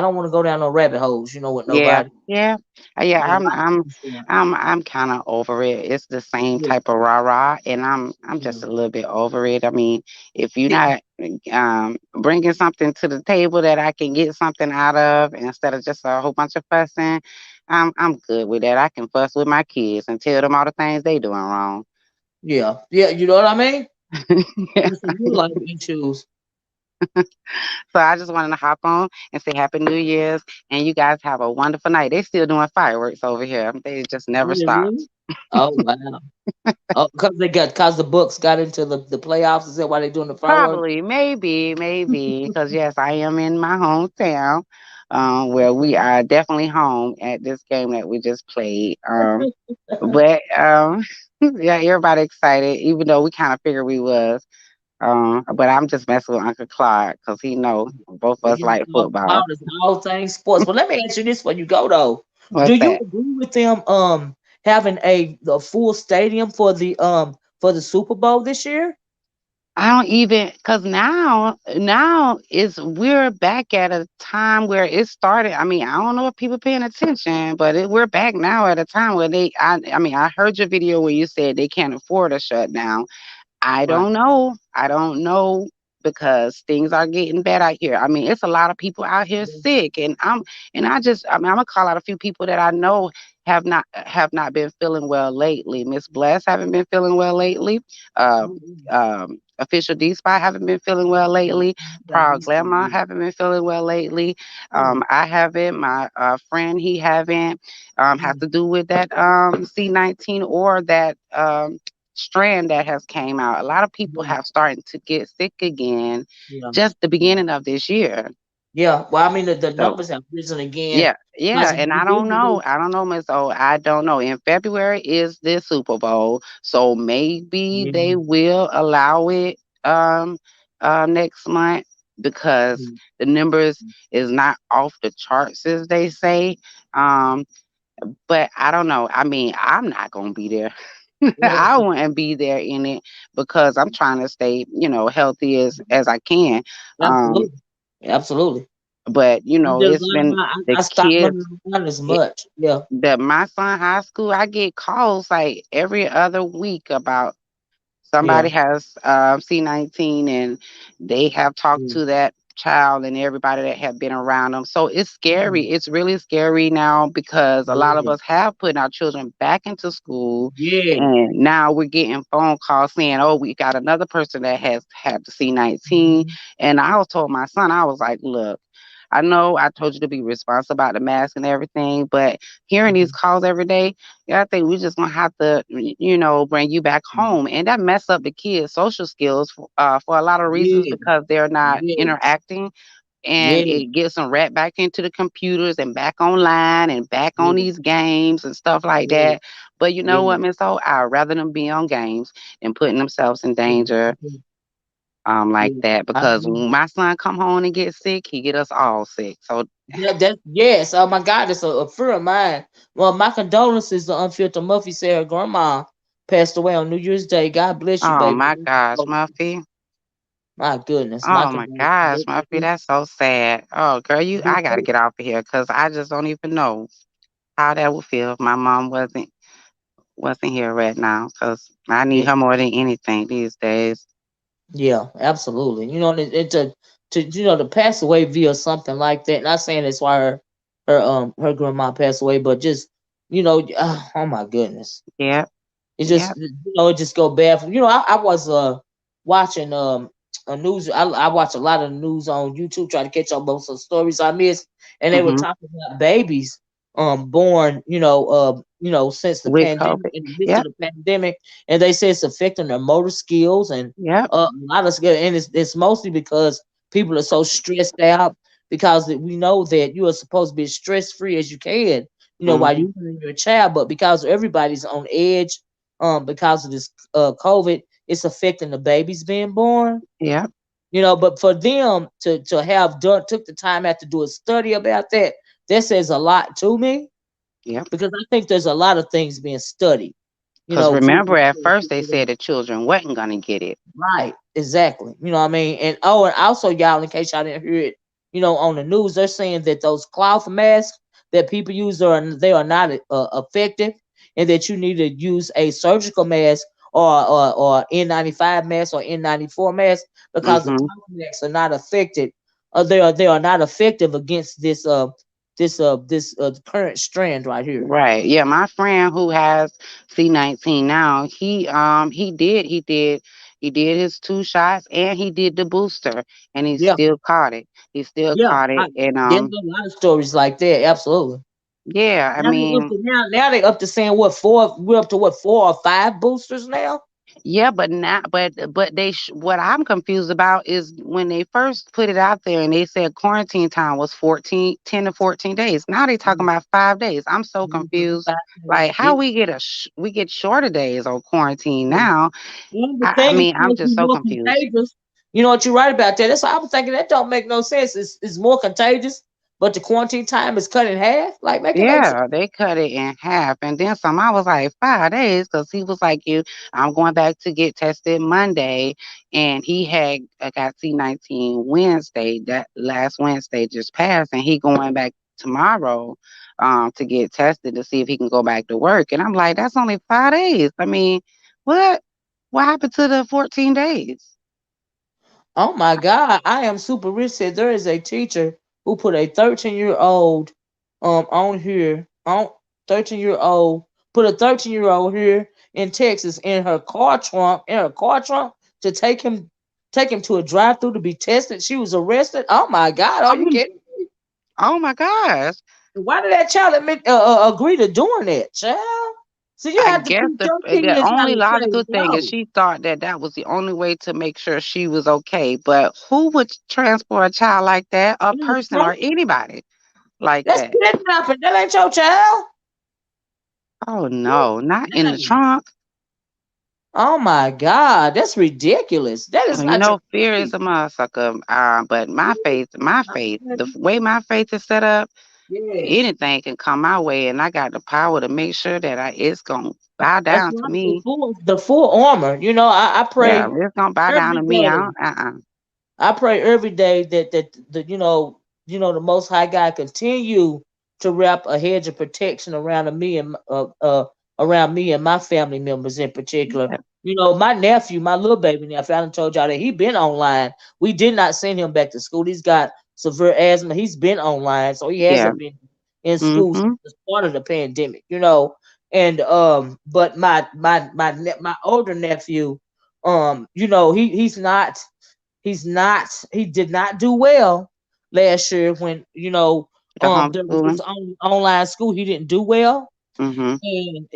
don't want to go down no rabbit holes. With Yeah, nobody. yeah, yeah. You know, I, I'm kind of over it. It's the same yeah, type of rah rah, and I'm yeah, just a little bit over it. I mean, if you're yeah, not bringing something to the table that I can get something out of instead of just a whole bunch of fussing, I'm good with that. I can fuss with my kids and tell them all the things they doing wrong. yeah, yeah. You know what I mean? It's some real life issues. So I just wanted to hop on and say Happy New Year's, and you guys have a wonderful night. They still doing fireworks over here. They just Oh, never they stop. really? Oh wow. Oh, because the Bucks got into the playoffs. Is that why they doing the fireworks? Probably, maybe, because yes, I am in my hometown, where we are definitely home at this game that we just played. But yeah, everybody excited, even though we kind of figured we was. But I'm just messing with Uncle Clark because he know both of Well, us like football. cloud is all things sports. But let me ask you this before you go though. Do What's you that? agree with them having a full stadium for the Super Bowl this year? I don't even because now is we're back at a time where it started. I mean, I don't know if people paying attention, but we're back now at a time where I mean, I heard your video where you said they can't afford a shutdown. I Right. don't know. I don't know because things are getting bad out here. I mean, it's a lot of people out here Yeah. sick, I mean, I'm gonna call out a few people that I know have not been feeling well lately. Miss Bless haven't been feeling well lately. Uh, Oh, yeah. Official D Spy haven't been feeling well lately. Got Proud these things. Glamour haven't been feeling well lately. Mm, I haven't. My friend he haven't. Has mm, to do with that C-19 or that strand that has came out. A lot of people yeah. have started to get sick again Yeah. just the Yeah. beginning of this year. Yeah. Well, I mean the So numbers have risen again. yeah, Because and we I did don't get know. I don't know, Miss O. I don't know. In February is the Super Bowl, so maybe yeah. they will allow it next month because Mm, the numbers is not off the charts as they say. Um, but I don't know. I mean, I'm not gonna be there. I yeah. wouldn't be there in it because I'm trying to stay, healthy as I can. Um, Absolutely. Absolutely. but I'm just it's glad been the I stopped kids. running around as much. Yeah. My son high school, I get calls like every other week about somebody Yeah. has C19 and they have talked Yeah. to that child and everybody that have been around them. So it's Yeah. scary. It's really scary now because a lot of Yeah. us have put our children back into school, Yeah. and now we're getting phone calls saying, "Oh, we got another person that has had the C19." Mhm. And I was told my son, I was like, "Look, I know I told you to be responsible about the mask and everything, but hearing these Mhm. calls every day, yeah, I think we're just gonna have to, bring you back Mhm. home, and that mess up the kids' social skills for a lot of reasons Yeah. because they're not Yeah. interacting, and Yeah. it gets them right back into the computers and back online and back on Yeah. these games and stuff like Yeah. that. But you know Yeah. what, Miss O, I'd rather them be on games than putting themselves in danger Mhm. like Yeah. that I because agree. when my son come home and get sick, he get us all sick. So, That yes. Oh my God, that's a fear of mine. Well, my condolences to Unfiltered Muffy said her grandma passed away on New Year's Day. God bless you, oh baby. my gosh, Muffy. My goodness, my Oh my condolences. gosh, Muffy, that's so sad. Oh, girl, I gotta get off of here because I just don't even know how that would feel if my mom wasn't here right now. Because I need Yeah, her more than anything these days. yeah, absolutely. You know, to to pass away via something like that. Not saying it's why her grandma passed away, but just oh my goodness. Yep, It just yep. it just go bad. I was watching a news. I watch a lot of news on YouTube, try to catch up on some stories I missed, and they were Mhm. talking about babies born since the With pandemic, COVID. in the midst of Yep, the pandemic, and they say it's affecting their motor skills and yep. a lot of skill, and it's mostly because people are so stressed out because we know that you are supposed to be as stress free as you can, while Mhm. you're your child, but because everybody's on edge because of this COVID, it's affecting the babies being born. Yep, But for them to have done took the time out to do a study about that, that says a lot to me yep. because I think there's a lot of things being studied. Because remember, at first they For said the children wasn't gonna get it. right, exactly. You know what I mean? And and also y'all, in case y'all didn't hear it, on the news, they're saying that those cloth masks that people use they are not effective, and that you need to use a surgical mask or N95 mask or N94 mask because the Mhm. cloth masks are not affected. They are not effective against this current strand right here. Right. Yeah, my friend who has C19 now, he did his 2 shots and he did the booster and he Yeah, still caught it. He still yeah. caught it. And There's a lot of stories like that. Absolutely. yeah, I Now they up mean, to now they up to saying what four? We're up to what 4 or 5 boosters now? yeah, but not but what I'm confused about is when they first put it out there and they said quarantine time was 10 to 14 days. Now they talking Mhm, about 5 days. I'm so mhm, confused. 5 days. Like Yeah. how we get shorter days on quarantine Yeah. now. And the I thing is mean, I'm supposed to just be so more confused. contagious. You know what you're right about that. That's why I was thinking that don't make no sense. It's more contagious, but the quarantine time is cut in half. Like make it make sense. Yeah, they cut it in half. And then some, I was like, 5 days, because he was like, I'm going back to get tested Monday. And he had got C19 Wednesday, that last Wednesday just passed. And he going back tomorrow to get tested to see if he can go back to work. And I'm like, that's only 5 days. I mean, what? What happened to the 14 days? Oh my God, I am super rich said there is a teacher who put a 13-year-old on here on 13-year-old put a 13-year-old here in Texas in her car trunk to take him to a drive-through to be tested. She was arrested. Oh my God, are you Oh, kidding? oh my gosh. Why did that child agree to doing that, child? So you I have to guess teach the your the kids how only to say logical thing is no. she thought that that was the only way to make sure she was okay. But who would transport a child like that, a In the person or trunk? anybody like That's that? kidnapping. That ain't your child. Oh no, not in the Dang. trunk. Oh my God, that's ridiculous. That is Well, you not your know, fear is kid. a motherfucker. But my faith, way my faith is set up, Yes, anything can come my way, and I got the power to make sure that it's gonna bow that's down to right. The me. full armor. I Yeah, pray it's gonna bow down every to me. I day. don't. I pray every day that the Most High God continue to wrap a hedge of protection around me and around me and my family members in particular. Yeah. My nephew, my little baby nephew, I done told y'all that he been online. We did not send him back to school. He's got severe asthma. He's been online, so he Yeah. hasn't been in school since Mhm. the start of the pandemic. And but my older nephew, he did not do well last year when The there was this homeschooling. online school. He didn't do well, Mhm. and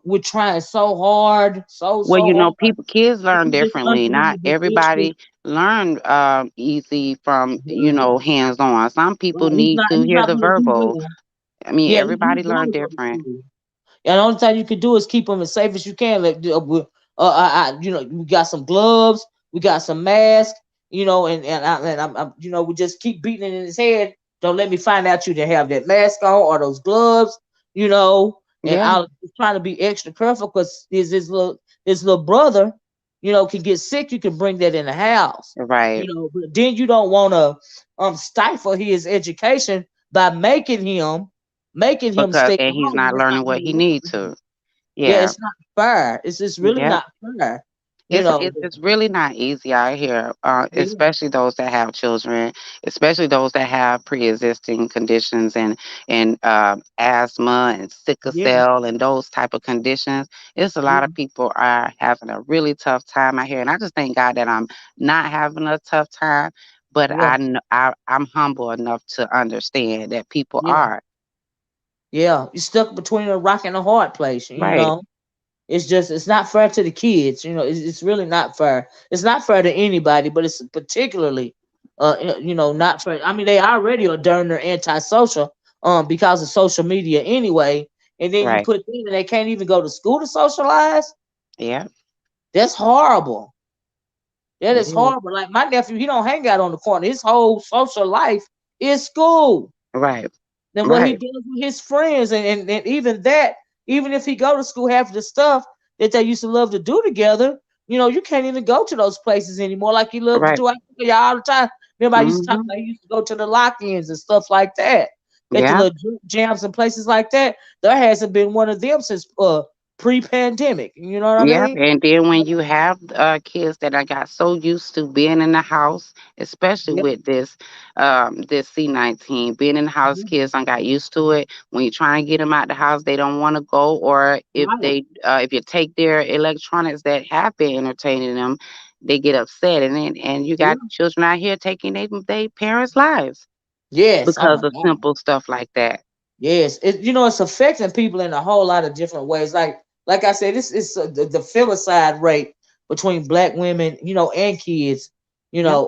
we're trying so hard, Well, so hard. kids But learn he just differently. Not unbelievably extra. everybody learn easy from Yeah, hands on. Some people right. He's need not to he's hear not the gonna do verbal. well. I mean, Yeah, he's everybody learn gonna go to different. school. And the only thing you can do is keep them as safe as you can. Like, we got some gloves, we got some masks, we just keep beating it in his head. Don't let me find out you didn't have that mask on or those gloves, you know. And Yeah. I was trying to be extra careful because his little brother, can get sick. You can bring that in the house, Right. But then you don't want to stifle his education by making him Because stay and he's home. not That's not learning what gonna he work need for to. him. Yeah, Yeah. it's not fair. It's just really Yeah. not fair. You It's know. it's it's really not easy out here, Yeah, especially those that have children, especially those that have pre-existing conditions and asthma and sickle yeah, cell and those type of conditions. It's a lot yeah, of people are having a really tough time out here, and I just thank God that I'm not having a tough time. But yeah, I'm humble enough to understand that people yeah, are yeah. You're stuck between a rock and a hard place. right, It's not fair to the kids. It's really not fair. It's not fair to anybody, but it's particularly, not fair. I mean, they already are darn near antisocial, because of social media anyway. And then you right, put them and they can't even go to school to socialize. yeah, That's horrible. That is yeah, horrible. Like my nephew, he don't hang out on the corner. His whole social life is school. right, Then what he right, does with his friends, and even that, even if he go to school, half of the stuff that they used to love to do together, you can't even go to those places anymore like he loved to right, do. I tell y'all all the time. Remember, I used to talk hmm, about he used to go to the lock-ins and stuff like that, at the yeah. little jams and places like that. There hasn't been one of them since pre-pandemic. You know what I Yep, mean? and then when you have kids that I got so used to being in the house, especially Yeah, with this C-19 being in the house, yeah, kids I got used to it. When you try and get them out the house, they don't want to go, or right. if you take their electronics that have been entertaining them, they get upset, and you Yeah. got children out here taking they parents' lives Yes. Oh because my of God. simple stuff like that. Yes, it's affecting people in a whole lot of different ways. Like I said, this is the femicide rate between black women, and kids, Yeah,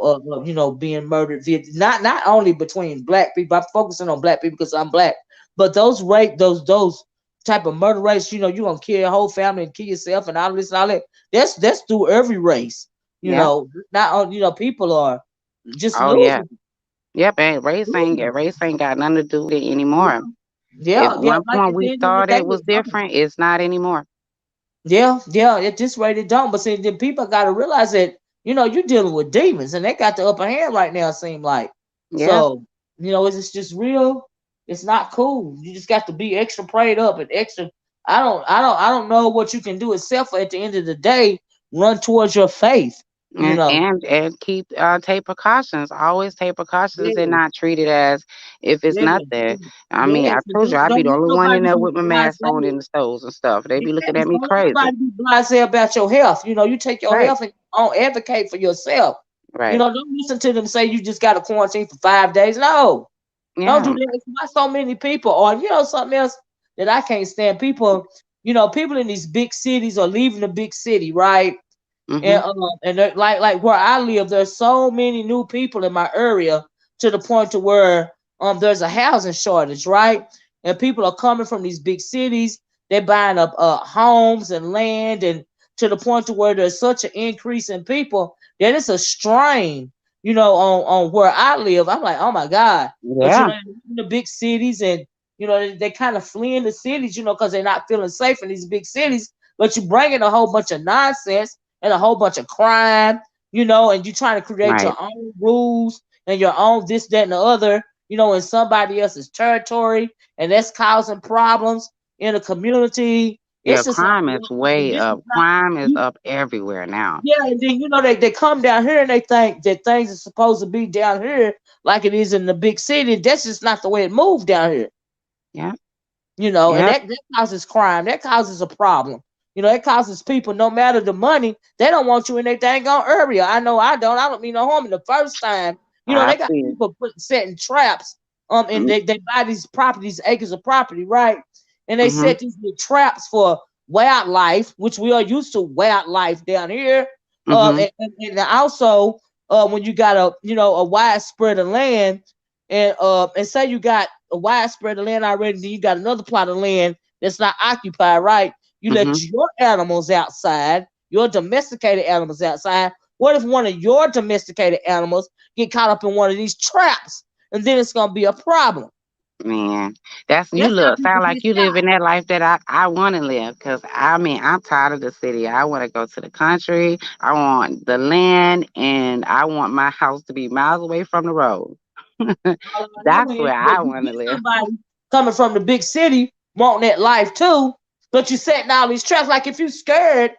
being murdered. Not only between black people. I'm focusing on black people because I'm black, but those type of murder rates. You gonna kill your whole family and kill yourself and all this and all that. That's through every race. yeah. Not on. People are just Oh yeah. losing. Yep, and Losing. race ain't got nothing to do with it Yeah, anymore. If yeah, yeah. one Like point at we the end of the thought day, it was it don't. different, it's not anymore. Yeah, yeah, at this rate it don't. But see, the people got to realize that you're dealing with demons, and they got the upper hand right now. It seem like Yeah, so. It's just real. It's not cool. You just got to be extra prayed up and extra. I don't know what you can do except for at the end of the day, run towards your faith. You know. and keep take precautions. Always take precautions and Yeah, not treat it as if it's yeah, nothing. I mean, yeah. I So told you don't I'd be don't the let only one in nobody there be with my mask on blasé. in the stores and stuff. They Yeah, be looking at me don't let crazy. nobody be blasé about your health. You take your Right, health and advocate for yourself. right. Don't listen to them say you just got to quarantine for 5 days. No, don't do Yeah. that. It's not so many people. Or something else that I can't stand. People in these big cities are leaving the big city, right? Mhm. And like where I live, there's so many new people in my area to the point to where there's a housing shortage, right? And people are coming from these big cities. They're buying up homes and land, and to the point to where there's such an increase in people that it's a strain, on where I live. I'm like, oh my God. But Yeah. in the big cities, and they kind of flee in the cities, because they're not feeling safe in these big cities. But you bring in a whole bunch of nonsense and a whole bunch of crime, and you're trying to create Right. your own rules and your own this, that, and the other, in somebody else's territory, and that's causing problems in the community. Yeah, It's just like, crime is way this is up. not Crime is you. up everywhere now. Yeah, and then they come down here and they think that things are supposed to be down here like it is in the big city. That's just not the way it moved down here. Yeah. And Yep. that causes crime. That causes a problem. It causes people, no matter the money, they don't want you in their dang on area. I know I don't. I don't mean no harm. The first time, I they got see. people setting traps. And Mm, they buy these properties, acres of property, right? And they mhm. set these little traps for wildlife, which we are used to wildlife down here. Mhm. And also, when you got a wide spread of land, and say you got a wide spread of land already, then you got another plot of land that's not occupied, right? You let Mhm. your animals outside, your domesticated animals outside. What if one of your domesticated animals get caught up in one of these traps? And then it's gonna be a problem. Man, that's you That's how look people sound like get you live shot. in that life that I want to live. Cause I mean I'm tired of the city. I want to go to the country. I want the land, and I want my house to be miles away from the road. All that That's way, where but I you want to get live. somebody coming from the big city wanting that life too, but you setting all these traps. Like if you scared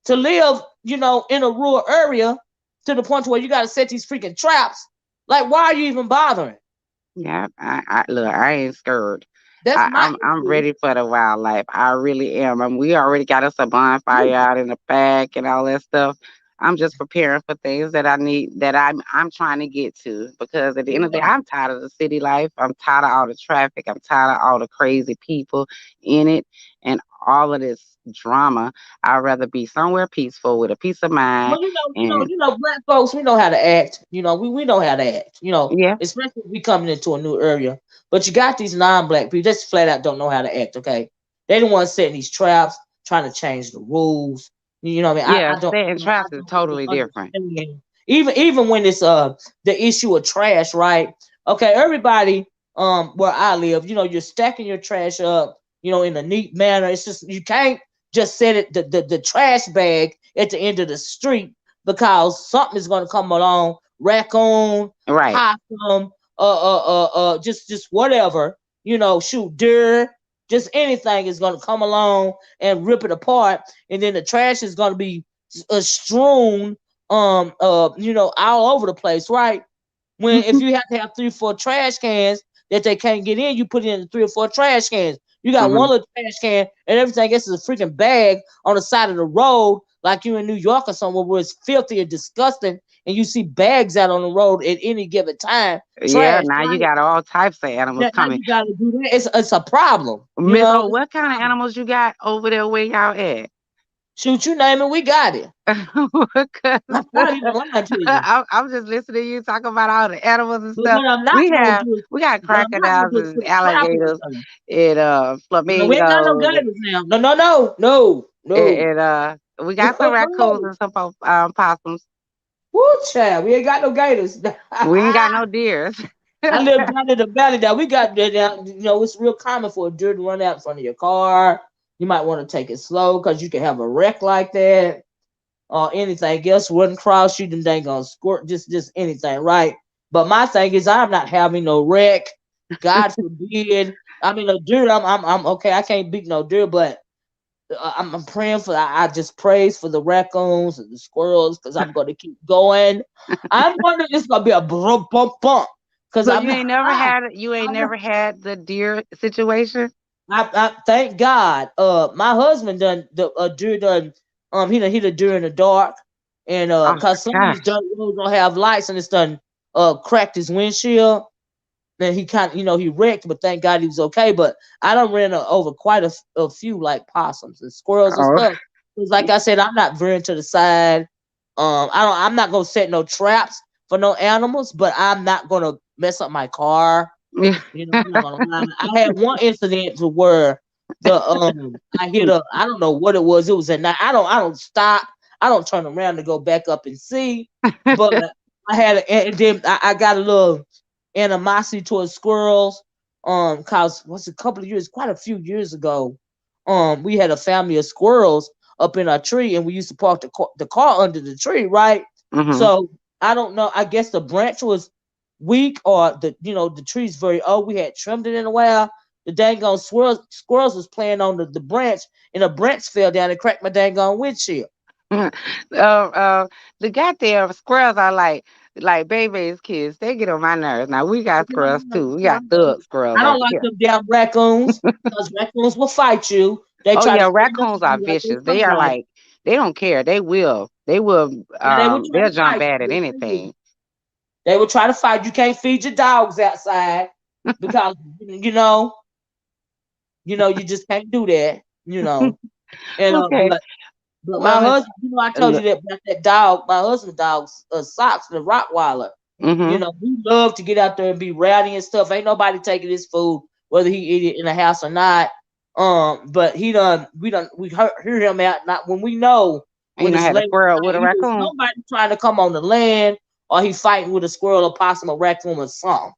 to live, in a rural area to the point where you got to set these freaking traps, like why are you even bothering? Yeah, I look. I ain't scared. That's my I'm issue. ready for the wildlife. I really am. I mean, we already got us a bonfire out in the back and all that stuff. I'm just preparing for things that I need that I'm trying to get to because at the end of the day, Yeah. I'm tired of the city life. I'm tired of all the traffic. I'm tired of all the crazy people in it and all of this drama. I'd rather be somewhere peaceful with a peace of mind Well, and black folks, we know how to act. We know how to act. yeah, Especially if we coming into a new area. But you got these non-black people just flat out don't know how to act. Okay, they the ones setting these traps, trying to change the rules. You know what I mean? yeah, I don't, setting I traps is don't even totally different. understand. Even when it's the issue of trash, right? Okay, everybody where I live, you're stacking your trash up, in a neat manner. It's just you can't just set it the trash bag at the end of the street because something is going to come along, raccoon, Right. possum, just whatever, shoot deer, just anything is going to come along and rip it apart, and then the trash is going to be strewn, all over the place, right? When if you have to have 3 or 4 trash cans that they can't get in, you put it in the 3 or 4 trash cans. You got Mhm. one little trash can, and everything else is a freaking bag on the side of the road, like you in New York or somewhere where it's filthy and disgusting, and you see bags out on the road at any given time, Yeah, trash, now you right? got all types of animals Now coming. you got to do that. It's a problem, Miss O, It's what a kind of problem. animals you got over there where y'all at? Shoot, you name it, we got it. Because I'm not even lying to you. I'm just listening to you talking about all the animals and But stuff. what I'm not We gonna have do is, we got what I'm not gonna crocodiles do is and put a trap in alligators something. and No, we ain't got no flamingos gators now. No, no, no, no, no. we got some raccoons and some possums. Woo, child, we ain't got no gators. We ain't got I no deers. live down in the valley now. We got that down. It's real common for a deer to run out in front of your car. You might want to take it slow because you can have a wreck like that or anything else wouldn't cross you. Then they ain't gonna squirt just anything, right? But my thing is, I'm not having no wreck. God forbid. I mean, a deer. I'm okay. I can't beat no deer, but I'm praying for. I just praise for the raccoons and the squirrels because I'm going to keep going. I'm wondering it's going to be a bump bump bump because So I'm not. you ain't I'm not. never had the deer situation? I thank God. My husband done the deer done. He done deer in the dark, and Oh cause some of these gosh. dirt roads don't have lights, and it's done cracked his windshield. Then he kind of, he wrecked, but thank God he was okay. But I don't ran over quite a few like possums and squirrels and Oh. stuff. Because like I said, I'm not veering to the side. I'm not gonna set no traps for no animals, but I'm not gonna mess up my car. I'm not gonna lie. I had one incident to where I hit a, I don't know what it was. It was at night. I don't stop. I don't turn around to go back up and see. But I had and then I got a little animosity towards squirrels. Cause what's a couple of years, quite a few years ago, we had a family of squirrels up in our tree, and we used to park the car under the tree, right? Mhm. So I don't know. I guess the branch was weak, or the tree's very old. We had trimmed it in a while, the dang on squirrels was playing on the branch, and the branch fell down and cracked my dang on windshield. The goddamn squirrels are like baby's kids. They get on my nerves. Now we got squirrels too. We got thug squirrels I don't over like here. them damn raccoons because raccoons will fight you. They Oh try to yeah, stand up raccoons to are you like they vicious. They are somebody. like they don't care. They will Yeah, they will try they'll to jump fight bad at you. Yes, they will. anything. They will try to fight. You can't feed your dogs outside because you just can't do that. And Okay. but my Well, Miss husband, I told you that about that dog. My husband's dog's socks, the Rottweiler. mm-hmm. He loved to get out there and be rowdy and stuff. Ain't nobody taking his food, whether he eat it in the house or not. But we hear him out. Not when we know You when know, it's had a late squirrel at with night. a Either raccoon. somebody trying to come on the land, or he fighting with a squirrel, a possum, a raccoon, or something.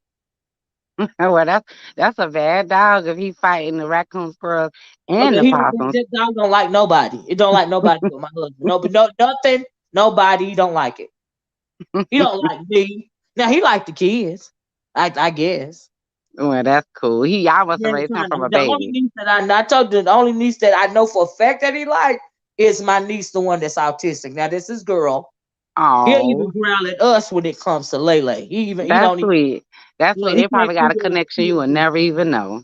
Well, that's a bad dog if he fighting the raccoon, squirrels, Oh and yeah, the he don't, that, possums. that dog don't like nobody. It don't like nobody but my husband. No, but no nothing, nobody. He don't like it. He don't like me. Now he like the kids. I guess. Well, that's cool. I must have Yeah, raised him kind from of. a The only baby. niece that I told you, the only niece that I know for a fact that he like is my niece, the one that's autistic. Now this is girl. He'll even Oh, growl at us when it comes to Lele. He that's don't even sweet. That's sweet. he They can't probably got a figure out connection you kids will and never stuff. even know.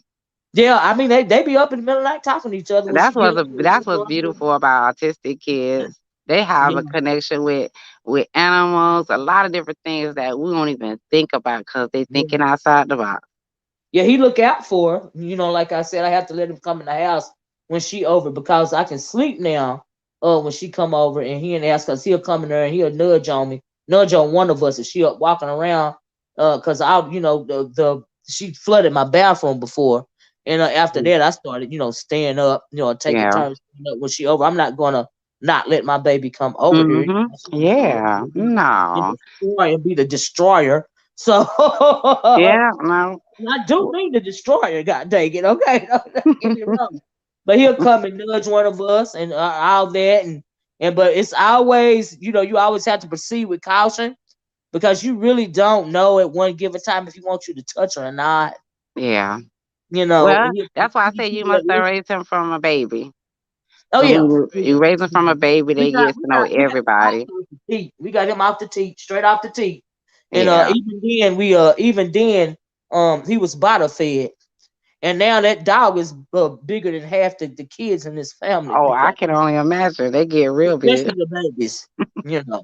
Yeah, I mean they be up in the middle of the night talking to each other when she get up there. That's what's beautiful about autistic kids. They have a Yeah. connection with animals, a lot of different things that we don't even think about because they thinking Yeah. outside the box. Yeah, he look out for her. Like I said, I have to let him come in the house when she over because I can sleep now. When she come over and he and ask because he'll come in there and he'll nudge on me, nudge on one of us, and she up walking around. Cause the she flooded my bathroom before, and after that I started staying up, taking Yeah. turns staying up when she over. I'm not gonna not let my baby come over here. Mhm. She can come over Yeah. here and No. destroy and be the destroyer. So Yeah. No. I do mean to destroy her, god dang it, okay? Don't get me wrong. But he'll come and nudge one of us and all that and but it's always, you always have to proceed with caution because you really don't know at one given time if he wants you to touch her or not. Yeah. And Well, he'll that's why I keep say you you at must have risk. raised him from a baby. Oh Because yeah. when you raise him from Yeah. a baby, We they got get we to know got we got him off everybody. the teat. We got him off the teat, straight off the teat. And Yeah. even then he was bottle fed. And now that dog is bigger than half the kids in this family, Oh, I can only imagine. They get real big. especially the babies. You know,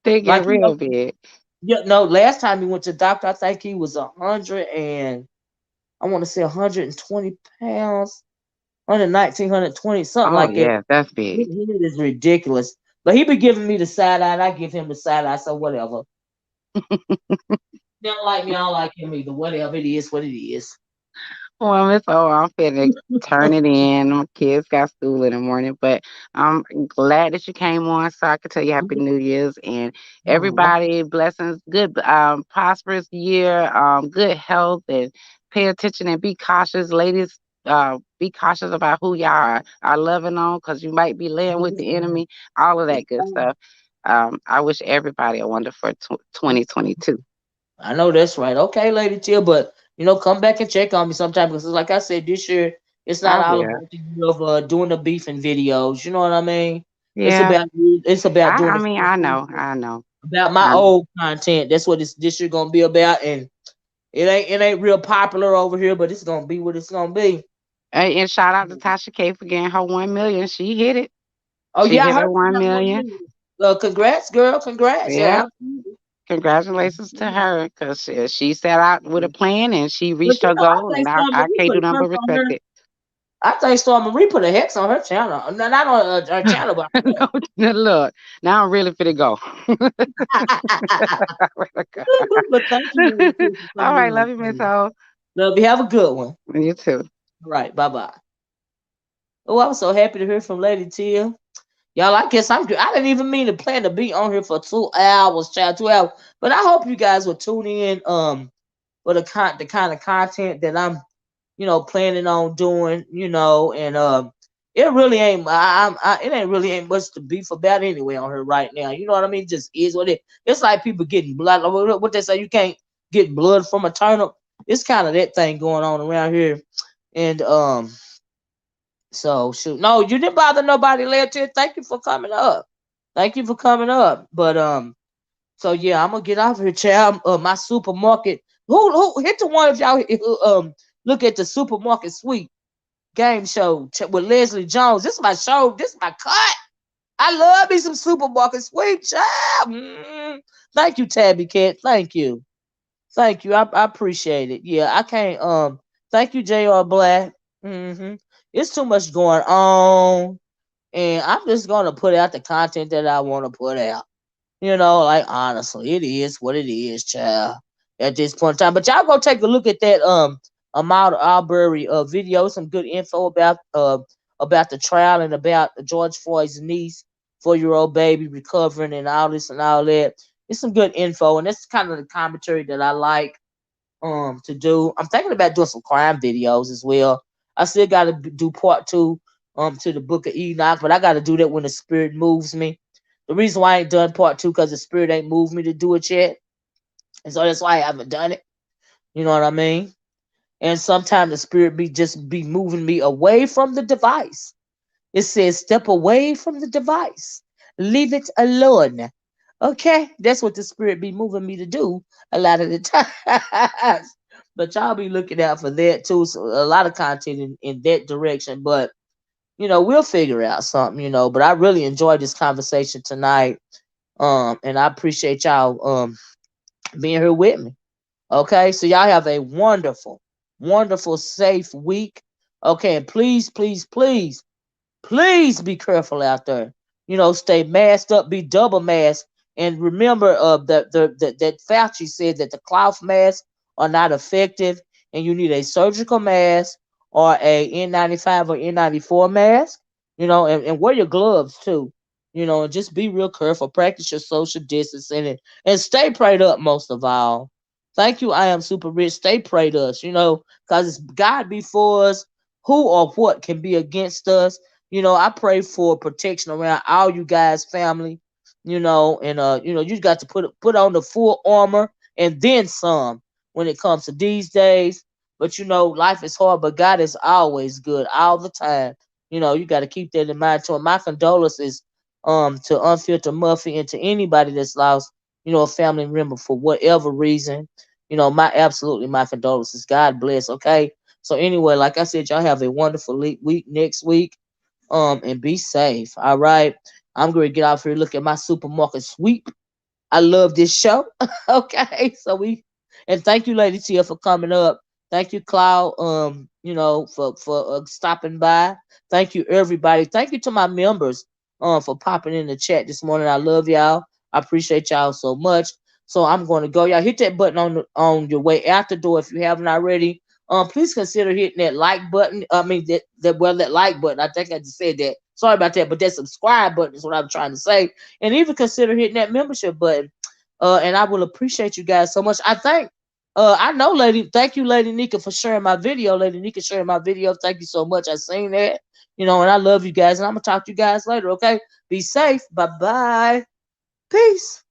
They get like real big. last time he went to the doctor, I think he was 100 and I want to say 120 pounds, 119, 120, something Oh, like that. yeah, that's big. It is ridiculous. But he be giving me the side eye, and I give him the side eye. So whatever. They don't like me, I don't like him either. Whatever it is, what it is. Well, Miss O, I'm finna turn it in. My kids got school in the morning, but I'm glad that you came on so I could tell you Happy New Year's and Aw. everybody blessings, good prosperous year, good health and pay attention and be cautious, ladies. Be cautious about who y'all are loving on because you might be laying with Yes, the ma'am. enemy, all of Yes, that good ma'am. stuff. I wish everybody a wonderful 2022. I know that's right. Okay, Lady Till, but come back and check on me sometime because, like I said, this year it's I not all will. about the year of doing the beefing videos. You know what I mean? It's Yeah. about doing I the mean, fun I stuff, know. I know. about my I know. old content. That's what this year gonna be about, and it ain't real popular over here, but it's gonna be what it's gonna be. And shout out to Tasha K for getting her 1 million. She hit it. Oh She yeah, I hit her heard you one got 1 million. million. Congrats, girl. Congrats. Yeah. Yeah, absolutely. Congratulations to her because she set out with a plan and she But reached her I goal. think And Storm I Marie can't put do a nothing but curse on respect her. it. I think Storm Marie put a hex on her channel. No, not on her channel, but No, no, look, now I'm really finna go. but thank you, Lady T, for All coming right. on. Love you, Miss O. Love you. Have a good one. You too. All right. Bye bye. Oh, I'm so happy to hear from Lady T. Y'all, I guess I'm good. I didn't even mean to plan to be on here for 2 hours, child, 2 hours. But I hope you guys will tune in for the kind of content that I'm planning on doing, and it really ain't it ain't really ain't much to beef about anyway on here right now. You know what I mean? Just is what it. It's like people getting blood. What they say, you can't get blood from a turnip. It's kind of that thing going on around here. And so shoot. No, you didn't bother nobody last year. Thank you for coming up. Thank you for coming up. But so yeah, I'm gonna get off here, child. My supermarket. Who hit the one of y'all who look at the supermarket sweep game show with Leslie Jones? This is my show. This is my cut. I love me some supermarket sweep, child. Thank you, Tabby Cat. Thank you. Thank you. I appreciate it. Yeah, I can't thank you, JR Black. hmm It's too much going on. And I'm just gonna put out the content that I want to put out. Like honestly, it is what it is, child. At this point in time, but y'all go take a look at that Ahmaud Arbery video. Some good info about the trial and about George Floyd's niece, 4-year old baby recovering and all this and all that. It's some good info, and that's kind of the commentary that I like to do. I'm thinking about doing some crime videos as well. I still got to do part two to the Book of Enoch, but I got to do that when the Spirit moves me. The reason why I ain't done part two because the Spirit ain't moved me to do it yet, and so that's why I haven't done it. You know what I mean? And sometimes the Spirit be moving me away from the device. It says step away from the device, leave it alone. Okay, that's what the Spirit be moving me to do a lot of the times. But y'all be looking out for that too. So a lot of content in that direction. But we'll figure out something. But I really enjoyed this conversation tonight. And I appreciate y'all being here with me. Okay, so y'all have a wonderful, wonderful, safe week. Okay, and please, please, please, please be careful out there. Stay masked up, be double masked, and remember that Fauci said that the cloth masks are not effective, and you need a surgical mask or a N95 or N94 mask. And wear your gloves too. And just be real careful. Practice your social distancing and stay prayed up most of all. Thank you, I am super rich. Stay prayed us, because it's God before us. Who or what can be against us? I pray for protection around all you guys' family. And you got to put on the full armor and then some when it comes to these days. But life is hard, but God is always good all the time. You got to keep that in mind. So my condolences to Unfiltered Muffy and to anybody that's lost, a family member for whatever reason. My condolences. God bless. Okay. So anyway, like I said, y'all have a wonderful week next week. And be safe. All right. I'm gonna get off here look at my supermarket sweep. I love this show. Okay. And thank you, Lady Tia, for coming up. Thank you, Cloud, for stopping by. Thank you, everybody. Thank you to my members for popping in the chat this morning. I love y'all. I appreciate y'all so much. So I'm going to go. Y'all hit that button on your way out the door if you haven't already. Please consider hitting that like button. I mean that like button. I think I just said that. Sorry about that, but that subscribe button is what I'm trying to say. And even consider hitting that membership button. And I will appreciate you guys so much. I know thank you, Lady Nika, for sharing my video. Lady Nika sharing my video. Thank you so much. I seen that. And I love you guys. And I'm gonna talk to you guys later, okay? Be safe. Bye bye. Peace.